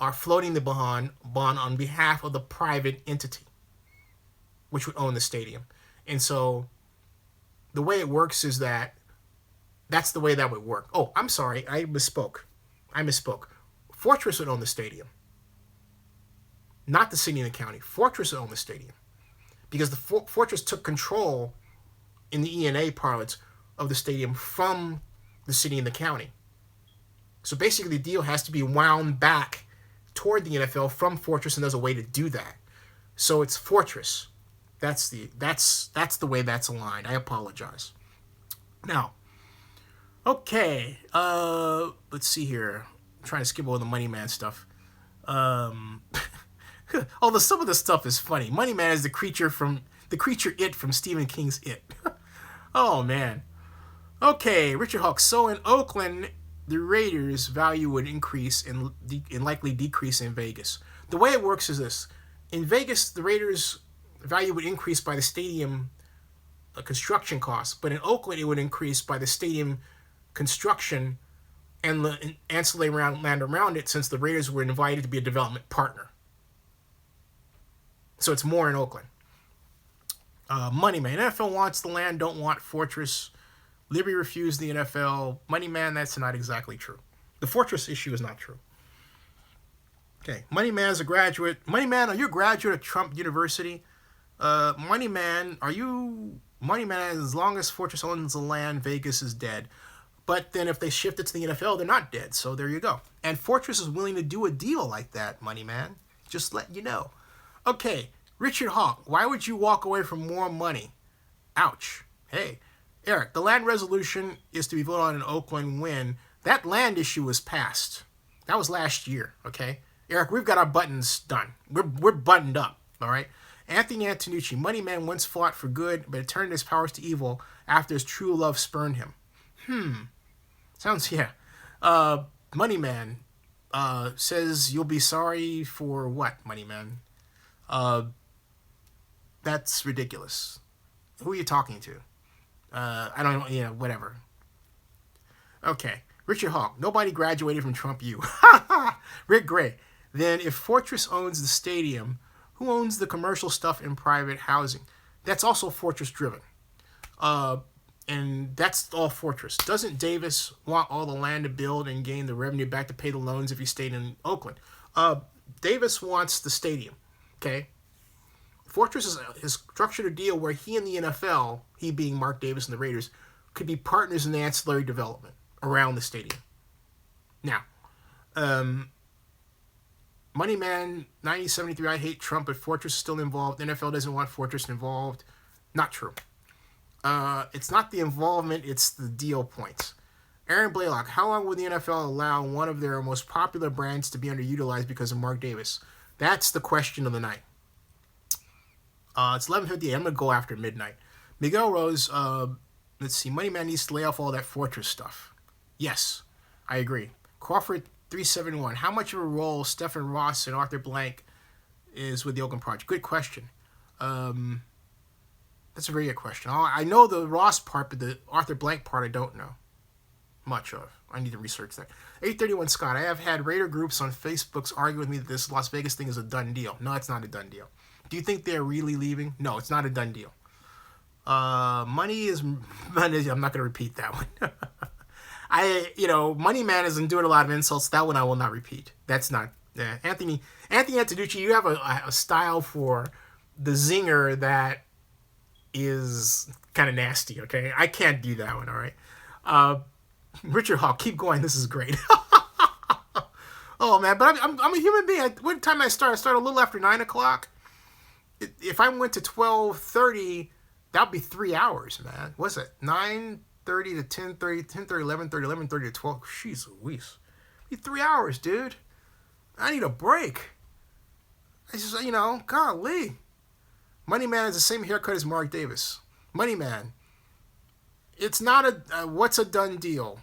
are floating the bond on behalf of the private entity, which would own the stadium. And so the way it works is that's the way that would work. Oh, I'm sorry. I misspoke. Fortress would own the stadium. Not the city and the county. Fortress would own the stadium. Because the Fortress took control, in the E&A parlance, of the stadium from the city and the county. So basically the deal has to be wound back toward the NFL from Fortress, and there's a way to do that. So it's Fortress. That's the way that's aligned. I apologize. Now, okay, let's see here. I'm trying to skip over the Money Man stuff. Although some of the stuff is funny. Money Man is the creature It from Stephen King's It. Oh man. Okay, Richard Hawks. So in Oakland, the Raiders' value would increase and likely decrease in Vegas. The way it works is this: in Vegas, the Raiders' value would increase by the stadium construction costs, but in Oakland, it would increase by the stadium construction and the ancillary land around it, since the Raiders were invited to be a development partner. So it's more in Oakland. Money Man. NFL wants the land, don't want Fortress. Liberty refused the NFL. Money Man, that's not exactly true. The Fortress issue is not true. Okay. Money Man's a graduate. Money Man, are you a graduate of Trump University? Money Man, as long as Fortress owns the land, Vegas is dead. But then if they shift it to the NFL, they're not dead. So there you go. And Fortress is willing to do a deal like that, Money Man. Just letting you know. Okay, Richard Hawk, why would you walk away from more money? Ouch. Hey, Eric, the land resolution is to be voted on in Oakland when that land issue was passed. That was last year, okay? Eric, we've got our buttons done. We're buttoned up, all right? Anthony Antonucci, Money Man once fought for good, but it turned his powers to evil after his true love spurned him. Sounds, yeah. Money Man says you'll be sorry for what, Money Man? That's ridiculous. Who are you talking to? I don't know, whatever. Okay. Richard Hawk, nobody graduated from Trump U. Rick Gray, then if Fortress owns the stadium, who owns the commercial stuff in private housing? That's also Fortress driven. And that's all Fortress. Doesn't Davis want all the land to build and gain the revenue back to pay the loans if he stayed in Oakland? Davis wants the stadium. Okay. Fortress has structured a deal where he and the NFL, he being Mark Davis and the Raiders, could be partners in the ancillary development around the stadium. Now, Money Man 9073, I hate Trump, but Fortress is still involved. The NFL doesn't want Fortress involved. Not true. It's not the involvement, it's the deal points. Aaron Blaylock, how long will the NFL allow one of their most popular brands to be underutilized because of Mark Davis? That's the question of the night. It's 11:58. I'm gonna go after midnight. Miguel Rose. Let's see. Money Man needs to lay off all that Fortress stuff. Yes, I agree. Crawford 371. How much of a role Stephen Ross and Arthur Blank is with the Oakland project? Good question. That's a very good question. I know the Ross part, but the Arthur Blank part I don't know much of. I need to research that. 831 Scott. I have had Raider groups on Facebooks argue with me that this Las Vegas thing is a done deal. No, it's not a done deal. Do you think they're really leaving? No, it's not a done deal. Money is. I'm not going to repeat that one. Money Man isn't doing a lot of insults. That one I will not repeat. That's not. Anthony Antonucci, you have a style for the zinger that is kind of nasty, okay? I can't do that one, all right? Richard Hawk, keep going. This is great. Oh, man, but I'm a human being. What time I start? I start a little after 9 o'clock. If I went to 12:30, that would be 3 hours, man. What's it? 9:30 to 10:30, 10:30, 11:30, 11:30 to 12. Jeez Louise. Be 3 hours, dude. I need a break. It's just, golly. Money Man has the same haircut as Mark Davis. Money Man. It's not what's a done deal?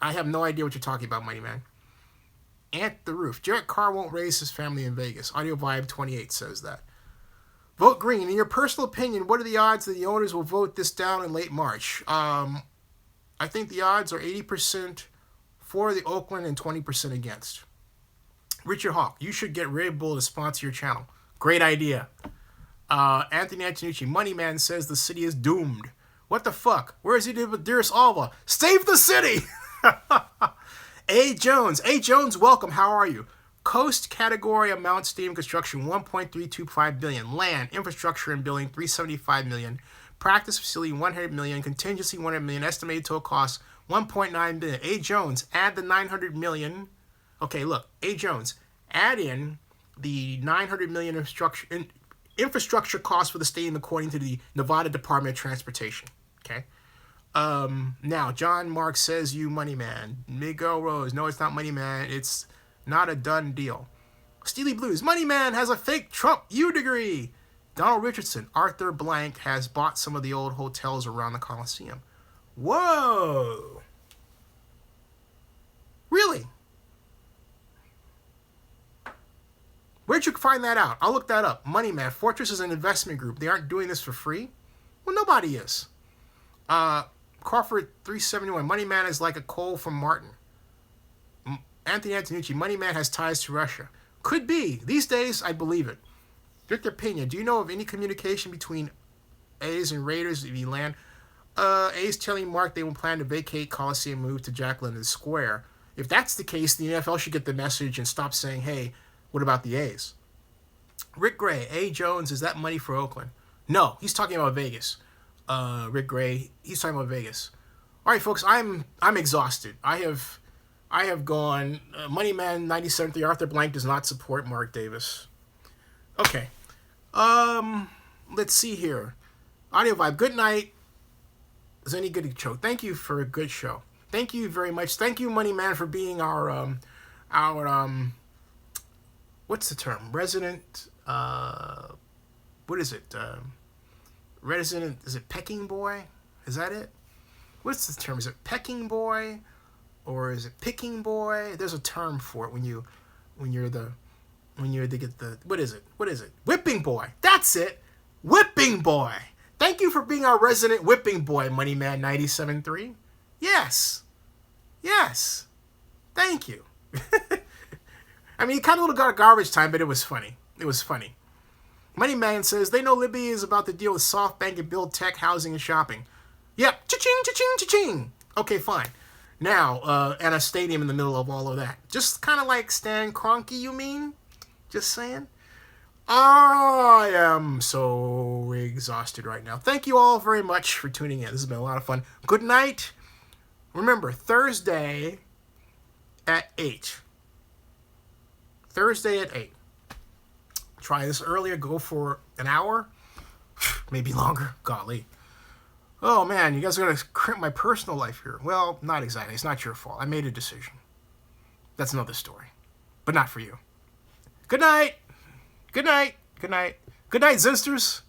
I have no idea what you're talking about, Money Man. Ant the Roof. Jarrett Carr won't raise his family in Vegas. Audio Vibe 28 says that. Vote Green. In your personal opinion, what are the odds that the owners will vote this down in late March? I think the odds are 80% for the Oakland and 20% against. Richard Hawk. You should get Red Bull to sponsor your channel. Great idea. Anthony Antonucci. Money Man says the city is doomed. What the fuck? Where is he with Dearest Alva? Save the city! A. Jones. A. Jones, welcome. How are you? Coast category amount stadium construction, $1.325 billion. Land, infrastructure and building, $375 million. Practice facility, $100 million. Contingency, $100 million. Estimated total cost, $1.9 billion. A. Jones, add the $900 million. Okay, look. A. Jones, add in the $900 million infrastructure cost for the stadium according to the Nevada Department of Transportation. Okay. Now, John Mark says you Money Man. Miguel Rose. No, it's not Money Man. It's not a done deal. Steely Blues. Money Man has a fake Trump U degree. Donald Richardson. Arthur Blank has bought some of the old hotels around the Coliseum. Whoa. Really? Where'd you find that out? I'll look that up. Money Man. Fortress is an investment group. They aren't doing this for free? Well, nobody is. Crawford 371. Money Man is like a Cole from Martin. Anthony Antonucci. Money Man has ties to Russia. Could be. These days, I believe it. Victor Pena. Do you know of any communication between A's and Raiders if you land? A's telling Mark they will plan to vacate Coliseum and move to Jack London Square. If that's the case, the NFL should get the message and stop saying, hey, what about the A's? Rick Gray. A. Jones, is that money for Oakland? No, he's talking about Vegas. Rick Gray, he's talking about Vegas. All right, folks, I'm exhausted. I have gone. Money Man 97.3. Arthur Blank does not support Mark Davis. Okay. Let's see here. Audio Vibe. Good night. Is any good show? Thank you for a good show. Thank you very much. Thank you, Money Man, for being our what's the term? Resident. What is it? Resident, is it pecking boy? Is that it? What's the term? Is it pecking boy, or is it picking boy? There's a term for it when you get the what is it? Whipping boy. That's it. Whipping boy. Thank you for being our resident whipping boy, Money Man 97.3. Yes. Thank you. I mean, you kind of got a garbage time, but it was funny. Money Man says, they know Libby is about to deal with SoftBank and build tech, housing, and shopping. Yep. Cha-ching, cha-ching, cha-ching. Okay, fine. Now, and a stadium in the middle of all of that. Just kind of like Stan Kroenke, you mean? Just saying. I am so exhausted right now. Thank you all very much for tuning in. This has been a lot of fun. Good night. Remember, Thursday at 8. Thursday at 8. Try this earlier, go for an hour, maybe longer. Golly. Oh man, you guys are going to crimp my personal life here. Well, not exactly. It's not your fault. I made a decision. That's another story. But not for you. Good night. Good night. Good night. Good night, Zinsters.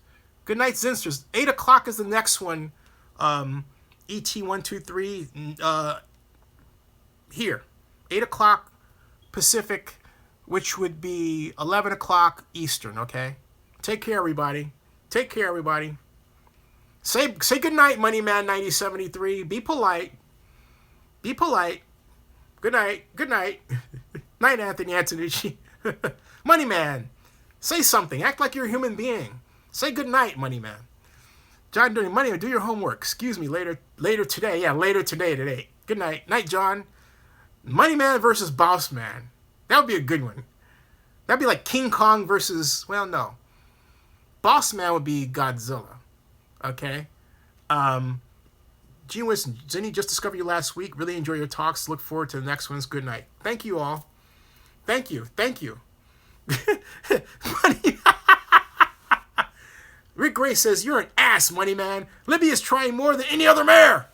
Good night, Zinsters. 8 o'clock is the next one. ET123 here. 8 o'clock Pacific, which would be 11 o'clock Eastern, okay? Take care, everybody. Take care, everybody. Say good night, Moneyman 9073. Be polite. Be polite. Good night. Good night. Night, Anthony Antonucci. Moneyman, say something. Act like you're a human being. Say good night, Moneyman. John doing Moneyman, do your homework. Excuse me, later today. Yeah, later today. Good night. Night, John. Moneyman versus Bossman. That would be a good one. That'd be like King Kong versus, well, no. Bossman would be Godzilla. Okay? Gene Winston, Zinni, just discovered you last week. Really enjoy your talks. Look forward to the next ones. Good night. Thank you all. Thank you. Thank you. Money. Rick Gray says, you're an ass, Moneyman. Libya's trying more than any other mayor.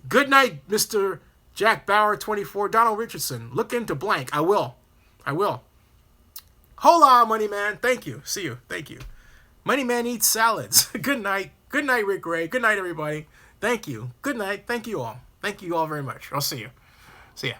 Good night, Mr. Jack Bauer 24. Donald Richardson, look into blank. I will. Hola, Moneyman. Thank you. See you. Thank you. Moneyman eats salads. Good night. Good night, Rick Gray. Good night, everybody. Thank you. Good night. Thank you all. Thank you all very much. I'll see you. See ya.